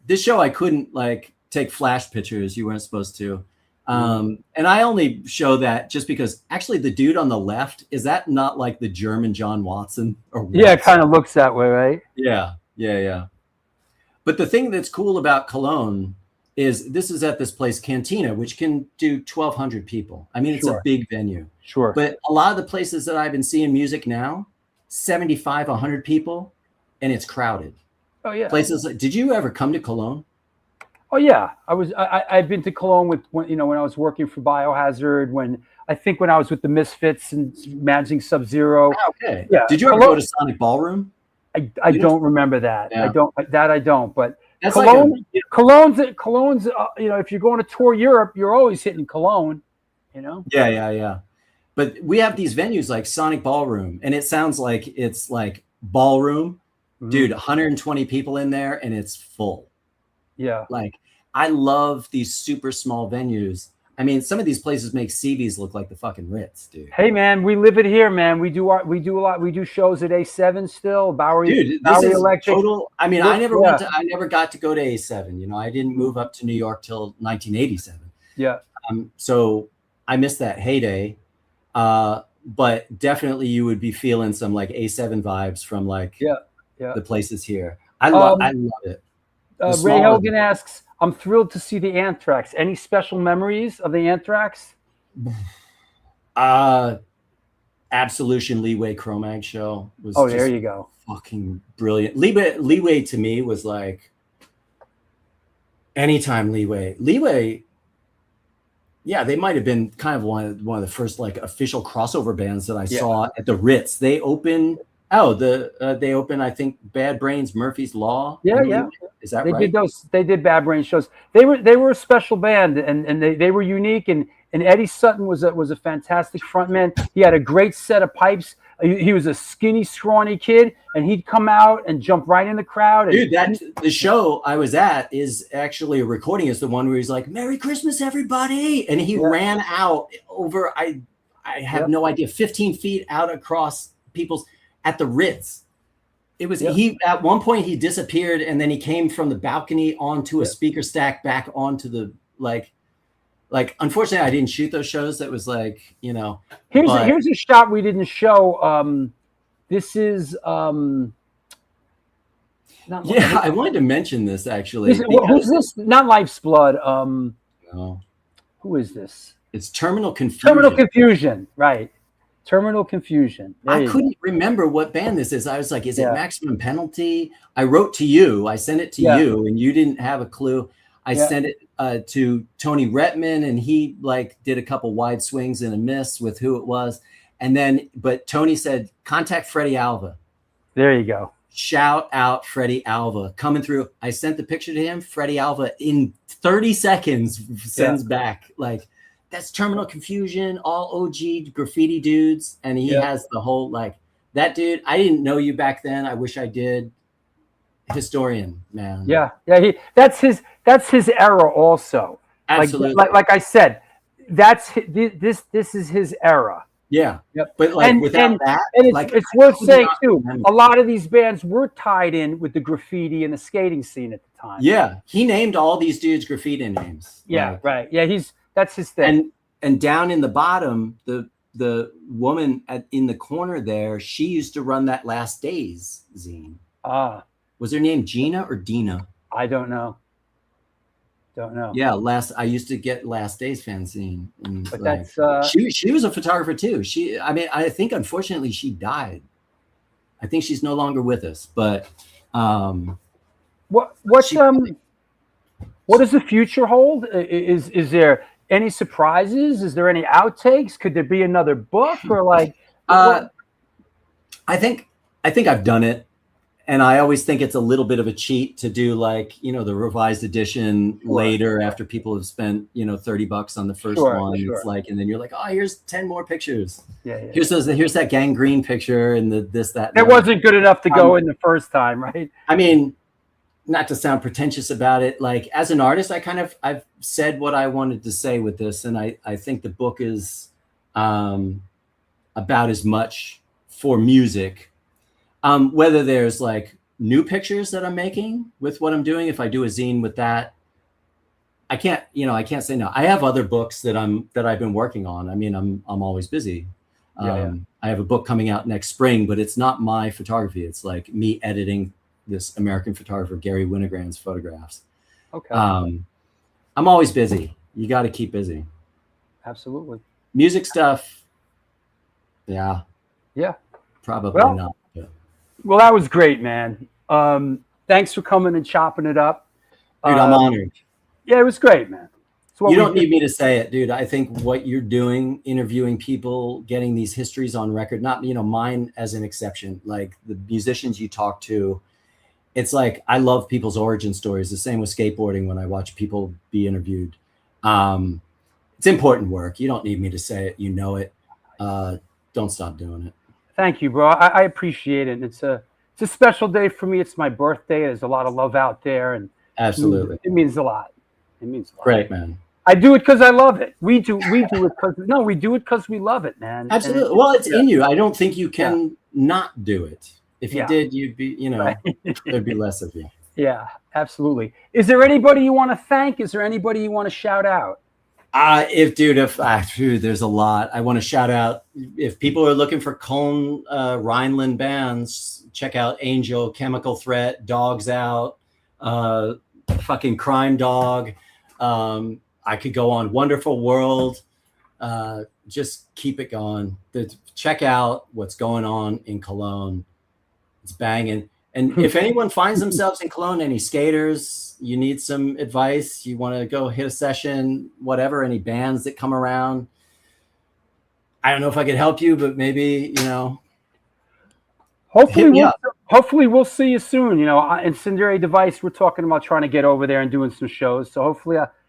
This show I couldn't like take flash pictures. You weren't supposed to. And I only show that just because actually the dude on the left, is that not like the German John Watson? Or Watson? Yeah, it kind of looks that way, right? Yeah. But the thing that's cool about Cologne is this is at this place, Cantina, which can do 1,200 people. I mean, it's a big venue. Sure. But a lot of the places that I've been seeing music now, 75, 100 people, and it's crowded. Oh, yeah. Places like, did you ever come to Cologne? Oh, yeah. I've been to Cologne when I was working for Biohazard, when I was with the Misfits and managing Sub-Zero. Oh, okay. Yeah. Did you ever go to Sonic Ballroom? I don't remember that. Yeah. I don't. But that's Cologne's, you know, if you're going to tour Europe, you're always hitting Cologne, you know? Yeah. But we have these venues like Sonic Ballroom, and it sounds like it's like ballroom. Dude, 120 people in there, and it's full. Yeah. Like, I love these super small venues. I mean, some of these places make CVs look like the fucking Ritz, dude. Hey, man, we live it here, man. We do a lot. We do shows at A7 still. Bowery, dude, Bowery this is Electric. total. I mean, I never got to go to A7. You know, I didn't move up to New York till 1987. Yeah. So I missed that heyday. But definitely, you would be feeling some like A7 vibes from like the places here. I love it. Ray Hogan asks, I'm thrilled to see the Anthrax. Any special memories of the Anthrax? Absolution Leeway Cro-Mag show was there you go. Fucking brilliant. Leeway to me was like anytime Leeway, yeah, they might have been kind of one of the first like official crossover bands that I saw at the Ritz. They opened they opened, I think, Bad Brains, Murphy's Law. Yeah. Is that right? They did Bad Brains shows. They were a special band, and they were unique. And Eddie Sutton was a fantastic frontman. He had a great set of pipes. He was a skinny, scrawny kid, and he'd come out and jump right in the crowd. Dude, the show I was at is actually a recording. It's the one where he's like, "Merry Christmas, everybody," and he ran out over I have no idea, 15 feet out across people's. At the Ritz. It was he at one point he disappeared, and then he came from the balcony onto a speaker stack back onto the like unfortunately I didn't shoot those shows. That was like, you know. Here's a shot we didn't show. This is I wanted to mention this actually. Who's this? Not Life's Blood. No. Who is this? It's Terminal Confusion. Terminal Confusion, right. Terminal Confusion. I couldn't remember what band this is. I was like, is it Maximum Penalty? I wrote to you. I sent it to you, and you didn't have a clue. I sent it to Tony Retman, and he like did a couple wide swings and a miss with who it was. And then, but Tony said, contact Freddie Alva. There you go. Shout out Freddie Alva coming through. I sent the picture to him. Freddie Alva in 30 seconds sends back like, that's Terminal Confusion, all OG graffiti dudes. And he has the whole, like, that dude, I didn't know you back then. I wish I did. Historian, man. Yeah. That's his era also. Absolutely. Like I said, this is his era. Yeah. But like without that, and like, it's worth saying too, a lot of these bands were tied in with the graffiti and the skating scene at the time. Yeah. He named all these dudes graffiti names. Yeah, like, right. Yeah, that's his thing. And down in the bottom, the woman in the corner there, she used to run that Last Days zine. Was her name Gina or Dina? I don't know. Yeah, I used to get Last Days fanzine. And but like, that's she was a photographer too. I think unfortunately she died. I think she's no longer with us. But what does the future hold? Is there any surprises? Is there any outtakes? Could there be another book or like? I think I've done it, and I always think it's a little bit of a cheat to do like, you know, the revised edition later after people have spent, you know, $30 on the first one. It's like, and then you're like, oh, here's 10 more pictures. Here's that gangrene picture and this, that. It wasn't good enough to go in the first time, right? I mean, not to sound pretentious about it, like as an artist, I've said what I wanted to say with this, and I think the book is about as much for music. Whether there's like new pictures that I'm making with what I'm doing, if I do a zine with that, I can't say no. I have other books that I've been working on. I mean, I'm always busy. I have a book coming out next spring, but it's not my photography. It's like me editing this American photographer, Gary Winogrand's photographs. Okay. I'm always busy. You got to keep busy. Absolutely. Music stuff. Yeah. Probably not. Well, that was great, man. Thanks for coming and chopping it up. Dude, I'm honored. Yeah, it was great, man. You don't need me to say it, dude. I think what you're doing, interviewing people, getting these histories on record, not, you know, mine as an exception, like the musicians you talk to, it's like, I love people's origin stories. The same with skateboarding when I watch people be interviewed. It's important work. You don't need me to say it. You know it. Don't stop doing it. Thank you, bro. I appreciate it. It's a special day for me. It's my birthday. There's a lot of love out there, and absolutely, it means a lot. It means a lot. Great, man. I do it because I love it. We do it because we love it, man. Absolutely. Well, it's in you. I don't think you can not do it. If you did, you'd be, you know, there'd be less of you. Yeah, absolutely. Is there anybody you want to thank? Is there anybody you want to shout out? There's a lot. I want to shout out, if people are looking for Cologne, Rhineland bands, check out Angel, Chemical Threat, Dogs Out, fucking Crime Dog. I could go on. Wonderful World. Just keep it going. Check out what's going on in Cologne. It's banging. And if anyone finds themselves in Cologne, any skaters, you need some advice, you want to go hit a session, whatever, any bands that come around, I don't know if I could help you, but maybe, you know. Hopefully we'll see you soon. You know, Incendiary Device, we're talking about trying to get over there and doing some shows. So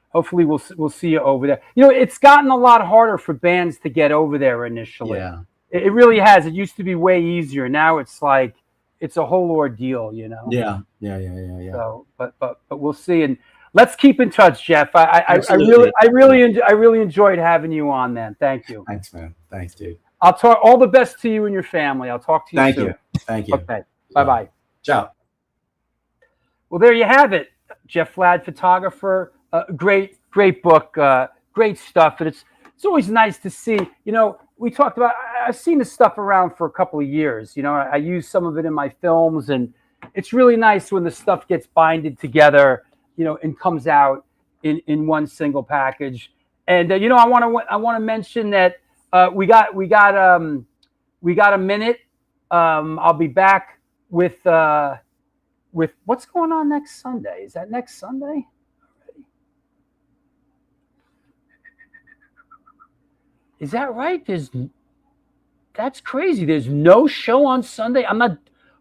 hopefully we'll see you over there. You know, it's gotten a lot harder for bands to get over there initially. Yeah. It really has. It used to be way easier. Now it's like, it's a whole ordeal, you know. Yeah. So, but we'll see, and let's keep in touch, Jeff. I really enjoyed having you on, man. Thank you. Thanks, man. Thanks, dude. I'll talk all the best to you and your family. I'll talk to you soon. Thank you. Okay. Bye. Ciao. Well, there you have it, Jeff Flad, photographer. Great book. Great stuff, and it's always nice to see. You know, we talked about, I've seen this stuff around for a couple of years. You know, I use some of it in my films, and it's really nice when the stuff gets binded together, you know, and comes out in one single package. And you know, I want to mention that we got a minute. I'll be back with what's going on next Sunday. Is that next Sunday? Is that right? That's crazy. There's no show on Sunday.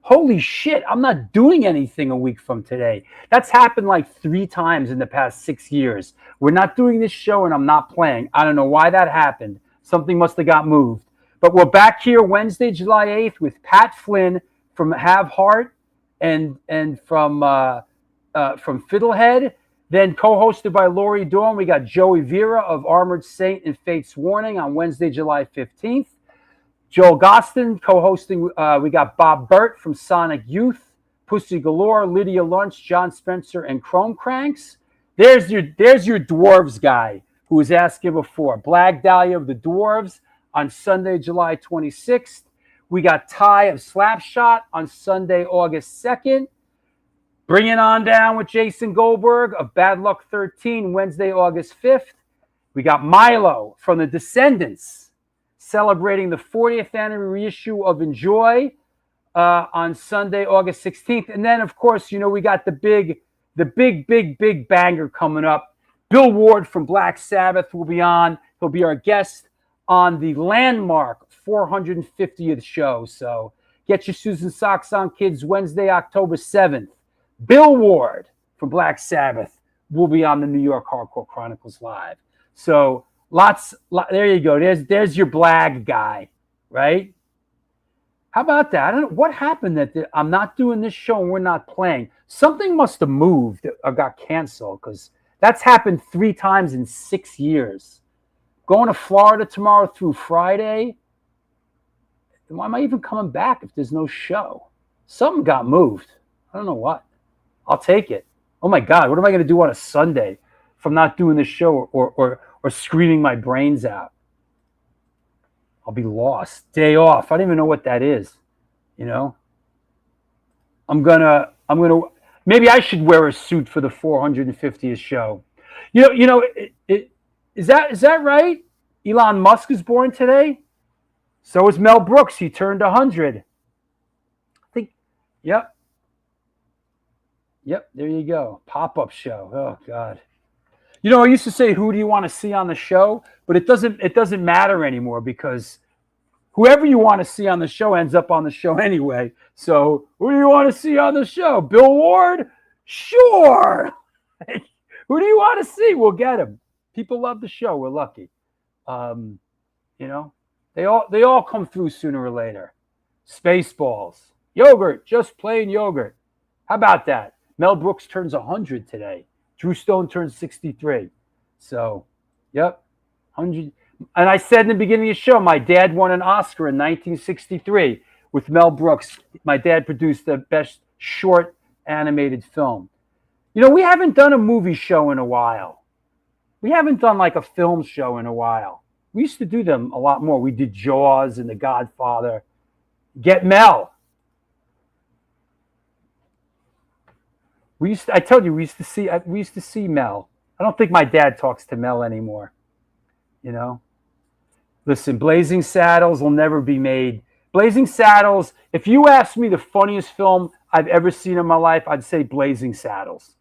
Holy shit, I'm not doing anything a week from today. That's happened like 3 times in the past 6 years. We're not doing this show and I'm not playing. I don't know why that happened. Something must have got moved. But we're back here Wednesday, July 8th with Pat Flynn from Have Heart and from Fiddlehead. Then co-hosted by Lori Dawn, we got Joey Vera of Armored Saint and Fate's Warning on Wednesday, July 15th. Joel Gostin co-hosting. We got Bob Burt from Sonic Youth, Pussy Galore, Lydia Lunch, John Spencer, and Chrome Cranks. There's your Dwarves guy who was asking before. Black Dahlia of the Dwarves on Sunday, July 26th. We got Ty of Slapshot on Sunday, August 2nd. Bring it on down with Jason Goldberg of Bad Luck 13, Wednesday, August 5th. We got Milo from The Descendants celebrating the 40th anniversary reissue of Enjoy on Sunday, August 16th. And then, of course, you know, we got the big banger coming up. Bill Ward from Black Sabbath will be on. He'll be our guest on the landmark 450th show. So Get your shoes and socks on, kids. Wednesday, October 7th. Bill Ward from Black Sabbath will be on the New York Hardcore Chronicles Live. So there you go. There's your Blag guy, right? How about that? I don't know what happened that I'm not doing this show and we're not playing. Something must have moved or got canceled, because that's happened 3 times in 6 years. Going to Florida tomorrow through Friday. Why am I even coming back if there's no show? Something got moved. I don't know what. I'll take it. Oh my God, what am I going to do on a Sunday if I'm not doing this show or screaming my brains out? I'll be lost. Day off. I don't even know what that is. You know? I'm gonna maybe I should wear a suit for the 450th show. You know, is that right? Elon Musk is born today. So is Mel Brooks. He turned 100. I think. Yep. There you go. Pop-up show. Oh God. You know, I used to say, "Who do you want to see on the show?" But it doesn't matter anymore, because whoever you want to see on the show ends up on the show anyway. So, who do you want to see on the show? Bill Ward? Sure. Who do you want to see? We'll get him. People love the show. We're lucky. You know, they all come through sooner or later. Spaceballs, yogurt, just plain yogurt. How about that? Mel Brooks turns 100 today. Drew Stone turns 63. So, yep, 100. And I said in the beginning of the show, my dad won an Oscar in 1963 with Mel Brooks. My dad produced the best short animated film. You know, we haven't done a movie show in a while. We haven't done like a film show in a while. We used to do them a lot more. We did Jaws and The Godfather. Get Mel. I told you, we used to see Mel. I don't think my dad talks to Mel anymore. You know? Listen, Blazing Saddles will never be made. Blazing Saddles, if you ask me the funniest film I've ever seen in my life, I'd say Blazing Saddles.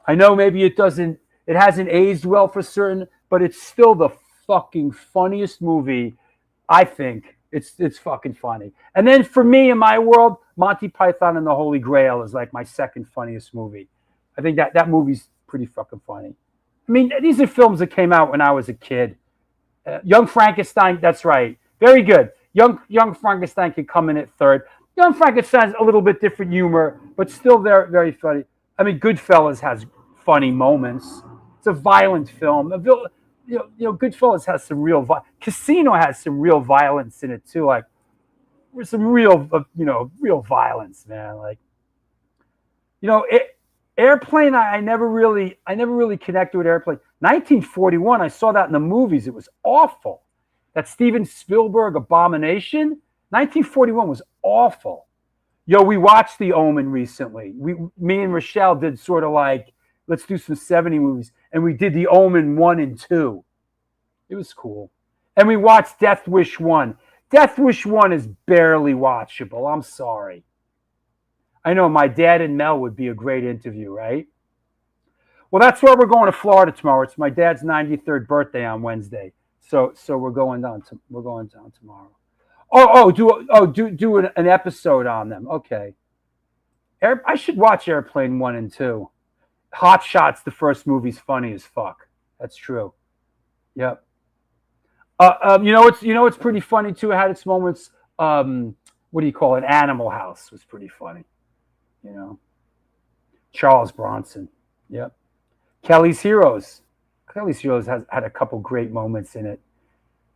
I know maybe it hasn't aged well for certain, but it's still the fucking funniest movie, I think. It's fucking funny. And then for me, in my world, Monty Python and the Holy Grail is like my second funniest movie. I think that movie's pretty fucking funny. I mean, these are films that came out when I was a kid. Young Frankenstein, that's right. Very good. Young Frankenstein could come in at third. Young Frankenstein's a little bit different humor, but still very, very funny. I mean, Goodfellas has funny moments. It's a violent film. You know, Goodfellas has some real Casino has some real violence in it too. Like, there's some real violence, man. Like, you know, Airplane. I never really connected with Airplane. 1941. I saw that in the movies. It was awful. That Steven Spielberg abomination. 1941 was awful. Yo, we watched The Omen recently. Me and Rochelle did sort of like, let's do some 70 movies. And we did The Omen 1 and 2. It was cool. And we watched Death Wish 1. Death Wish 1 is barely watchable. I'm sorry. I know my dad and Mel would be a great interview, right? Well, that's where we're going to Florida tomorrow. It's my dad's 93rd birthday on Wednesday. So we're going down tomorrow. Do an episode on them. Okay. I should watch Airplane 1 and 2. Hot Shots, the first movie's funny as fuck. That's true. Yep. You know it's pretty funny too. It had its moments. What do you call it? Animal House was pretty funny. You know. Charles Bronson. Yep. Kelly's Heroes. Kelly's Heroes had a couple great moments in it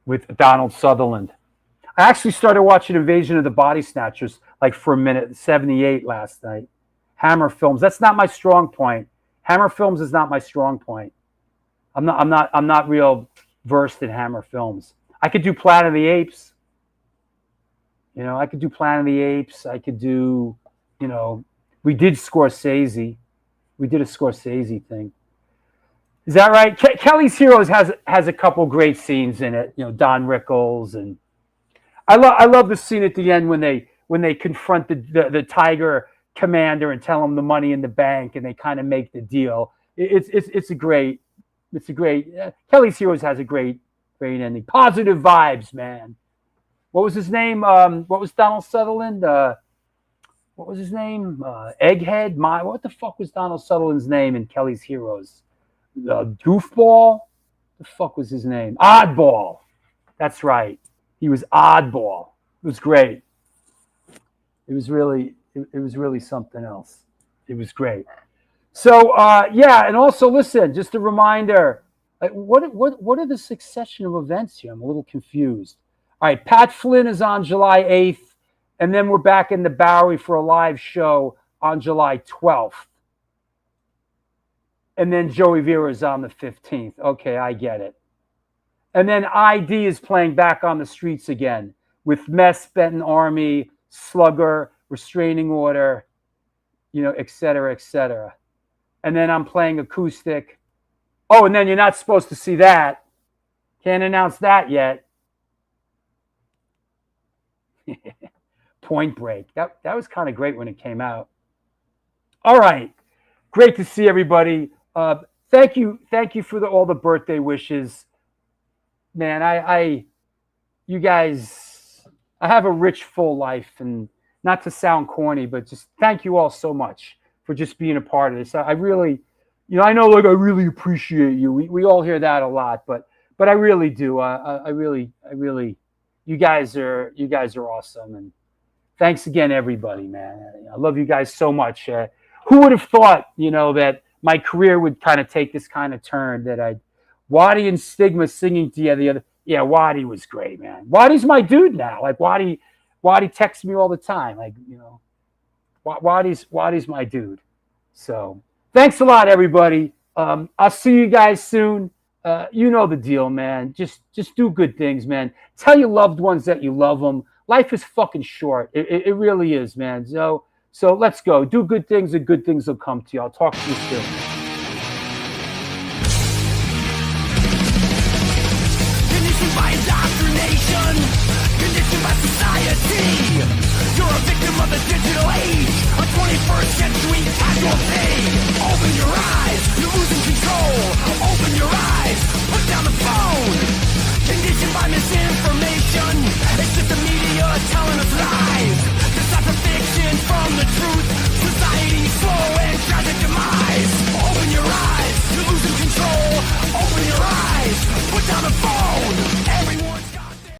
with Donald Sutherland. I actually started watching Invasion of the Body Snatchers like for a minute, 78 last night. Hammer Films. That's not my strong point. Hammer Films is not my strong point. I'm not real versed in Hammer Films. I could do Planet of the Apes. You know, I could do Planet of the Apes. I could do, you know, we did Scorsese. We did a Scorsese thing. Is that right? Kelly's Heroes has a couple great scenes in it. You know, Don Rickles, and I love the scene at the end when they confront the Tiger commander and tell him the money in the bank, and they kind of make the deal. It's a great. Kelly's Heroes has a great ending. Positive vibes, man. what was his name? What was Donald Sutherland? What was his name? Egghead? What the fuck was Donald Sutherland's name in Kelly's Heroes? Goofball? The fuck was his name? Oddball. That's right. He was Oddball. It was great. It was really something else. It was great. So yeah, and also listen, just a reminder. What are the succession of events here? I'm a little confused. All right, Pat Flynn is on July 8th, and then we're back in the Bowery for a live show on July 12th. And then Joey Vera is on the 15th. Okay, I get it. And then ID is playing back on the streets again with Mess, Benton Army, Slugger, Restraining Order, et cetera, et cetera. And then I'm playing acoustic. Oh, and then you're not supposed to see that. Can't announce that yet. Point Break. That was kind of great when it came out. All right. Great to see everybody. Thank you for all the birthday wishes. Man, you guys, I have a rich, full life, and not to sound corny, but just thank you all so much for just being a part of this. I really, I know, I really appreciate you. We all hear that a lot, but I really do. I really, you guys are awesome, and thanks again, everybody, man. I love you guys so much. Who would have thought, that my career would kind of take this kind of turn, that Waddy and Stigma singing together. Yeah, Waddy was great, man. Waddy's my dude now. Like Waddy texts me all the time. Like, Waddy's my dude. So thanks a lot, everybody. I'll see you guys soon. You know the deal, man. Just do good things, man. Tell your loved ones that you love them. Life is fucking short. It really is, man. So let's go. Do good things, and good things will come to you. I'll talk to you soon. By indoctrination, conditioned by society. You're a victim of the digital age.